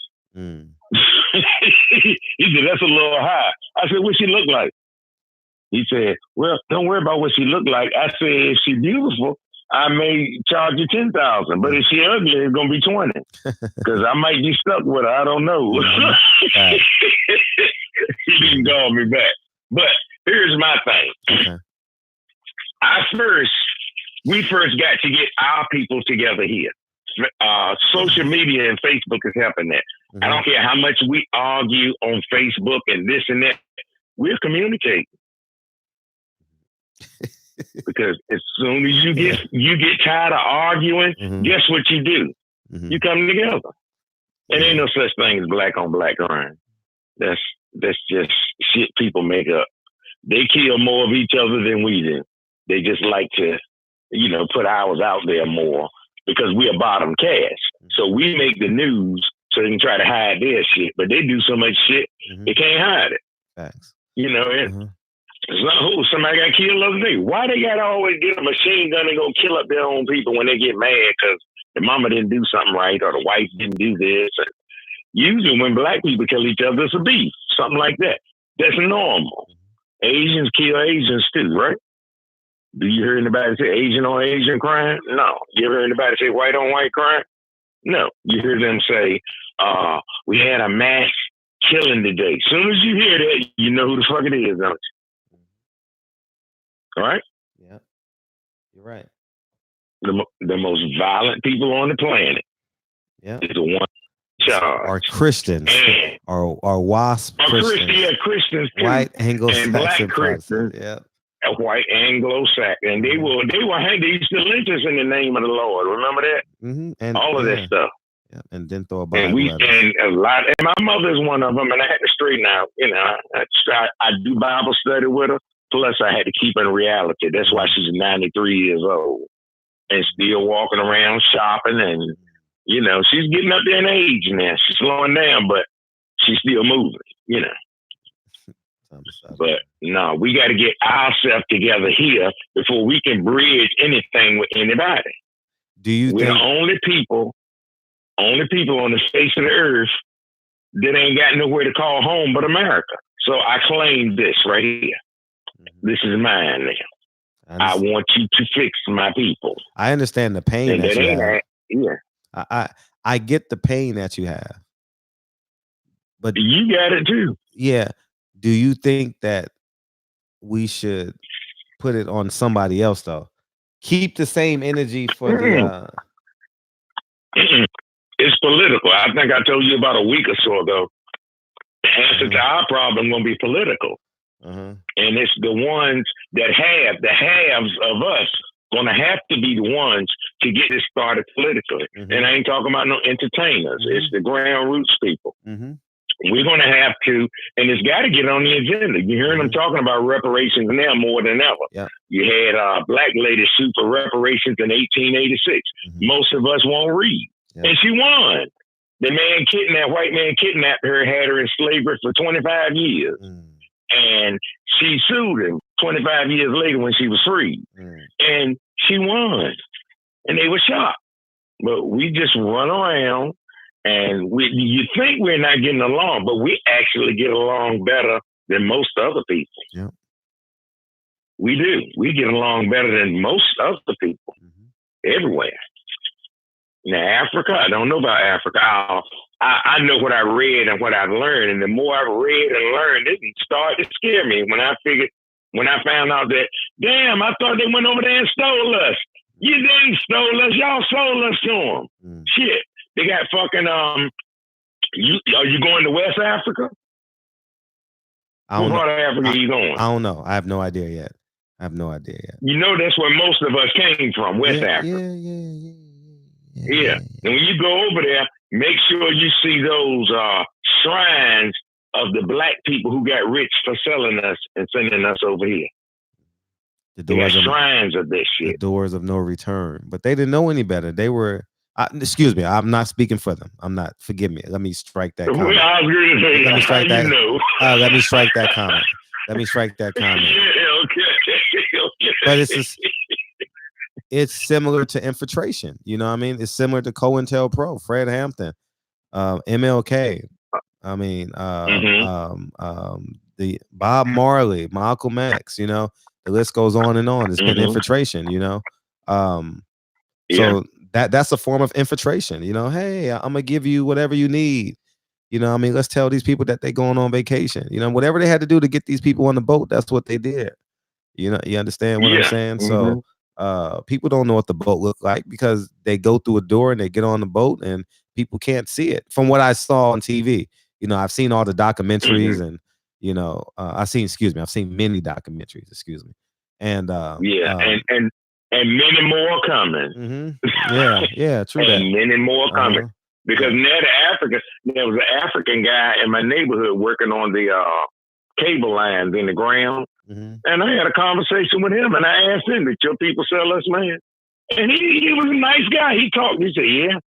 [SPEAKER 15] He said, that's a little high. I said, what she look like? He said, well, don't worry about what she look like. I said, if she beautiful, I may charge you $10,000. But if she ugly, it's going to be 20. Because I might be stuck with her. I don't know. He didn't call me back. But here's my thing.
[SPEAKER 4] Okay.
[SPEAKER 15] We first got to get our people together here. Social media and Facebook is helping that. I don't care how much we argue on Facebook and this and that. We're communicating. Because as soon as you get tired of arguing, guess what you do? You come together. There ain't no such thing as black on black crime. That's just shit people make up. They kill more of each other than we do. They just like to, put ours out there more because we're bottom caste. So we make the news so they can try to hide their shit, but they do so much shit they can't hide it.
[SPEAKER 4] Thanks.
[SPEAKER 15] Somebody got killed the other day. Why they gotta always get a machine gun and go kill up their own people when they get mad because the mama didn't do something right or the wife didn't do this? And usually when black people kill each other, it's a beef, something like that. That's normal. Asians kill Asians too, right? Do you hear anybody say Asian on Asian crime? No. You ever hear anybody say white on white crime? No. You hear them say, we had a mass killing today. As soon as you hear that, you know who the fuck it is, don't you? All right?
[SPEAKER 4] Yeah. You're right.
[SPEAKER 15] The most violent people on the planet is the one charged.
[SPEAKER 4] Are Christians. Are WASP Christians.
[SPEAKER 15] Christians too.
[SPEAKER 4] White Anglo-Saxon
[SPEAKER 15] and black Christians.
[SPEAKER 4] Yeah.
[SPEAKER 15] White Anglo-Saxon. And they used to lynch us in the name of the Lord. Remember that?
[SPEAKER 4] And
[SPEAKER 15] all of that stuff.
[SPEAKER 4] Yeah. And then throw a Bible
[SPEAKER 15] and my mother's one of them, and I had to straighten out. I do Bible study with her Plus, I had to keep in reality. That's why she's 93 years old and still walking around shopping. And, you know, she's getting up there in age now. She's slowing down, but she's still moving, you know. But no, we got to get ourselves together here before we can bridge anything with anybody. We're the only people on the face of the earth that ain't got nowhere to call home but America. So I claim this right here. This is mine now. I want you to fix my people.
[SPEAKER 4] I understand the pain that you have.
[SPEAKER 15] Yeah.
[SPEAKER 4] I get the pain that you have. But
[SPEAKER 15] you got it too.
[SPEAKER 4] Yeah. Do you think that we should put it on somebody else though? Keep the same energy for the
[SPEAKER 15] It's political. I think I told you about a week or so ago. The answer to our problem gonna be political. And it's the ones that have the halves of us gonna have to be the ones to get this started politically. And I ain't talking about no entertainers. It's the ground roots people. We're gonna have to, and it's got to get on the agenda. You're hearing them talking about reparations now more than ever. You had a black lady sue for reparations in 1886. Most of us won't read, and she won. The white man kidnapped her, had her in slavery for 25 years. And she sued him 25 years later when she was free. And she won. And they were shocked. But we just run around and you think we're not getting along, but we actually get along better than most other people. We do. We get along better than most other people everywhere. Now, Africa, I don't know about Africa. I know what I read and what I've learned. And the more I've read and learned, it started to scare me when I found out that, damn, I thought they went over there and stole us. You didn't stole us. Y'all sold us to them. Shit. They got fucking, are you going to West Africa? What part of Africa are you going?
[SPEAKER 4] I don't know. I have no idea yet.
[SPEAKER 15] You know that's where most of us came from, West Africa. Yeah. And when you go over there, make sure you see those shrines of the black people who got rich for selling us and sending us over here. Shrines of this shit.
[SPEAKER 4] The doors of no return. But they didn't know any better. They were, excuse me, I'm not speaking for them. Forgive me. Let me strike that comment.
[SPEAKER 15] I was going to say,
[SPEAKER 4] let me strike that. Let me strike that comment.
[SPEAKER 15] Okay.
[SPEAKER 4] But it's similar to infiltration. You know what I mean? It's similar to COINTELPRO, Fred Hampton, MLK. I mean, the Bob Marley, Malcolm X, you know, the list goes on and on. It's been infiltration, you know? So that's a form of infiltration, you know? Hey, I'm going to give you whatever you need. You know what I mean? Let's tell these people that they're going on vacation. You know, whatever they had to do to get these people on the boat, that's what they did. You know, you understand what I'm saying? So people don't know what the boat look like because they go through a door and they get on the boat and people can't see it. From what I saw on TV, you know, I've seen all the documentaries and, you know, I've seen many documentaries, and
[SPEAKER 15] and many more coming.
[SPEAKER 4] Yeah, true.
[SPEAKER 15] And many more coming because there was an African guy in my neighborhood working on the cable lines in the ground. And I had a conversation with him and I asked him, did your people sell us land? And he was a nice guy. He talked. He said, yeah.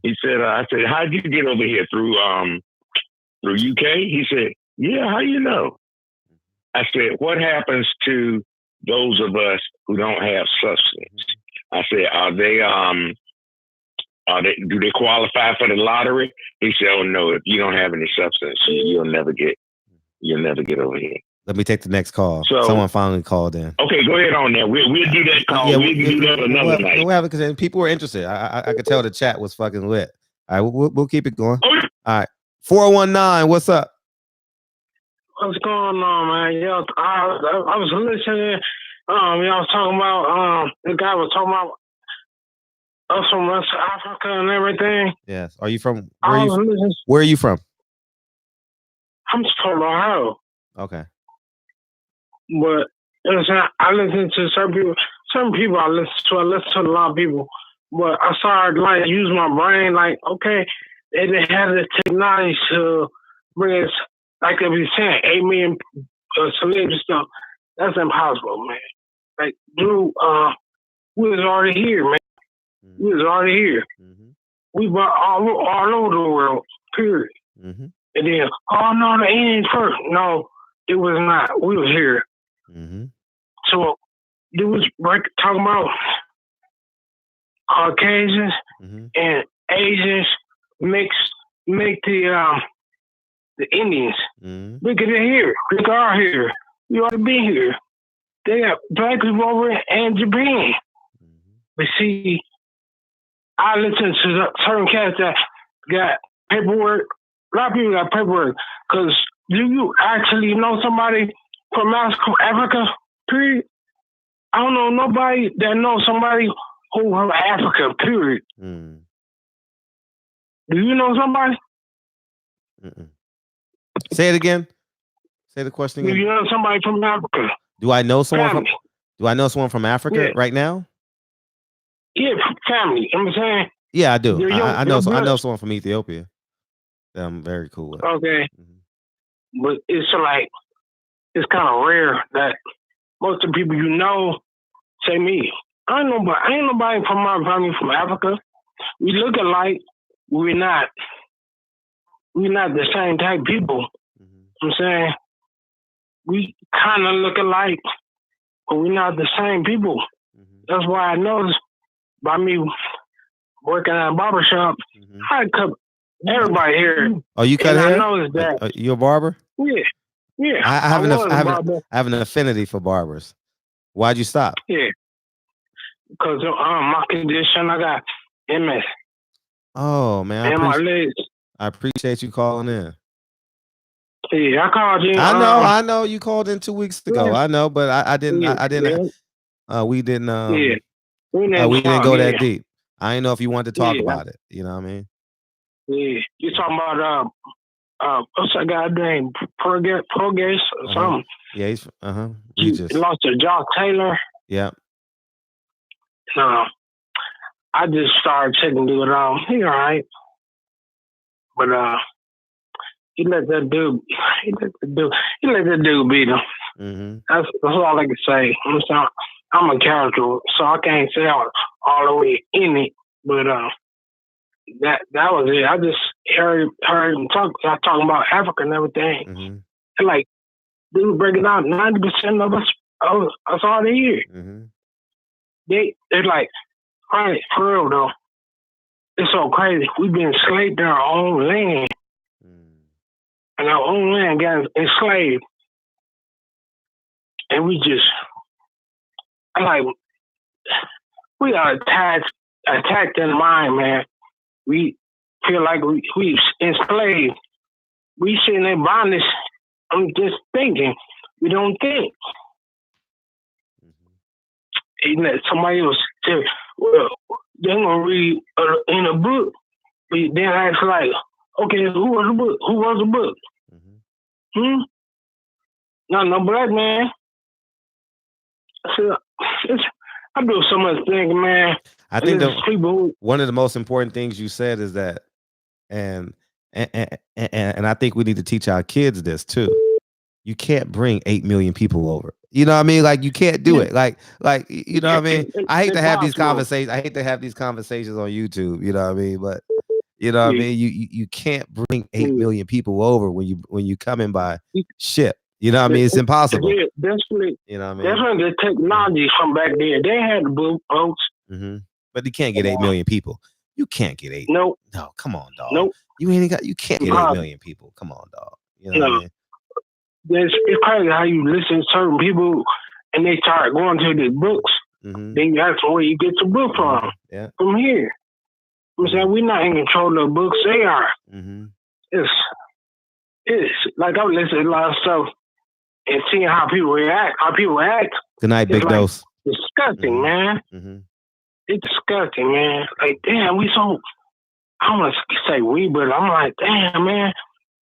[SPEAKER 15] He said, I said, how'd you get over here through UK? He said, yeah, how you know? I said, what happens to those of us who don't have substance? I said, do they qualify for the lottery? He said, oh no, if you don't have any substance, you'll never get over here.
[SPEAKER 4] Let me take the next call. So, someone finally called in.
[SPEAKER 15] Okay, go ahead on there. We'll do that call. We can do that another night.
[SPEAKER 4] We'll have it because people were interested. I could tell the chat was fucking lit. All right, we'll keep it going. All right, 419. What's up?
[SPEAKER 16] What's going on, man? Yo, I was listening. Y'all was talking about the guy was talking about us from West Africa and everything.
[SPEAKER 4] Yes. Are you from? Where are you from?
[SPEAKER 16] I'm from Ohio.
[SPEAKER 4] Okay.
[SPEAKER 16] But I listen to certain people. Certain people I listen to a lot of people. But I started use my brain. Okay, they didn't have the technology to bring us. Like they be saying, 8 million celebrity stuff, that's impossible, man. Like, dude, we was already here, man. We was already here. We were all over the world, period. And then, oh, no, the Indians first. No, it was not. We was here. So, they was talking about Caucasians and Asians make the Indians. Look at it here. Look at our here. We ought to be here. They got black people over in Japan. But see, I listen to certain cats that got paperwork. A lot of people got paperwork. Because do you actually know somebody from Africa, period? I don't know nobody that knows somebody who from Africa, period. Do you know somebody?
[SPEAKER 4] Say it again. Say the question again.
[SPEAKER 16] Do you know somebody from Africa?
[SPEAKER 4] Do I know someone
[SPEAKER 16] family.
[SPEAKER 4] from Africa right now?
[SPEAKER 16] Yeah, family. I'm saying.
[SPEAKER 4] Yeah, I do. I know someone from Ethiopia that I'm very cool with.
[SPEAKER 16] Okay. But it's like, it's kind of rare that most of the people you know say me. I ain't nobody from my family from Africa. We look alike. We're not the same type of people. I'm saying we kind of look alike, but we're not the same people. That's why I noticed by me working at a barbershop, I cut everybody here.
[SPEAKER 4] Oh, you cut hair?
[SPEAKER 16] I noticed that.
[SPEAKER 4] You a barber?
[SPEAKER 16] Yeah.
[SPEAKER 4] I have an affinity for barbers. Why'd you stop?
[SPEAKER 16] Yeah. Because my condition, I got MS.
[SPEAKER 4] Oh, man.
[SPEAKER 16] And my legs.
[SPEAKER 4] I appreciate you calling in.
[SPEAKER 16] Yeah, I called you.
[SPEAKER 4] I know. You called in 2 weeks ago.
[SPEAKER 16] Yeah.
[SPEAKER 4] I know, but I didn't.
[SPEAKER 16] Yeah.
[SPEAKER 4] I didn't. We didn't.
[SPEAKER 16] We
[SPEAKER 4] didn't go that deep. I didn't know if you wanted to talk about it. You know what I mean?
[SPEAKER 16] Yeah. You talking about what's that guy named Progress or something?
[SPEAKER 4] Yeah, he's
[SPEAKER 16] He lost to Jock Taylor.
[SPEAKER 4] Yeah.
[SPEAKER 16] No. I just started checking dude out. He all right. But he let that dude beat him. That's all I can say. I'm a character, so I can't say all the way in it. But that was it. I just heard him talking about Africa and everything. And like, dude, breaking out 90% of us already here. They're like, all right, for real though. It's so crazy. We've been enslaved in our own land. And our own land got enslaved. And we are attacked in mind, man. We feel like we enslaved. We sitting in bondage. I'm just thinking. We don't think. Somebody else said, well, they're going to read in a book. But then I ask like, okay, who was the book? Who was the book? No black man. I do so much thinking, man.
[SPEAKER 4] I think one of the most important things you said is that, and I think we need to teach our kids this too. You can't bring 8 million people over. You know what I mean? Like you can't do it. Like you know what I mean? I hate to have these conversations. I hate to have these conversations on YouTube. You know what I mean? But you know what I mean? You can't bring 8 million people over when you come in by ship. You know what I mean? It's impossible.
[SPEAKER 16] Yeah, definitely.
[SPEAKER 4] You know what I mean?
[SPEAKER 16] Definitely the technology from back then. They had the boats.
[SPEAKER 4] But you can't get 8 million people. You can't get 8.
[SPEAKER 16] Nope.
[SPEAKER 4] No, come on, dog.
[SPEAKER 16] Nope.
[SPEAKER 4] You can't get 8 million people. Come on, dog. You know what I mean?
[SPEAKER 16] It's crazy how you listen to certain people and they start going to the books. Then you ask them where you get the book from.
[SPEAKER 4] Yeah.
[SPEAKER 16] From here. I'm saying we're not in control of the books. They are. It's like I'm listening to a lot of stuff and seeing how people react.
[SPEAKER 4] Good night, Big Dose.
[SPEAKER 16] Disgusting, man. It's disgusting, man. Like, damn, I don't want to say we, but I'm like, damn, man.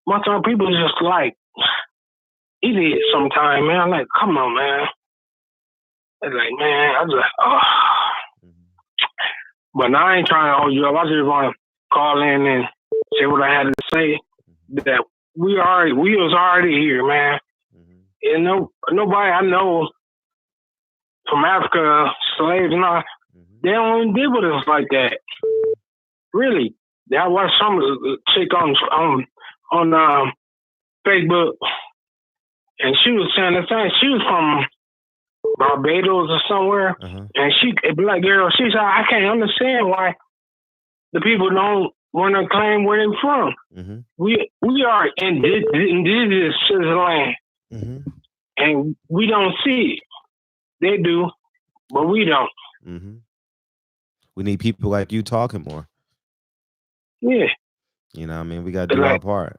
[SPEAKER 16] Most of our people just like idiots sometimes, man. I'm like, come on, man. It's like, man, I just like, oh. But I ain't trying to hold you up. I just want to call in and say what I had to say. That we was already here, man. you know, nobody I know from Africa, slaves and all, they don't even deal with us like that. Really. I watched some chick on Facebook, and she was saying the same. She was from Barbados or somewhere, and she, a black girl, she said, I can't understand why the people don't want to claim where they're from. We are indigenous to the land, and we don't see it. They do, but we don't.
[SPEAKER 4] We need people like you talking more.
[SPEAKER 16] Yeah.
[SPEAKER 4] You know what I mean? We got to do our part.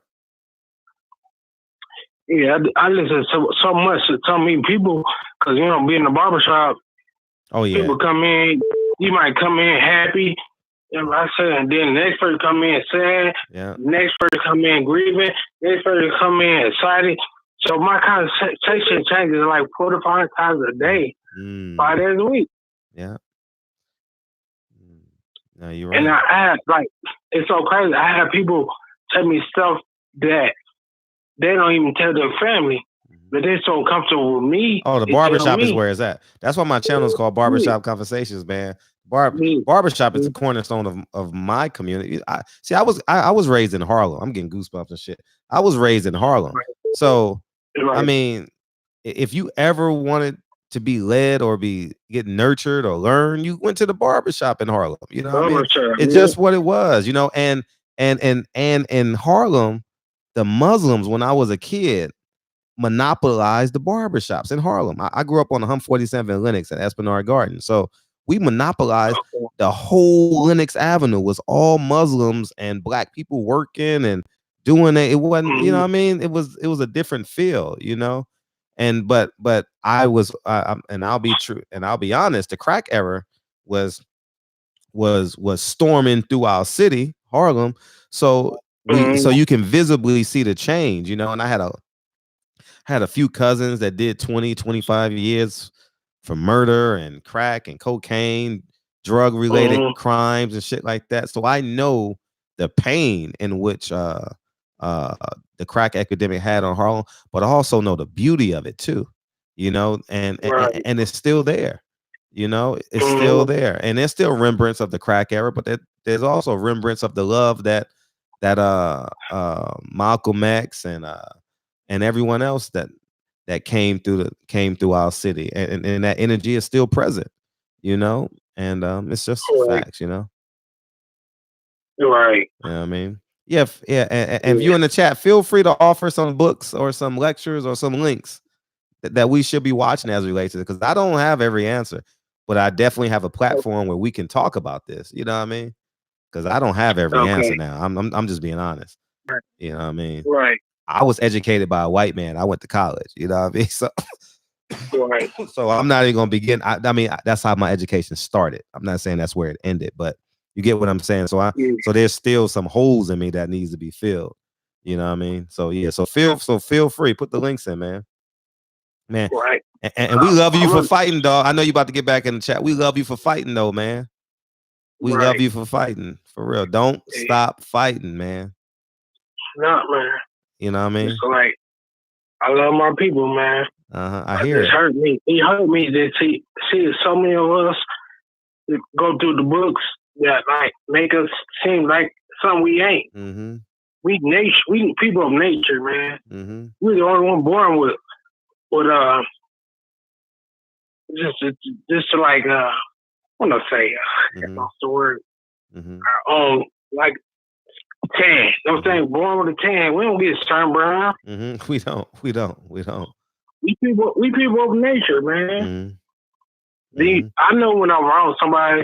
[SPEAKER 16] Yeah, I listen to so much to so many people, because, you know, being in the barbershop, people come in, you might come in happy, you know what I said, and then the next person come in sad, next person come in grieving, next person come in excited. So my conversation changes like 4 to 5 times a day, 5 days a week.
[SPEAKER 4] Yeah. No, you're right.
[SPEAKER 16] And I have, like, it's so crazy. I have people tell me stuff that they don't even tell their family, but they're so comfortable with me.
[SPEAKER 4] Oh, the barbershop is where it's at. That's why my channel is called Barbershop Conversations, man. Barbershop is the cornerstone of my community. I was raised in Harlem. I'm getting goosebumps and shit. I was raised in Harlem. So, I mean, if you ever wanted to be led or get nurtured or learn, you went to the barbershop in Harlem. You know what I mean? It's just what it was, you know, and in Harlem, the Muslims, when I was a kid, monopolized the barbershops in Harlem. I grew up on the Hum 47 in Lenox at Esplanade Garden. So we monopolized the whole Lenox Avenue. Was all Muslims and black people working and doing it. It wasn't, you know what I mean? It was a different feel, you know? And but I was and I'll be true and I'll be honest, the crack era was storming through our city, Harlem. So so you can visibly see the change, you know. And I had a few cousins that did 20, 25 years for murder and crack and cocaine, drug related crimes and shit like that. So I know the pain in which the crack epidemic had on Harlem, but I also know the beauty of it too, you know, and it's still there, you know, it's still there, and there's still remembrance of the crack era, but there's also remembrance of the love that Malcolm X and everyone else that came through our city, and that energy is still present, you know, and it's just facts, you know.
[SPEAKER 16] Right.
[SPEAKER 4] You know what I mean? Yeah, and if you're in the chat, feel free to offer some books or some lectures or some links that we should be watching as related to it, because I don't have every answer, but I definitely have a platform where we can talk about this. You know what I mean? Because I don't have every answer now. I'm just being honest.
[SPEAKER 16] Right.
[SPEAKER 4] You know what I mean?
[SPEAKER 16] Right.
[SPEAKER 4] I was educated by a white man. I went to college. You know what I mean? So,
[SPEAKER 16] right.
[SPEAKER 4] So I'm not even gonna begin. I mean, that's how my education started. I'm not saying that's where it ended, but you get what I'm saying. So so there's still some holes in me that needs to be filled. You know what I mean? So yeah. So feel free. Put the links in, man.
[SPEAKER 16] Right.
[SPEAKER 4] And we love you for fighting, dog. I know you about to get back in the chat. We love you for fighting, though, man. We love you for fighting, for real. Don't stop fighting, man.
[SPEAKER 16] Not, man.
[SPEAKER 4] You know what I mean?
[SPEAKER 16] It's like, I love my people, man.
[SPEAKER 4] I hear it.
[SPEAKER 16] Hurt me. It hurt me to see so many of us go through the books that like make us seem like something we ain't.
[SPEAKER 4] Mm-hmm.
[SPEAKER 16] We people of nature, man.
[SPEAKER 4] Mm-hmm.
[SPEAKER 16] We're the only one born with just to like I want to say what's the word? Our own like tan. You know what I'm saying? Born with a tan. We don't get sun brown.
[SPEAKER 4] Mm-hmm. We don't.
[SPEAKER 16] We people of nature, man. I know when I'm around somebody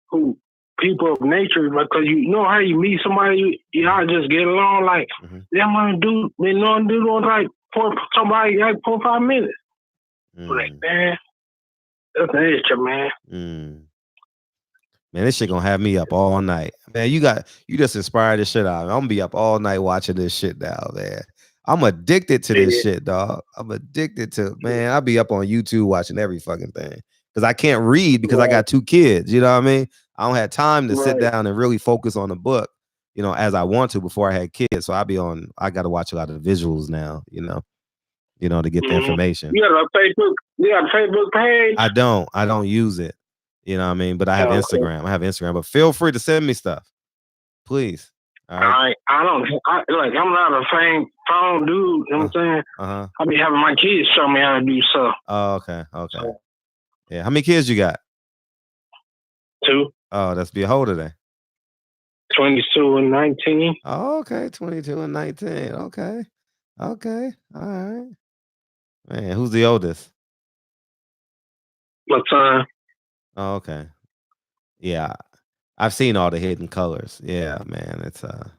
[SPEAKER 16] who people of nature, because you know how you meet somebody, y'all just get along like they want to do like for somebody like 4 or 5 minutes. Like, man, that's nature, man.
[SPEAKER 4] Man, this shit gonna have me up all night. Man, you just inspired this shit out. I'm gonna be up all night watching this shit now, man. I'm addicted to this shit, dog. I'm addicted to, man. I'll be up on YouTube watching every fucking thing. Because I can't read because I got 2 kids. You know what I mean? I don't have time to sit down and really focus on the book, you know, as I want to before I had kids. So I got to watch a lot of visuals now, you know. to get the information.
[SPEAKER 16] You got a Facebook page?
[SPEAKER 4] I don't use it. You know what I mean? But I have Instagram. I have Instagram. But feel free to send me stuff. Please. All right.
[SPEAKER 16] I'm not a phone dude, you know what I'm saying? I be having my kids show me how to do stuff.
[SPEAKER 4] Oh, okay. Yeah. How many kids you got?
[SPEAKER 16] 2.
[SPEAKER 4] Oh, that's be how old are they?
[SPEAKER 16] 22 and 19.
[SPEAKER 4] Oh, okay. 22 and 19. Okay. All right. Man, who's the oldest?
[SPEAKER 16] My son.
[SPEAKER 4] Oh, okay. Yeah. I've seen all the Hidden Colors. Yeah, man. It's I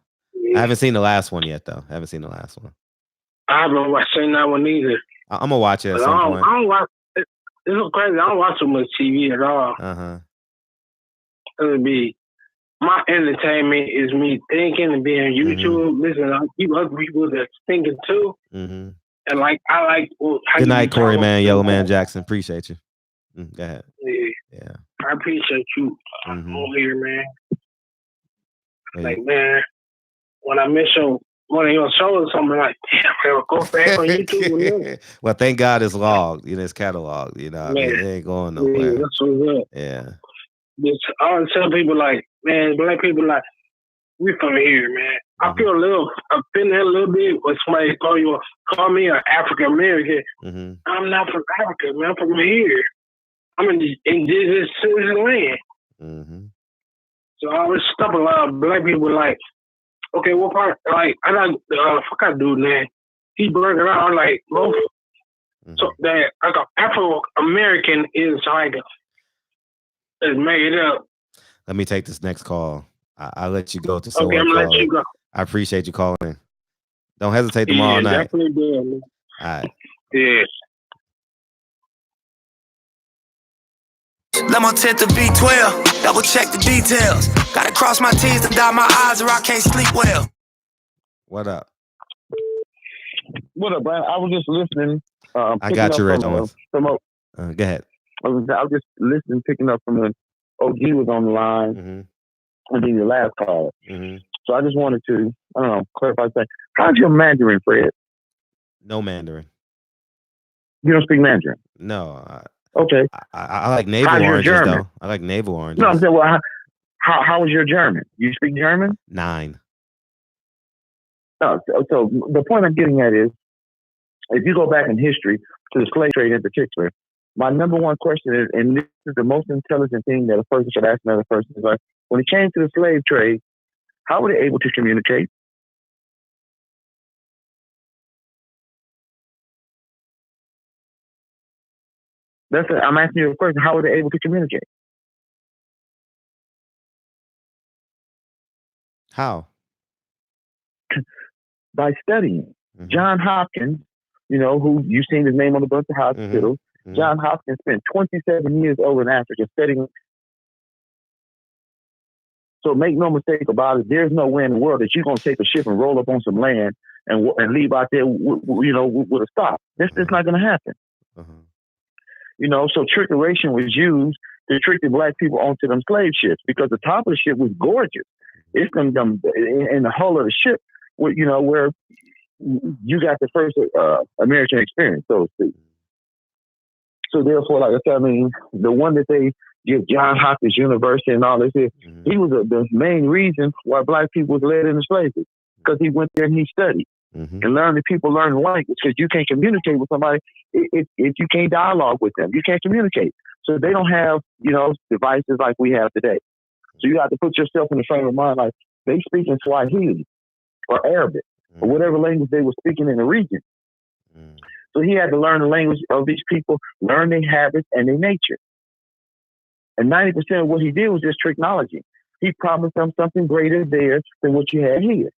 [SPEAKER 4] haven't seen the last one yet though. I haven't seen the last one.
[SPEAKER 16] I haven't seen that one either.
[SPEAKER 4] I'm gonna watch it at some point.
[SPEAKER 16] I don't watch. It's so crazy. I don't watch so much TV at all. It'll be my entertainment is me thinking and being YouTube, listening to other people that's thinking too. And I like.
[SPEAKER 4] Good night, Corey, man. Yellow Man Jackson. Appreciate you. Go ahead.
[SPEAKER 16] Yeah. I appreciate you over here, man. Like, man, when I miss one of your shows, I'm like, damn, I'll go back on YouTube.
[SPEAKER 4] Well, thank God it's logged. It's cataloged. It ain't going nowhere.
[SPEAKER 16] That's what's up.
[SPEAKER 4] Yeah.
[SPEAKER 16] I always tell people, like, man, black people, like, we from here, man. I feel offended a little bit when somebody call me an African American. I'm not from Africa, man. I'm from here. I'm in indigenous citizen land. So I always stop a lot of black people like, okay, what part? Like, I got, fuck I do, man. He burned it out like both. So that like an Afro-American is like, is made up.
[SPEAKER 4] Let me take this next call. I'll let you go to
[SPEAKER 16] Okay, I'm gonna let you go.
[SPEAKER 4] I appreciate you calling. Don't hesitate tomorrow night.
[SPEAKER 16] Definitely do, man.
[SPEAKER 4] All right.
[SPEAKER 16] Yeah.
[SPEAKER 8] Lemo tent to V12, double check the details. Gotta cross my T's and dot my I's or I can't sleep well.
[SPEAKER 4] What up?
[SPEAKER 13] What up, Brian? I was just listening.
[SPEAKER 4] I got you, Rich Owens.
[SPEAKER 13] Go
[SPEAKER 4] ahead.
[SPEAKER 13] I was just listening, picking up from when OG was on the line, and then your last call. So I just wanted to, clarify something. How's your Mandarin, Fred?
[SPEAKER 4] No Mandarin.
[SPEAKER 13] You don't speak Mandarin?
[SPEAKER 4] No.
[SPEAKER 13] Okay.
[SPEAKER 4] I like navel oranges, though. I like navel oranges.
[SPEAKER 13] No, I'm saying, well, how is your German? You speak German?
[SPEAKER 4] 9.
[SPEAKER 13] No, so the point I'm getting at is, if you go back in history to the slave trade in particular, my number one question is, and this is the most intelligent thing that a person should ask another person, is like, when it came to the slave trade, how were they able to communicate? I'm asking you a question. How were they able to communicate?
[SPEAKER 4] How?
[SPEAKER 13] By studying. John Hopkins, who you've seen his name on a bunch of hospitals. John Hopkins spent 27 years over in Africa studying. So make no mistake about it. There's no way in the world that you're going to take a ship and roll up on some land and leave out there, with a stop. That's just not going to happen. So trickeration was used to trick the black people onto them slave ships because the top of the ship was gorgeous. It's them in the hull of the ship, where you got the first American experience, so to speak. So therefore, like I said, the one that they give John Hopkins University and all this, he was the main reason why black people was led into slavery, because he went there and he studied. And learn that people learn the language, because you can't communicate with somebody if you can't dialogue with them. You can't communicate. So they don't have, devices like we have today. So you have to put yourself in the frame of mind like they speak in Swahili or Arabic or whatever language they were speaking in the region. So he had to learn the language of these people, learn their habits and their nature. And 90% of what he did was just technology. He promised them something greater there than what you had here.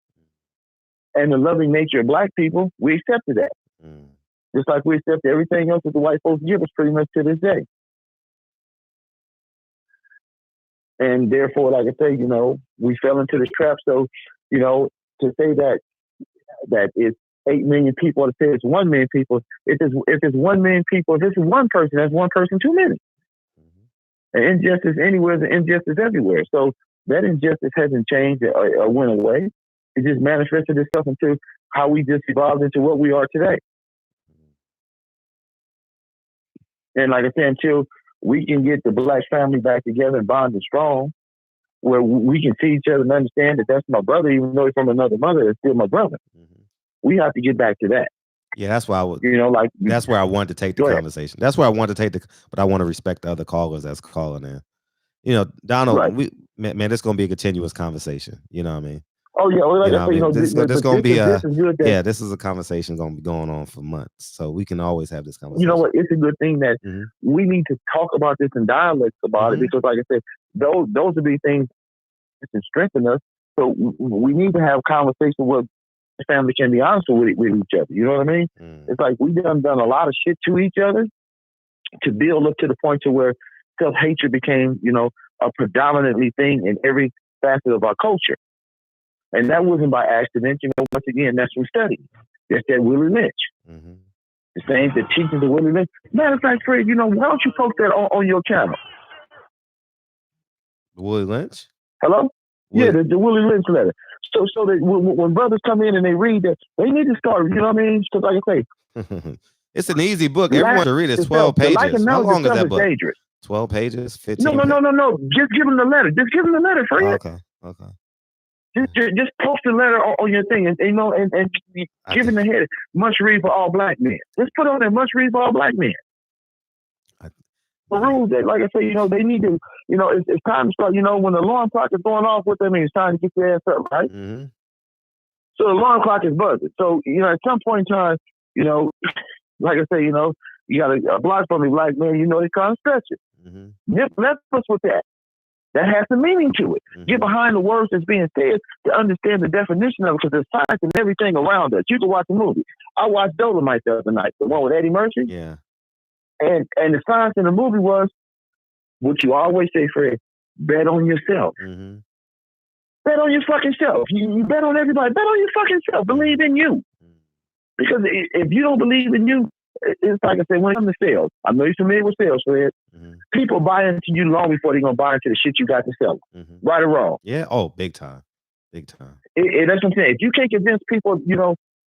[SPEAKER 13] And the loving nature of black people, we accepted that. Just like we accept everything else that the white folks give us pretty much to this day. And therefore, like I say, we fell into this trap. So, to say that it's 8 million people, or to say it's 1 million people, if it's 1 million people, if it's one person, that's one person too many. And injustice anywhere is an injustice everywhere. So that injustice hasn't changed or went away. It just manifested itself into how we just evolved into what we are today. And like I said, until we can get the black family back together and bonded strong, where we can see each other and understand that that's my brother, even though he's from another mother, it's still my brother. We have to get back to that.
[SPEAKER 4] Yeah, that's why I would.
[SPEAKER 13] Like
[SPEAKER 4] that's where I wanted to take the conversation. That's where I wanted to take but I want to respect the other callers that's calling in. Donald, man, this is gonna be a continuous conversation. You know what I mean?
[SPEAKER 13] Oh yeah, well, like I say,
[SPEAKER 4] this is gonna be
[SPEAKER 13] this
[SPEAKER 4] is a conversation gonna be going on for months, so we can always have this conversation.
[SPEAKER 13] You know what? It's a good thing that we need to talk about this in dialects about it, because, like I said, those will be things that strengthen us. So we need to have conversation where the family can be honest with each other. You know what I mean? It's like we done a lot of shit to each other to build up to the point to where self-hatred became, a predominantly thing in every facet of our culture. And that wasn't by accident. Once again, that's from study. That's that Willie Lynch. The same, the teachings of Willie Lynch. Matter of fact, Fred, why don't you post that on your channel?
[SPEAKER 4] Willie Lynch?
[SPEAKER 13] Hello? Yeah, the Willie Lynch letter. So that when brothers come in and they read that, they need to start, you know what I mean? Because like I say,
[SPEAKER 4] it's an easy book. Everyone should read it. It's 12 pages. How long is that book?
[SPEAKER 13] Dangerous.
[SPEAKER 4] 12 pages? 15
[SPEAKER 13] No. Just give them the letter. Just give them the letter, Fred.
[SPEAKER 4] Okay.
[SPEAKER 13] Just post the letter on your thing, and give in the head, must read for all black men. Just put on there, must read for all black men. The rules that, like I say, they need to, it's time to start, when the alarm clock is going off, what that means? It's time to get your ass up, right? So the alarm clock is buzzing. So, at some point in time, like I say, you got a block from a black man, they can't stretch it. Let's us with that. That has a meaning to it. Get behind the words that's being said to understand the definition of it, because there's science and everything around us. You can watch a movie. I watched Dolomite the other night, the one with Eddie Murphy.
[SPEAKER 4] Yeah.
[SPEAKER 13] And the science in the movie was what you always say, Fred, bet on yourself. Bet on your fucking self. You bet on everybody. Bet on your fucking self. Believe in you. Because if you don't believe in you, it's like I said, when it comes to sales, I know you're familiar with sales, Fred. People buy into you long before they're going to buy into the shit you got to sell. Right or wrong?
[SPEAKER 4] Yeah. Oh, big time. Big time.
[SPEAKER 13] That's what I'm saying. If you can't convince people,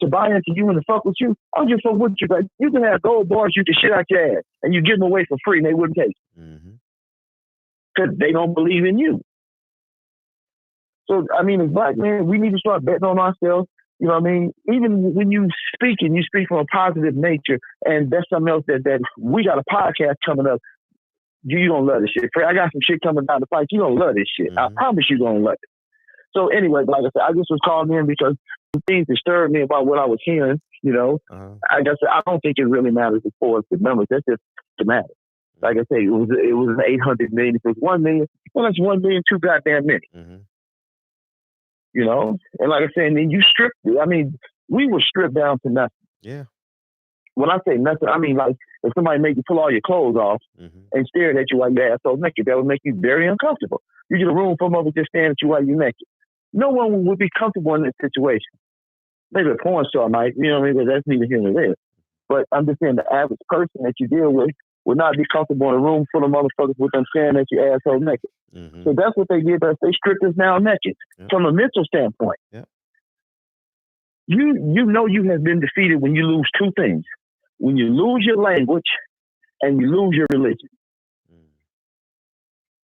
[SPEAKER 13] to buy into you and to fuck with you, I don't give a fuck what you got. You can have gold bars you can shit out your ass and you give them away for free and they wouldn't take it. Because they don't believe in you. So, as black men, we need to start betting on ourselves. You know what I mean? Even when you speak and you speak from a positive nature, and that's something else that we got a podcast coming up. You don't love this shit. Fred, I got some shit coming down the pipe. You don't love this shit. I promise you don't love it. So anyway, like I said, I just was calling in because things disturbed me about what I was hearing. I guess I don't think it really matters as far as the numbers. That's just the matter. Like I say, it was an 800 million. If it was 1 million, well, that's 1 million too goddamn many. And like I said, and then you stripped it. We were stripped down to nothing.
[SPEAKER 4] Yeah.
[SPEAKER 13] When I say nothing, like if somebody made you pull all your clothes off and stared at you while your ass was naked, that would make you very uncomfortable. You get a room full of just staring at you while you're naked. No one would be comfortable in that situation. Maybe a porn star might, but that's neither here nor there. But I'm just saying the average person that you deal with would not be comfortable in a room full of motherfuckers with them staring at your asshole naked. So that's what they did us. They stripped us down naked from a mental standpoint. You you have been defeated when you lose two things. When you lose your language and you lose your religion.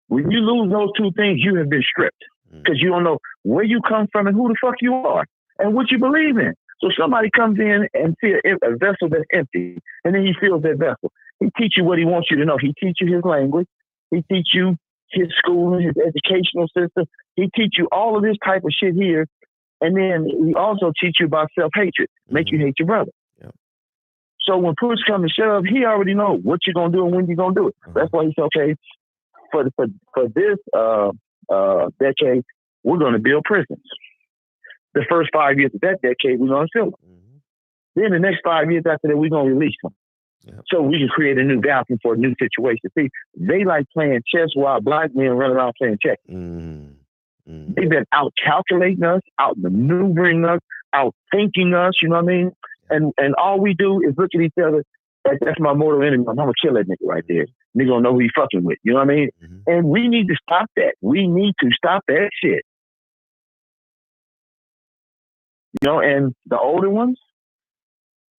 [SPEAKER 13] When you lose those two things, you have been stripped. Because you don't know where you come from and who the fuck you are and what you believe in. So somebody comes in and see a vessel that's empty, and then he fills that vessel. He teach you what he wants you to know. He teach you his language. He teach you his schooling, his educational system. He teach you all of this type of shit here. And then he also teach you about self-hatred, make you hate your brother. So when push comes to shove, he already knows what you're going to do and when you're going to do it. That's why he said, okay, for this decade, we're going to build prisons. The first 5 years of that decade, we're going to fill them. Then the next 5 years after that, we're going to release them. So we can create a new vacuum for a new situation. See, they like playing chess while black men run around playing checkers. They've been out calculating us, out maneuvering us, out thinking us, you know what I mean? And all we do is look at each other. That's my mortal enemy. I'm going to kill that nigga right there. Nigga don't know who he fucking with. You know what I mean? And we need to stop that. We need to stop that shit. And the older ones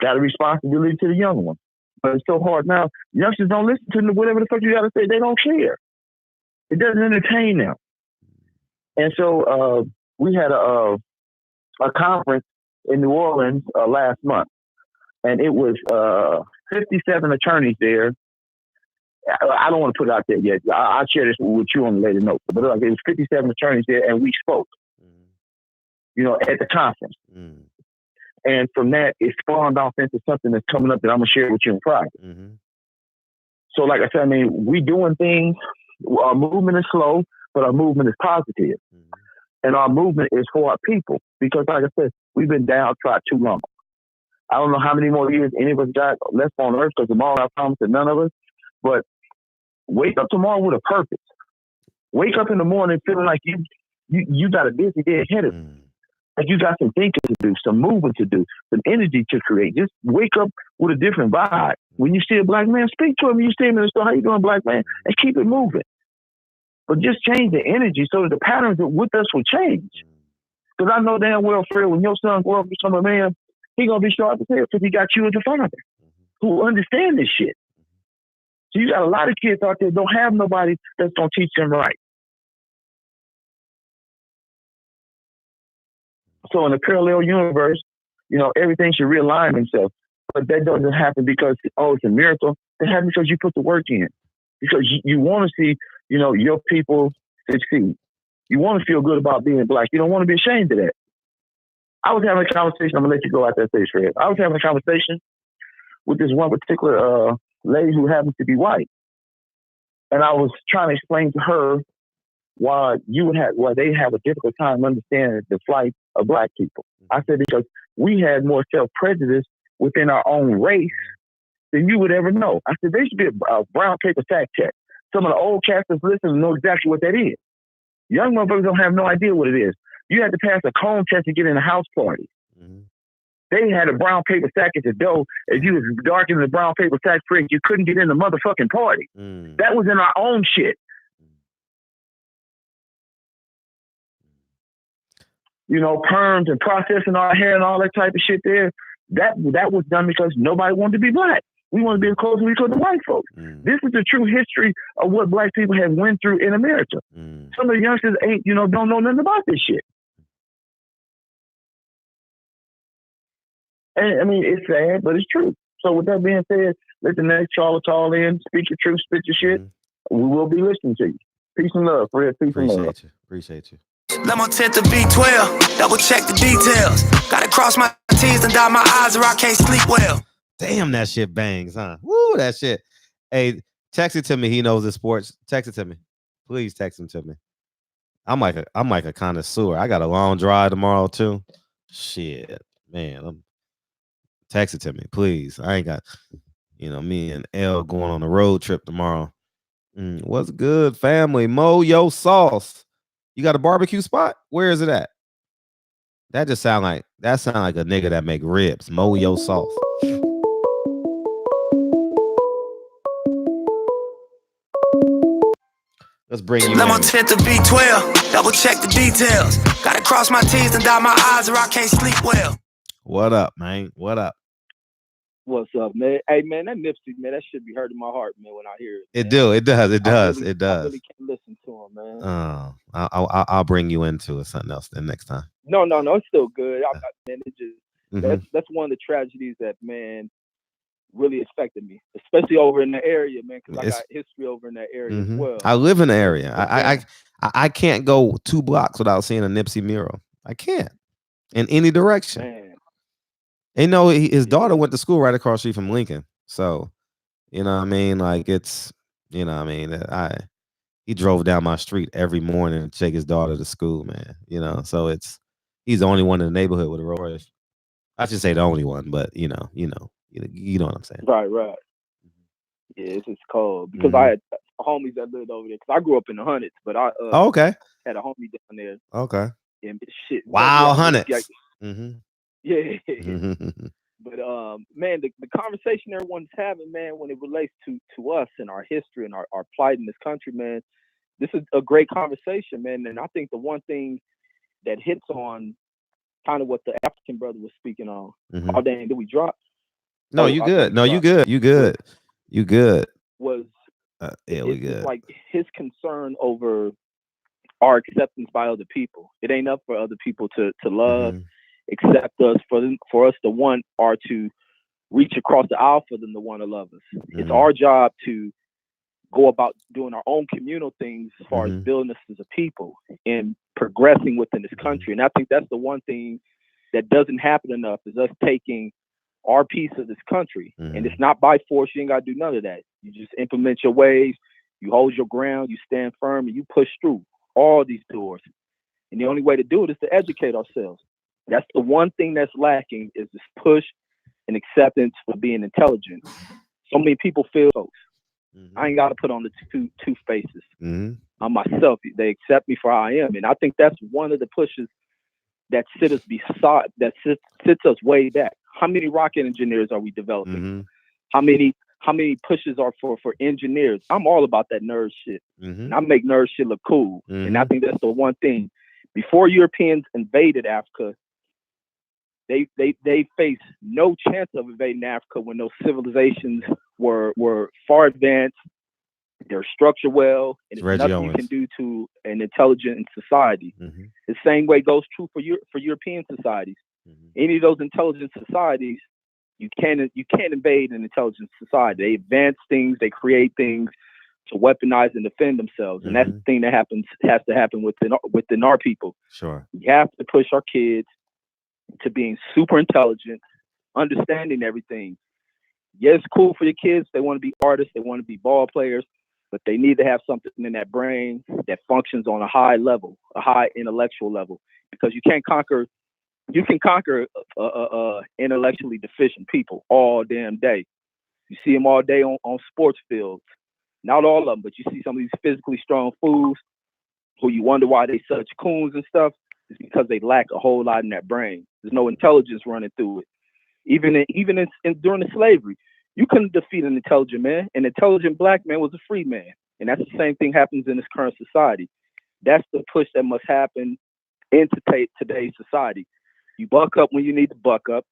[SPEAKER 13] got a responsibility to the younger ones. but it's so hard now. Youngsters don't listen to whatever the fuck you got to say. They don't care. It doesn't entertain them. And so we had a conference in New Orleans last month, and it was 57 attorneys there. I don't want to put it out there yet. I'll share this with you on the later note. But it was 57 attorneys there, and we spoke, at the conference. And from that, it spawned off into something that's coming up that I'm going to share with you in private. So like I said, I mean, we doing things. Our movement is slow, but our movement is positive. And our movement is for our people. Because like I said, we've been downtrodden too long. I don't know how many more years any of us got left on earth, because tomorrow I promise that none of us. But wake up tomorrow with a purpose. Wake up in the morning feeling like you got a busy day ahead of you. Like you got some thinking to do, some movement to do, some energy to create. Just wake up with a different vibe. When you see a black man, speak to him. You see him in the store, how you doing, black man? And keep it moving. But just change the energy so that the patterns with us will change. Because I know damn well, Fred, when your son grows up to become a man, he going to be sharp as hell because he got you as a father who understand this shit. So you got a lot of kids out there don't have nobody that's going to teach them right. So in a parallel universe, everything should realign themselves. But that doesn't happen because, it's a miracle. It happens because you put the work in. Because you want to see, your people succeed. You want to feel good about being black. You don't want to be ashamed of that. I was having a conversation. I'm going to let you go out that stage, Fred. I was having a conversation with this one particular lady who happens to be white. And I was trying to explain to her why they have a difficult time understanding the plight of black people. I said, because we had more self-prejudice within our own race than you would ever know. I said, there should be a brown paper fact check. Some of the old cats that's listening know exactly what that is. Young motherfuckers don't have no idea what it is. You had to pass a cone test to get in a house party. They had a brown paper sack at the door. If you was darker than the brown paper sack prick, you couldn't get in the motherfucking party. That was in our own shit. Perms and processing our hair and all that type of shit there. That was done because nobody wanted to be black. We want to be as close as we could to white folks. This is the true history of what black people have went through in America. Some of the youngsters don't know nothing about this shit. And I mean, it's sad, but it's true. So with that being said, let the next Charlie call in, speak your truth, spit your shit. We will be listening to you. Peace and love, Fred. Peace and love.
[SPEAKER 4] Appreciate you.
[SPEAKER 8] Lemon tip the B12, double check the details. Gotta cross my T's and dot my I's or I can't sleep well.
[SPEAKER 4] Damn, that shit bangs, huh? Woo, that shit. Hey, text it to me. He knows his sports. Text it to me. Please text him to me. I'm like a connoisseur. I got a long drive tomorrow too. Shit, man. Text it to me, please. I ain't got, me and L going on a road trip tomorrow. What's good, family? Mo Yo Sauce. You got a barbecue spot? Where is it at? That sound like a nigga that make ribs. Mo Yo Sauce. Let's bring you in.
[SPEAKER 8] Lemon tip the B12, double check the details. Gotta cross my T's and dot my I's or I can't sleep well.
[SPEAKER 4] What up, man? What up?
[SPEAKER 17] What's up, man? Hey, man, that Nipsey, man, that should be hurting my heart, man, when I hear it.
[SPEAKER 4] It does.
[SPEAKER 17] I really can't listen to him, man.
[SPEAKER 4] Oh, I'll bring you into something else then next time.
[SPEAKER 17] No, it's still good. Man, it just that's one of the tragedies that, man, really affected me, especially over in the area, man, because I got history over in that area as well.
[SPEAKER 4] I live in the area. I can't go 2 blocks without seeing a Nipsey mural. I can't in any direction.
[SPEAKER 17] Man.
[SPEAKER 4] His daughter went to school right across the street from Lincoln. So, you know what I mean? Like it's, you know what I mean? He drove down my street every morning to take his daughter to school, man. So he's the only one in the neighborhood with a Rolls. I should say the only one, but you know what I'm saying.
[SPEAKER 17] Right. Yeah, it's just cold because I had homies that lived over there. Because I grew up in the Hundreds, but I
[SPEAKER 4] okay.
[SPEAKER 17] had a homie down there.
[SPEAKER 4] Okay.
[SPEAKER 17] And shit.
[SPEAKER 4] Wow, Hundreds.
[SPEAKER 17] Yeah. But man, the conversation everyone's having, man, when it relates to us and our history and our plight in this country, man, this is a great conversation, man. And I think the one thing that hits on kind of what the African brother was speaking on, oh dang, did we drop?
[SPEAKER 4] No, you good. No, you good. You good. You good.
[SPEAKER 17] Was
[SPEAKER 4] yeah, we good.
[SPEAKER 17] It's like his concern over our acceptance by other people. It ain't up for other people to love, accept us, for us to want or to reach across the aisle for them to want to love us. It's our job to go about doing our own communal things as far as building us as a people and progressing within this country. And I think that's the one thing that doesn't happen enough is us taking our piece of this country. And it's not by force. You ain't got to do none of that. You just implement your ways. You hold your ground. You stand firm and you push through all these doors. And the only way to do it is to educate ourselves. That's the one thing that's lacking is this push and acceptance for being intelligent. So many people feel folks. I ain't got to put on the two faces. I'm myself. They accept me for how I am. And I think that's one of the pushes that sits us way back. How many rocket engineers are we developing? How many pushes are for engineers? I'm all about that nerd shit. And I make nerd shit look cool. And I think that's the one thing. Before Europeans invaded Africa, they faced no chance of invading Africa when those civilizations were far advanced. They're structured well, and there's nothing you can do to an intelligent society. The same way goes true for European societies. Any of those intelligent societies, you can't invade an intelligent society. They advance things, they create things to weaponize and defend themselves, and that's the thing that has to happen within our people.
[SPEAKER 4] Sure,
[SPEAKER 17] you have to push our kids to being super intelligent, understanding everything. Yeah, it's cool for your kids. They want to be artists. They want to be ball players, but they need to have something in that brain that functions on a high level, a high intellectual level, because you can conquer intellectually deficient people all damn day. You see them all day on sports fields. Not all of them, but you see some of these physically strong fools who you wonder why they such coons and stuff. It's because they lack a whole lot in that brain. There's no intelligence running through it. Even during the slavery, you couldn't defeat an intelligent man. An intelligent black man was a free man. And that's the same thing happens in this current society. That's the push that must happen in today's society. You buck up when you need to buck up.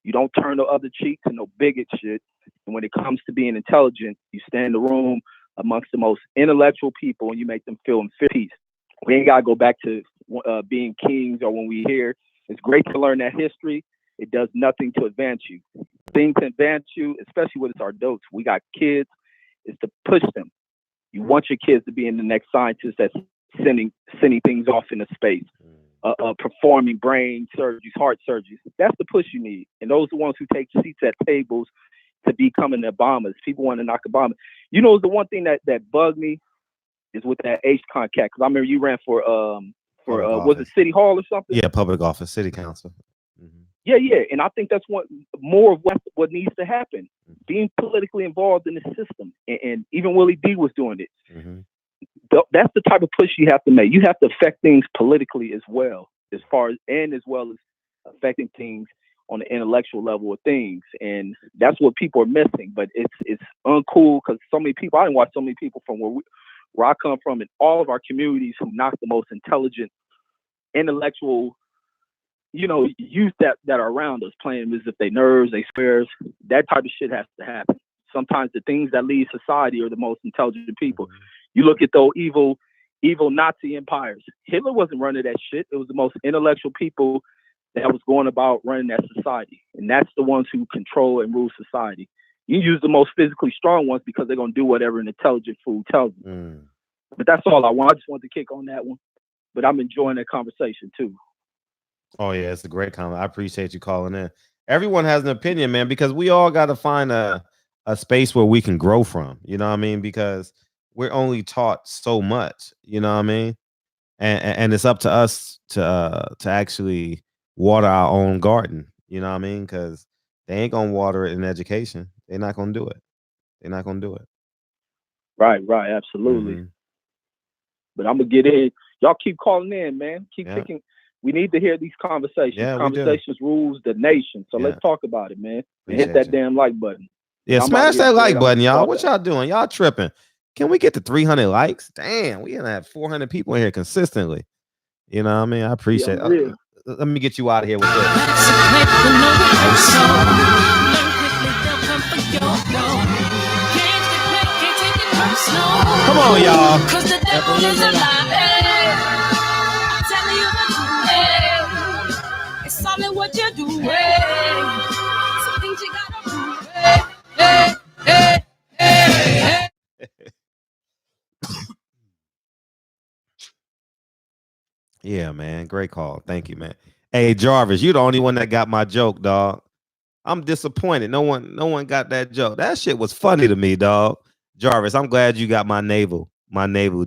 [SPEAKER 17] You don't turn the other cheek to no bigot shit. And when it comes to being intelligent, you stand in the room amongst the most intellectual people and you make them feel in peace. We ain't got to go back to being kings or when we hear. It's great to learn that history. It does nothing to advance you. Things to advance you, especially when it's our adults. We got kids, is to push them. You want your kids to be in the next scientist that's sending things off into space, performing brain surgeries, heart surgeries. That's the push you need. And those are the ones who take seats at tables to becoming the bombers. People want to knock a bomber. You know, the one thing that bugged me is with that H-Con cat, because I remember you ran for was it City Hall or something?
[SPEAKER 4] Yeah, public office, city council.
[SPEAKER 17] Yeah, and I think that's more of what needs to happen. Being politically involved in the system, and even Willie D was doing it. That's the type of push you have to make. You have to affect things politically as well as affecting things on the intellectual level of things, and that's what people are missing. But it's uncool because so many people. I didn't watch so many people from where I come from in all of our communities who knock the most intelligent, intellectual, youth that are around us playing as if they nerds, they squares. That type of shit has to happen. Sometimes the things that lead society are the most intelligent people. You look at those evil Nazi empires. Hitler wasn't running that shit. It was the most intellectual people that was going about running that society. And that's the ones who control and rule society. You use the most physically strong ones because they're going to do whatever an intelligent fool tells them. But that's all I want. I just wanted to kick on that one. But I'm enjoying that conversation too.
[SPEAKER 4] Oh yeah, it's a great comment. I appreciate you calling in. Everyone has an opinion, man, because we all got to find a space where we can grow from. You know what I mean? Because we're only taught so much. You know what I mean? And it's up to us to actually water our own garden. You know what I mean? Because they ain't gonna water it in education. They're not gonna do it. They're not gonna do it.
[SPEAKER 17] Right, absolutely. But I'm gonna get in. Y'all keep calling in, man. Keep picking. We need to hear these conversations. Conversations rules the nation. So let's talk about it, man. And hit that damn like button.
[SPEAKER 4] Yeah, smash that like button, y'all. What y'all doing? Y'all tripping. Can we get to 300 likes? Damn, we gonna have 400 people in here consistently. You know what I mean? I appreciate it. Let me get you out of here with this. Come on, y'all.
[SPEAKER 2] Cause the devil is a lie. I'm telling you the truth. It's all in what you do. Some things you gotta do.
[SPEAKER 4] Yeah, man. Great call. Thank you, man. Hey, Jarvis, you the only one that got my joke, dog. I'm disappointed. No one got that joke. That shit was funny to me, dog. Jarvis, I'm glad you got my navel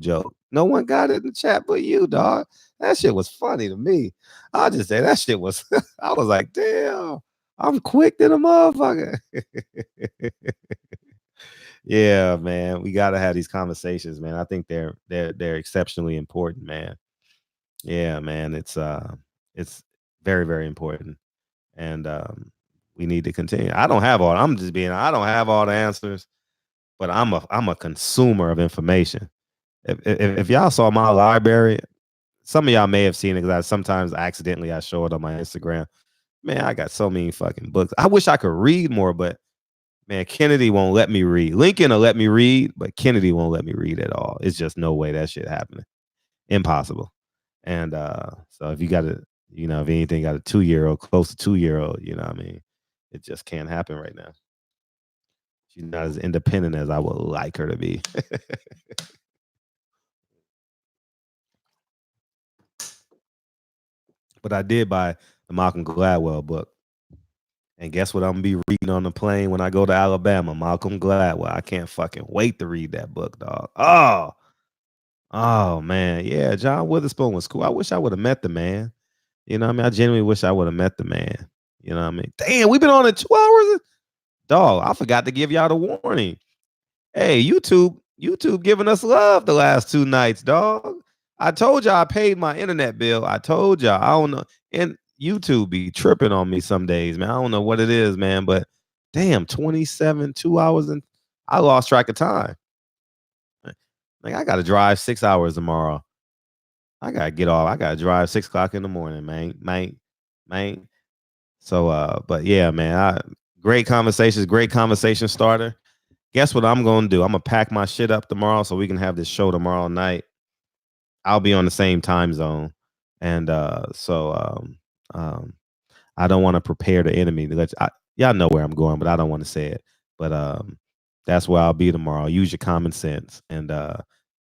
[SPEAKER 4] joke. No one got it in the chat but you, dog. That shit was funny to me. I'll just say that shit was, I was like, damn, I'm quick than a motherfucker. Yeah, man. We gotta have these conversations, man. I think they're exceptionally important, man. Yeah, man. It's very, very important. And we need to continue. I don't have all the answers, but I'm a consumer of information. If y'all saw my library, some of y'all may have seen it because sometimes accidentally I show it on my Instagram. Man, I got so many fucking books. I wish I could read more, but man, Kennedy won't let me read. Lincoln will let me read, but Kennedy won't let me read at all. It's just no way that shit happening. Impossible. And so if you got a, if anything got a 2-year-old, close to 2-year-old, I mean, it just can't happen right now. She's not as independent as I would like her to be. But I did buy the Malcolm Gladwell book. And guess what I'm going to be reading on the plane when I go to Alabama? Malcolm Gladwell. I can't fucking wait to read that book, dog. Oh, man. Yeah, John Witherspoon was cool. I wish I would have met the man. You know what I mean? I genuinely wish I would have met the man. You know what I mean? Damn, we've been on it 2 hours. Dog, I forgot to give y'all the warning. Hey, YouTube giving us love the last 2 nights, dog. I told y'all I paid my internet bill. I told y'all. I don't know. And YouTube be tripping on me some days, man. I don't know what it is, man. But damn, 2 hours, and I lost track of time. Like, I got to drive 6 hours tomorrow. I got to get off. I got to drive 6 o'clock in the morning, man. So, but yeah, man, great conversations, great conversation starter. Guess what I'm going to do? I'm going to pack my shit up tomorrow so we can have this show tomorrow night. I'll be on the same time zone. And so I don't want to prepare the enemy. Y'all know where I'm going, but I don't want to say it. But that's where I'll be tomorrow. Use your common sense. And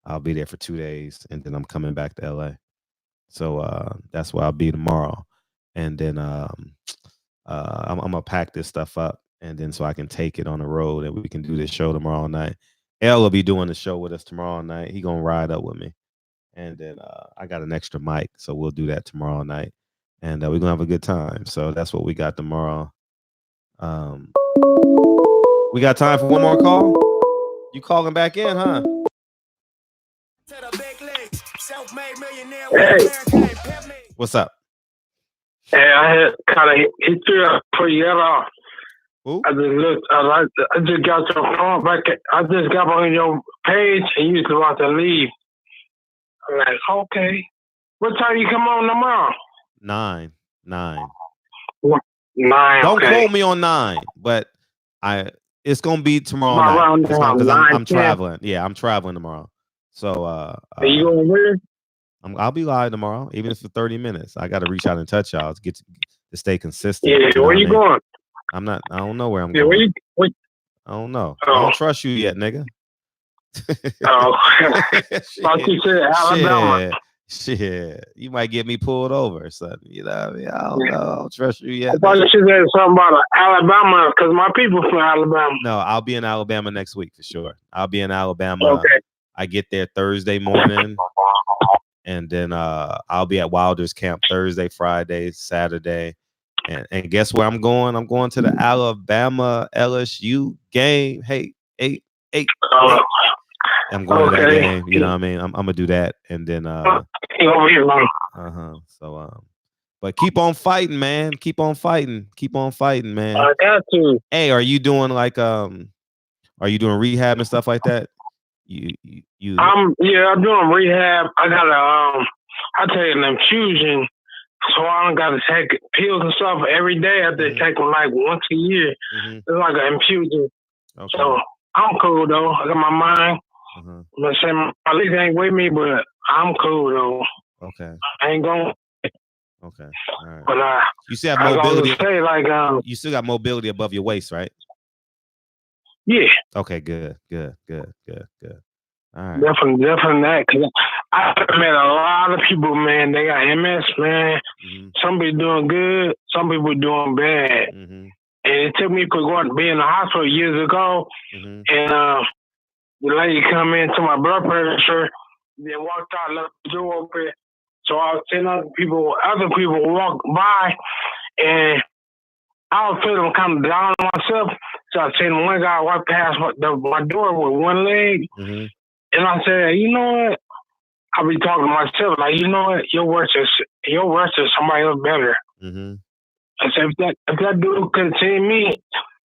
[SPEAKER 4] I'll be there for 2 days. And then I'm coming back to LA. So that's where I'll be tomorrow. And then I'm going to pack this stuff up. And then so I can take it on the road and we can do this show tomorrow night. Elle will be doing the show with us tomorrow night. He going to ride up with me. And then I got an extra mic. So we'll do that tomorrow night. And we're going to have a good time. So that's what we got tomorrow. We got time for one more call? You calling back in, huh?
[SPEAKER 16] Hey.
[SPEAKER 4] What's up?
[SPEAKER 16] Hey, I had kind of hit you up for you off. I just looked. I just got your phone back. I just got on your page and you was about to leave. I'm like, okay. What time you come on tomorrow?
[SPEAKER 4] 9.
[SPEAKER 16] 9.
[SPEAKER 4] Don't
[SPEAKER 16] okay.
[SPEAKER 4] quote me on 9, but it's gonna be tomorrow night. Because I'm traveling. Yeah, I'm traveling tomorrow. So
[SPEAKER 16] are you going where?
[SPEAKER 4] I'll be live tomorrow, even if it's for 30 minutes. I got to reach out and touch y'all to stay consistent.
[SPEAKER 16] Yeah, where you going?
[SPEAKER 4] I don't know where I'm going. I don't know. I don't trust you yet, nigga.
[SPEAKER 16] Like you said, Alabama.
[SPEAKER 4] Shit. You might get me pulled over or something. You know what I mean? I don't know. I don't trust you yet.
[SPEAKER 16] I thought you should say something about Alabama because my people from Alabama.
[SPEAKER 4] No, I'll be in Alabama next week for sure. I'll be in Alabama.
[SPEAKER 16] Okay.
[SPEAKER 4] I get there Thursday morning. And then I'll be at Wilder's Camp Thursday, Friday, Saturday. And guess where I'm going? I'm going to the Alabama LSU game. Hey. I'm going to that game. You know what I mean? I'm going to do that. And then So but keep on fighting, man. Keep on fighting, man.
[SPEAKER 16] I got to.
[SPEAKER 4] Hey, are you doing rehab and stuff like that?
[SPEAKER 16] I'm doing rehab. I got I take an infusion, so I don't got to take pills and stuff every day. I have to take them like once a year. It's like an infusion. Okay. So I'm cool though. I got my mind. Let's say my league ain't with me, but I'm cool though.
[SPEAKER 4] Okay.
[SPEAKER 16] I ain't going.
[SPEAKER 4] Okay. All right.
[SPEAKER 16] But
[SPEAKER 4] you still have mobility.
[SPEAKER 16] Say, like,
[SPEAKER 4] you still got mobility above your waist, right?
[SPEAKER 16] Yeah.
[SPEAKER 4] Okay. Good. All right.
[SPEAKER 16] Definitely that. Cause I met a lot of people, man. They got MS, man. Some people doing good. Some people doing bad. And it took me to go out and be in the hospital years ago. And the lady come into my blood pressure, then walked out, left the door open. So I was seeing other people walk by, and I was feeling kind of down on myself. So I seen one guy walk past my door with one leg. And I said, you know what? I'll be talking to myself, like, you know what? Your worst is somebody else better. I said, if that dude could have seen me,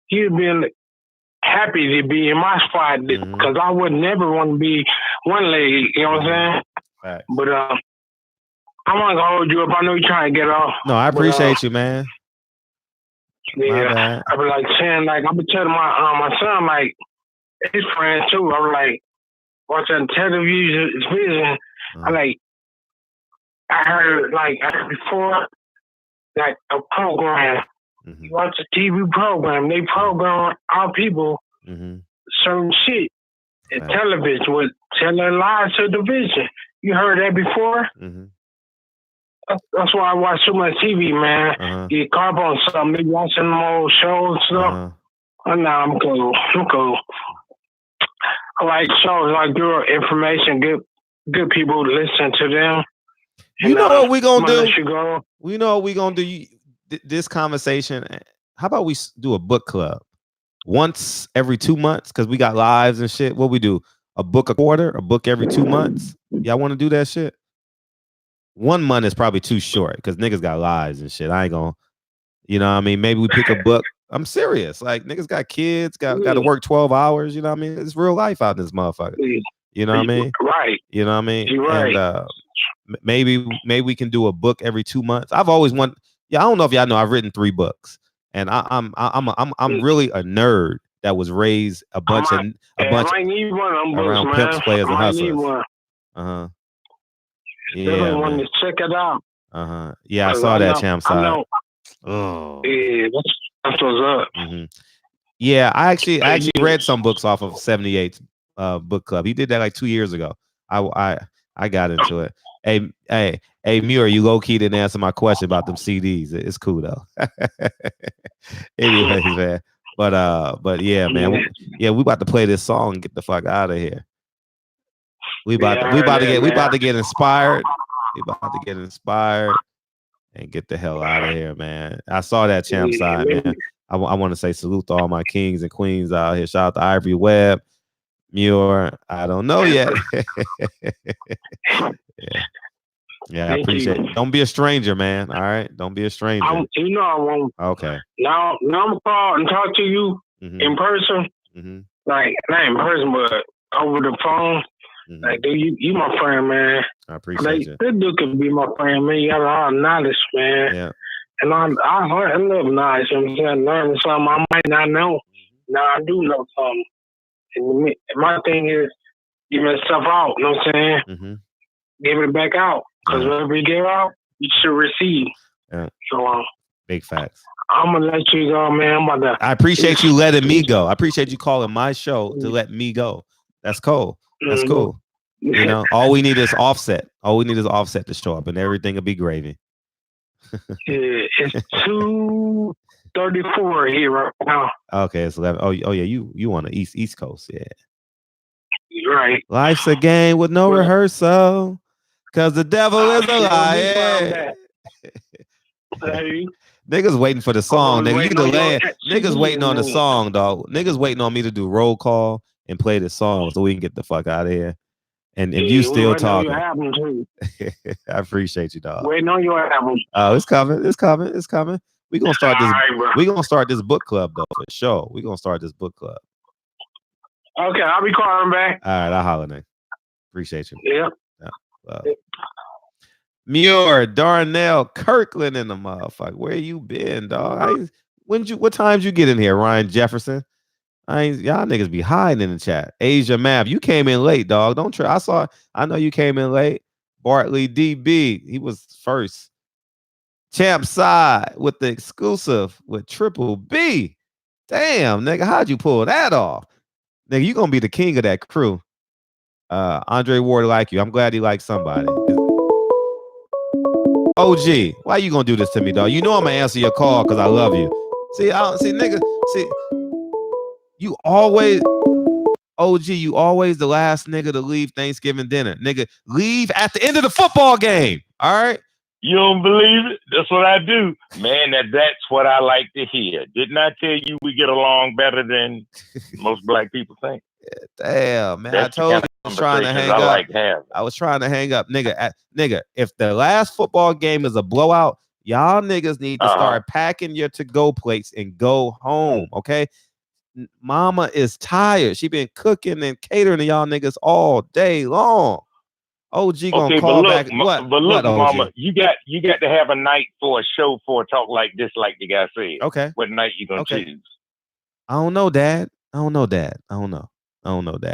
[SPEAKER 16] he'd been happy to be in my spot because I would never want to be one leg, you know what I'm saying?
[SPEAKER 4] Right.
[SPEAKER 16] But I'm not gonna hold you up. I know you're trying to get off.
[SPEAKER 4] No, I appreciate you, man.
[SPEAKER 16] Yeah, I be like saying, like, I be telling my son, like, his friends too. I was like, watching television. I heard before, like, a program. You watch a TV program. They program our people certain shit. And television would tell their lies to the vision. You heard that before? That's why I watch so much TV, man. Get caught up on something. They watching them old shows and stuff. And now I'm cool. I like shows like your information. Good people listen to them.
[SPEAKER 4] You know what we gonna do?
[SPEAKER 16] You
[SPEAKER 4] We know what we gonna do. This conversation. How about we do a book club once every 2 months? Because we got lives and shit. What we do? A book a quarter? A book every 2 months? Y'all want to do that shit? 1 month is probably too short because niggas got lives and shit. I ain't gonna, you know what I mean? Maybe we pick a book. I'm serious. Like, niggas got kids, got to work 12 hours. You know what I mean? It's real life out in this motherfucker. You know what I mean?
[SPEAKER 16] Right.
[SPEAKER 4] You know what I mean?
[SPEAKER 16] You're right.
[SPEAKER 4] And maybe we can do a book every 2 months. I've always wanted. Yeah, I don't know if y'all know. I've written 3 books, and I'm really a nerd that was raised a bunch around pimps, players, and hustlers. Yeah,
[SPEAKER 16] want to check it out.
[SPEAKER 4] Yeah, I saw that champ side.
[SPEAKER 16] Oh, yeah, that's what's up.
[SPEAKER 4] Yeah, I actually read some books off of 78's book club. He did that like 2 years ago. I got into it. Hey, Muir, you low key didn't answer my question about them CDs. It's cool though. Anyways, man. But yeah, man. We about to play this song and get the fuck out of here. We about to get inspired. We about to get inspired and get the hell out of here, man. I saw that champ side, man. I want to say salute to all my kings and queens out here. Shout out to Ivory Webb, Muir. I don't know yet. Yeah, I appreciate it. Don't be a stranger, man. All right, don't be a stranger.
[SPEAKER 16] I won't.
[SPEAKER 4] Okay.
[SPEAKER 16] Now I'm gonna call and talk to you in person. Like, not in person, but over the phone. Like, dude, you my friend, man.
[SPEAKER 4] I appreciate you.
[SPEAKER 16] This dude could be my friend, man. You got a lot of knowledge, man.
[SPEAKER 4] Yeah.
[SPEAKER 16] And I love knowledge. You know what I'm saying? Learning something I might not know. Now I do know something. And my thing is giving stuff out. You know what I'm saying? Giving it back out. Because whatever you give out, you should receive.
[SPEAKER 4] Yeah.
[SPEAKER 16] So,
[SPEAKER 4] big facts.
[SPEAKER 16] I'm gonna let you go, man.
[SPEAKER 4] I appreciate you letting me go. I appreciate you calling my show to let me go. That's cool. That's cool. You know, all we need is Offset. All we need is Offset to show up, and everything will be gravy.
[SPEAKER 16] Yeah, it's 2:34 here right now.
[SPEAKER 4] Okay, it's 11. Oh yeah, you on the East Coast, yeah.
[SPEAKER 16] Right.
[SPEAKER 4] Life's a game with no rehearsal, cause the devil is a liar. Niggas waiting for the song, nigga. You delay it. Niggas waiting on the song, dog. Niggas waiting on me to do roll call and play the song so we can get the fuck out of here. And you still talking. I appreciate you, dog.
[SPEAKER 16] Waiting on your album.
[SPEAKER 4] Oh, it's coming. It's coming. It's coming. We're gonna start this. We're gonna start this book club though, for sure. We're gonna start this book club.
[SPEAKER 16] Okay, I'll be calling back.
[SPEAKER 4] All right, I'll holler, Nick. Appreciate you.
[SPEAKER 16] Yeah.
[SPEAKER 4] Muir, Darnell, Kirkland in the motherfucker. Where you been, dog? What times you get in here, Ryan Jefferson? Y'all niggas be hiding in the chat. Asia Map, you came in late, dog. Don't try. I know you came in late. Bartley DB, he was first. Champ Side with the exclusive with Triple B. Damn, nigga, how'd you pull that off? Nigga, you gonna be the king of that crew. Andre Ward like you. I'm glad he likes somebody. OG, why you gonna do this to me, dog? You know I'm gonna answer your call because I love you. See, nigga, you always, OG, you always the last nigga to leave Thanksgiving dinner. Nigga, leave at the end of the football game. All right?
[SPEAKER 15] You don't believe it? That's what I do. Man, that's what I like to hear. Didn't I tell you we get along better than most black people think?
[SPEAKER 4] Damn, man. I told you I was trying to hang up. I was trying to hang up. Nigga, if the last football game is a blowout, y'all niggas need to start packing your to-go plates and go home, okay? Mama is tired. She been cooking and catering to y'all niggas all day long. OG gonna call back. What?
[SPEAKER 15] But look,
[SPEAKER 4] what,
[SPEAKER 15] Mama, you got to have a night for a show for a talk like this, like the guy said.
[SPEAKER 4] Okay.
[SPEAKER 15] What night you gonna choose?
[SPEAKER 4] I don't know, Dad. I don't know, Dad. I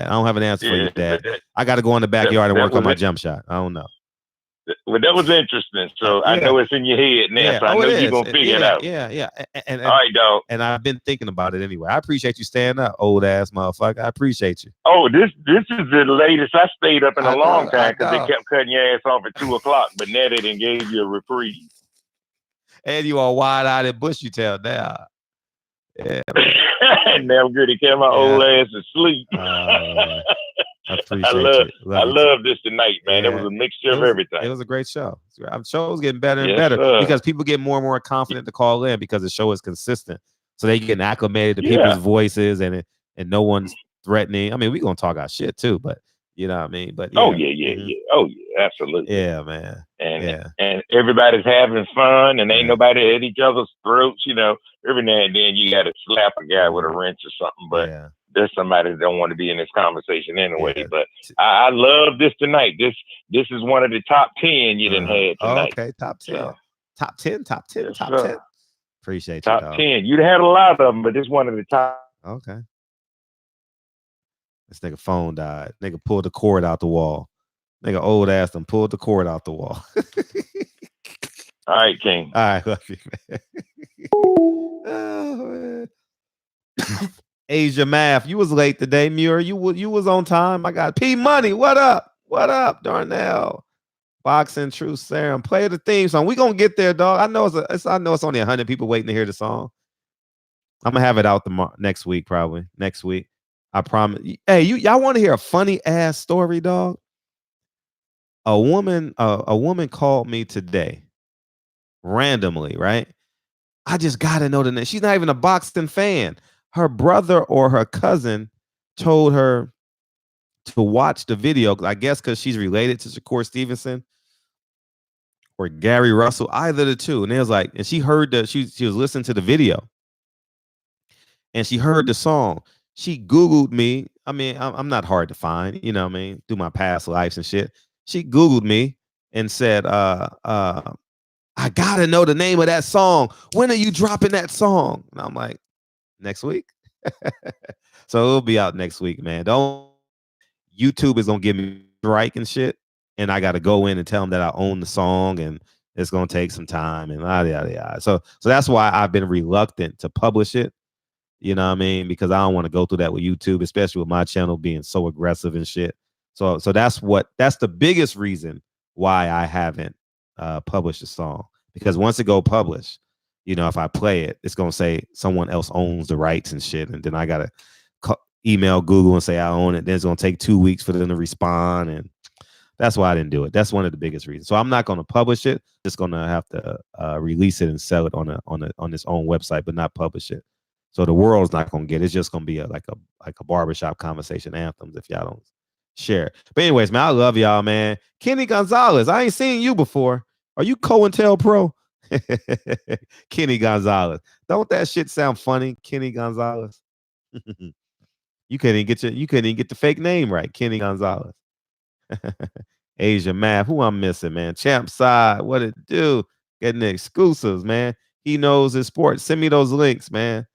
[SPEAKER 4] don't have an answer for you, Dad. I got to go in the backyard and work on my jump shot. I don't know.
[SPEAKER 15] Well, that was interesting. So I know it's in your head now. So I know you're gonna figure it out.
[SPEAKER 4] Yeah. And
[SPEAKER 15] all right, dog.
[SPEAKER 4] And I've been thinking about it anyway. I appreciate you staying up, old ass motherfucker. I appreciate you.
[SPEAKER 15] Oh, this is the latest. I stayed up in a long time because they kept cutting your ass off at 2:00. But now they done gave you a reprieve.
[SPEAKER 4] And you all wide-eyed and bushy tail now. Yeah.
[SPEAKER 15] Now I'm good to keep my old ass asleep.
[SPEAKER 4] I appreciate you.
[SPEAKER 15] I love this tonight, man. It was a mixture of everything.
[SPEAKER 4] It was a great show. The show's getting better and better because people get more and more confident to call in because the show is consistent. So they getting acclimated to people's voices and no one's threatening. I mean, we're gonna talk our shit too, but you know what I mean? But
[SPEAKER 15] Oh yeah, absolutely.
[SPEAKER 4] Yeah, man.
[SPEAKER 15] And everybody's having fun and ain't nobody at each other's throats, you know. Every now and then you gotta slap a guy with a wrench or something, but there's somebody that don't want to be in this conversation anyway. But I love this tonight. This is one of the top 10 you done had tonight.
[SPEAKER 4] Okay, top 10. So, top 10. Appreciate you.
[SPEAKER 15] Top 10. You'd had a lot of them, but this one of the top.
[SPEAKER 4] Okay. This nigga phone died. Nigga pulled the cord out the wall. Nigga old ass done pulled the cord out the wall.
[SPEAKER 15] All right, King.
[SPEAKER 4] All right, love you, man. Oh, man. Asia Math, you was late today, Muir. You was on time. I got P Money. What up? What up, Darnell? Boxing Truth Serum. Play the theme song. We gonna get there, dog. I know it's only 100 people waiting to hear the song. I'm gonna have it out next week, probably next week. I promise. Hey, y'all want to hear a funny ass story, dog? A woman called me today, randomly, right? I just gotta know the name. She's not even a boxing fan. Her brother or her cousin told her to watch the video. I guess because she's related to Shakur Stevenson or Gary Russell, either the two. And it was like, and she heard she was listening to the video, and she heard the song. She Googled me. I mean, I'm not hard to find, you know what I mean? Through my past lives and shit. She Googled me and said, I gotta know the name of that song. When are you dropping that song? And I'm like, next week. So it'll be out next week, man. YouTube is gonna give me a strike and shit, and I gotta go in and tell them that I own the song, and it's gonna take some time and yada yada yada. So that's why I've been reluctant to publish it. You know what I mean? Because I don't want to go through that with YouTube, especially with my channel being so aggressive and shit. So that's the biggest reason why I haven't published the song. Because once it go published, you know, if I play it, it's gonna say someone else owns the rights and shit, and then I gotta email Google and say I own it. Then it's gonna take 2 weeks for them to respond, and that's why I didn't do it. That's one of the biggest reasons. So I'm not gonna publish it. Just gonna have to release it and sell it on its own website, but not publish it. So the world's not gonna get it. It's just gonna be like a barbershop conversation anthems if y'all don't share it. But anyways, man, I love y'all, man. Kenny Gonzalez, I ain't seen you before. Are you COINTELPRO? Kenny Gonzalez. Don't that shit sound funny, Kenny Gonzalez? You couldn't even get the fake name right, Kenny Gonzalez. Asia Math, who I'm missing, man? Champ Side, what it do? Getting the exclusives, man. He knows his sport. Send me those links, man.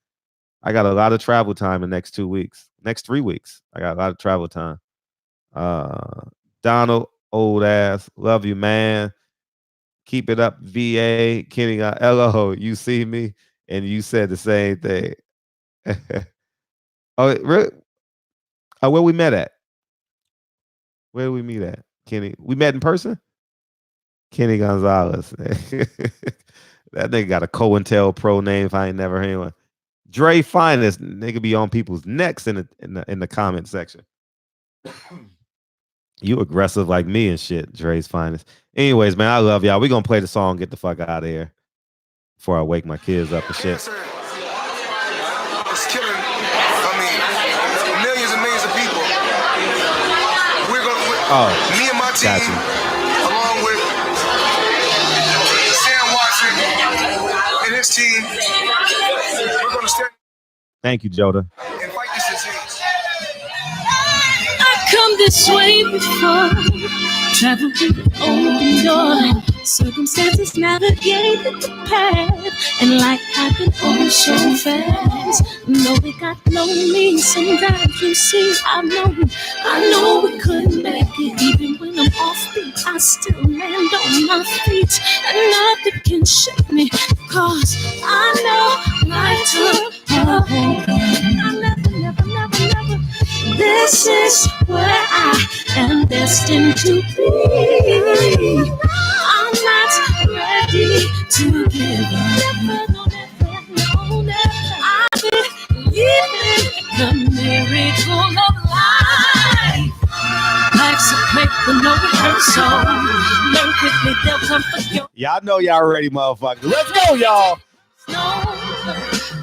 [SPEAKER 4] I got a lot of travel time in the next 2 weeks. Next 3 weeks. I got a lot of travel time. Donald, old ass. Love you, man. Keep it up, VA. Kenny got LO. You see me? And you said the same thing. Oh, really? Oh, where we met at? Where did we meet at? Kenny. We met in person? Kenny Gonzalez. That nigga got a COINTELPRO name if I ain't never heard one. Dre Finest. Nigga be on people's necks in the comment section. You aggressive like me and shit, Dre's Finest. Anyways, man, I love y'all. We gonna play the song, get the fuck out of here before I wake my kids up and shit.
[SPEAKER 1] It's killing, millions and millions of people. We're gonna, me and my team, along with Sam Watson and his team, we're gonna stand.
[SPEAKER 4] Thank you, Joda.
[SPEAKER 1] And fight this disease.
[SPEAKER 2] Come this way before, travel through the open door. Circumstances navigated the path, and life happened oh so fast. No, it got lonely. Sometimes you see, I know we couldn't make it. Even when I'm offbeat, I still land on my feet, and nothing can shake me. Cause I know life took a hold. I never. This is where I am destined to be. I'm not ready to give up. I believe in the miracle of life. Life's a play with no rehearsal. Learn quickly, they'll come for you.
[SPEAKER 4] Y'all know y'all ready, motherfuckers. Let's go, y'all.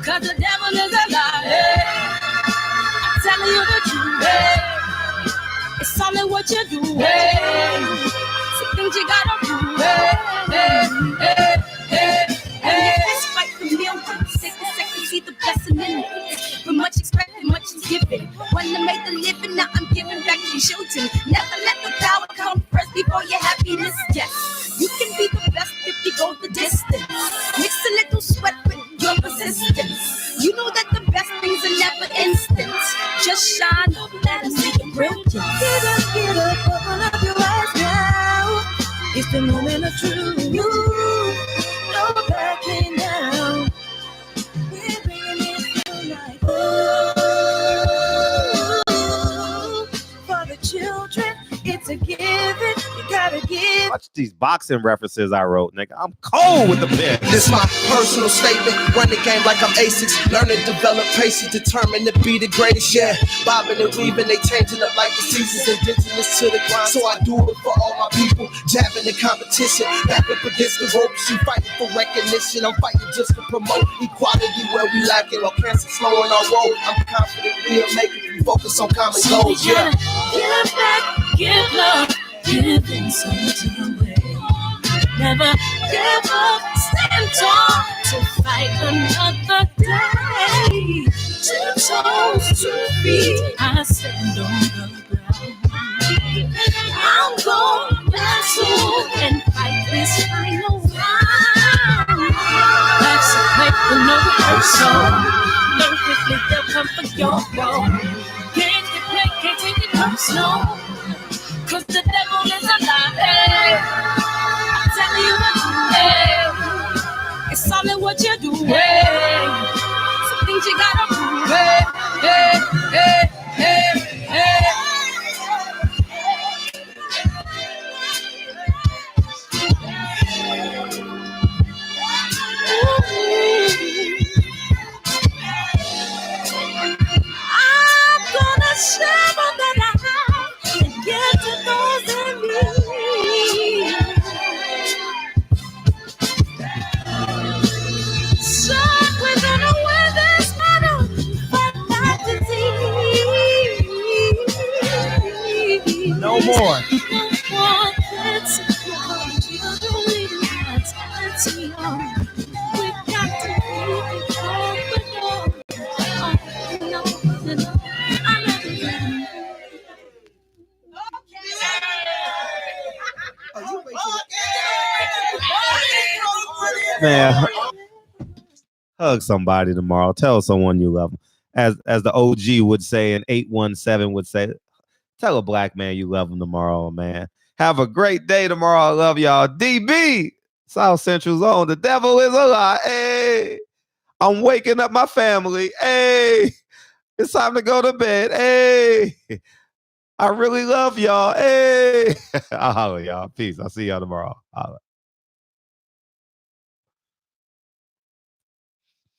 [SPEAKER 2] Cause the devil is a liar. Telling you the truth, it's only what you do, some things you gotta do, and it's fight the millions, take a second, see the blessing in it, but much expected, much is given, when I made the living, now I'm giving back to your children, never let the power come first before your happiness, yes, you can be the best if you go the distance, mix a little sweat with your persistence. You know that the best things are never instant. Just shine up, let us see your brilliance. Get up, open up your eyes now. It's the moment of truth. No backing down. We're bringing it to life. Oh, for the children, it's a given. You gotta give.
[SPEAKER 4] Watch these boxing references I wrote, nigga. I'm cold with the pen.
[SPEAKER 3] This my personal statement. Run the game like I'm ASICs. Learn to develop patience, determined to be the greatest. Yeah, bobbing and weaving, they changing up like the seasons. Indigenous to the grind, so I do it for all my people. Jabbing the competition, back up against the ropes. You fighting for recognition. I'm fighting just to promote equality where we lack it. Or cancer slowing our road. I'm confident we'll make it. We focus on common goals. Yeah.
[SPEAKER 2] Give back, give love, giving something away. Never give up, stand tall to fight another day. 2 toes, 2 feet, I stand on the ground. I'm gonna wrestle and fight this final round. Life's a fight for no rehearsal. Learn quickly, they'll come for your role. Can't get play, can't take it personal. Cause the devil is a liar. I'm telling you what to do. It's only what you do. Some things you gotta prove. I'm gonna share all that I have and give to those in need. So we're gonna win this battle, fight that disease.
[SPEAKER 4] No more. Man, Hug somebody tomorrow. Tell someone you love them. As the OG would say and 817 would say, tell a black man you love him tomorrow, man. Have a great day tomorrow. I love y'all. DB, South Central Zone. The devil is a lie. Hey, I'm waking up my family. Hey, it's time to go to bed. Hey, I really love y'all. Hey, I'll holler, y'all. Peace. I'll see y'all tomorrow. Holla.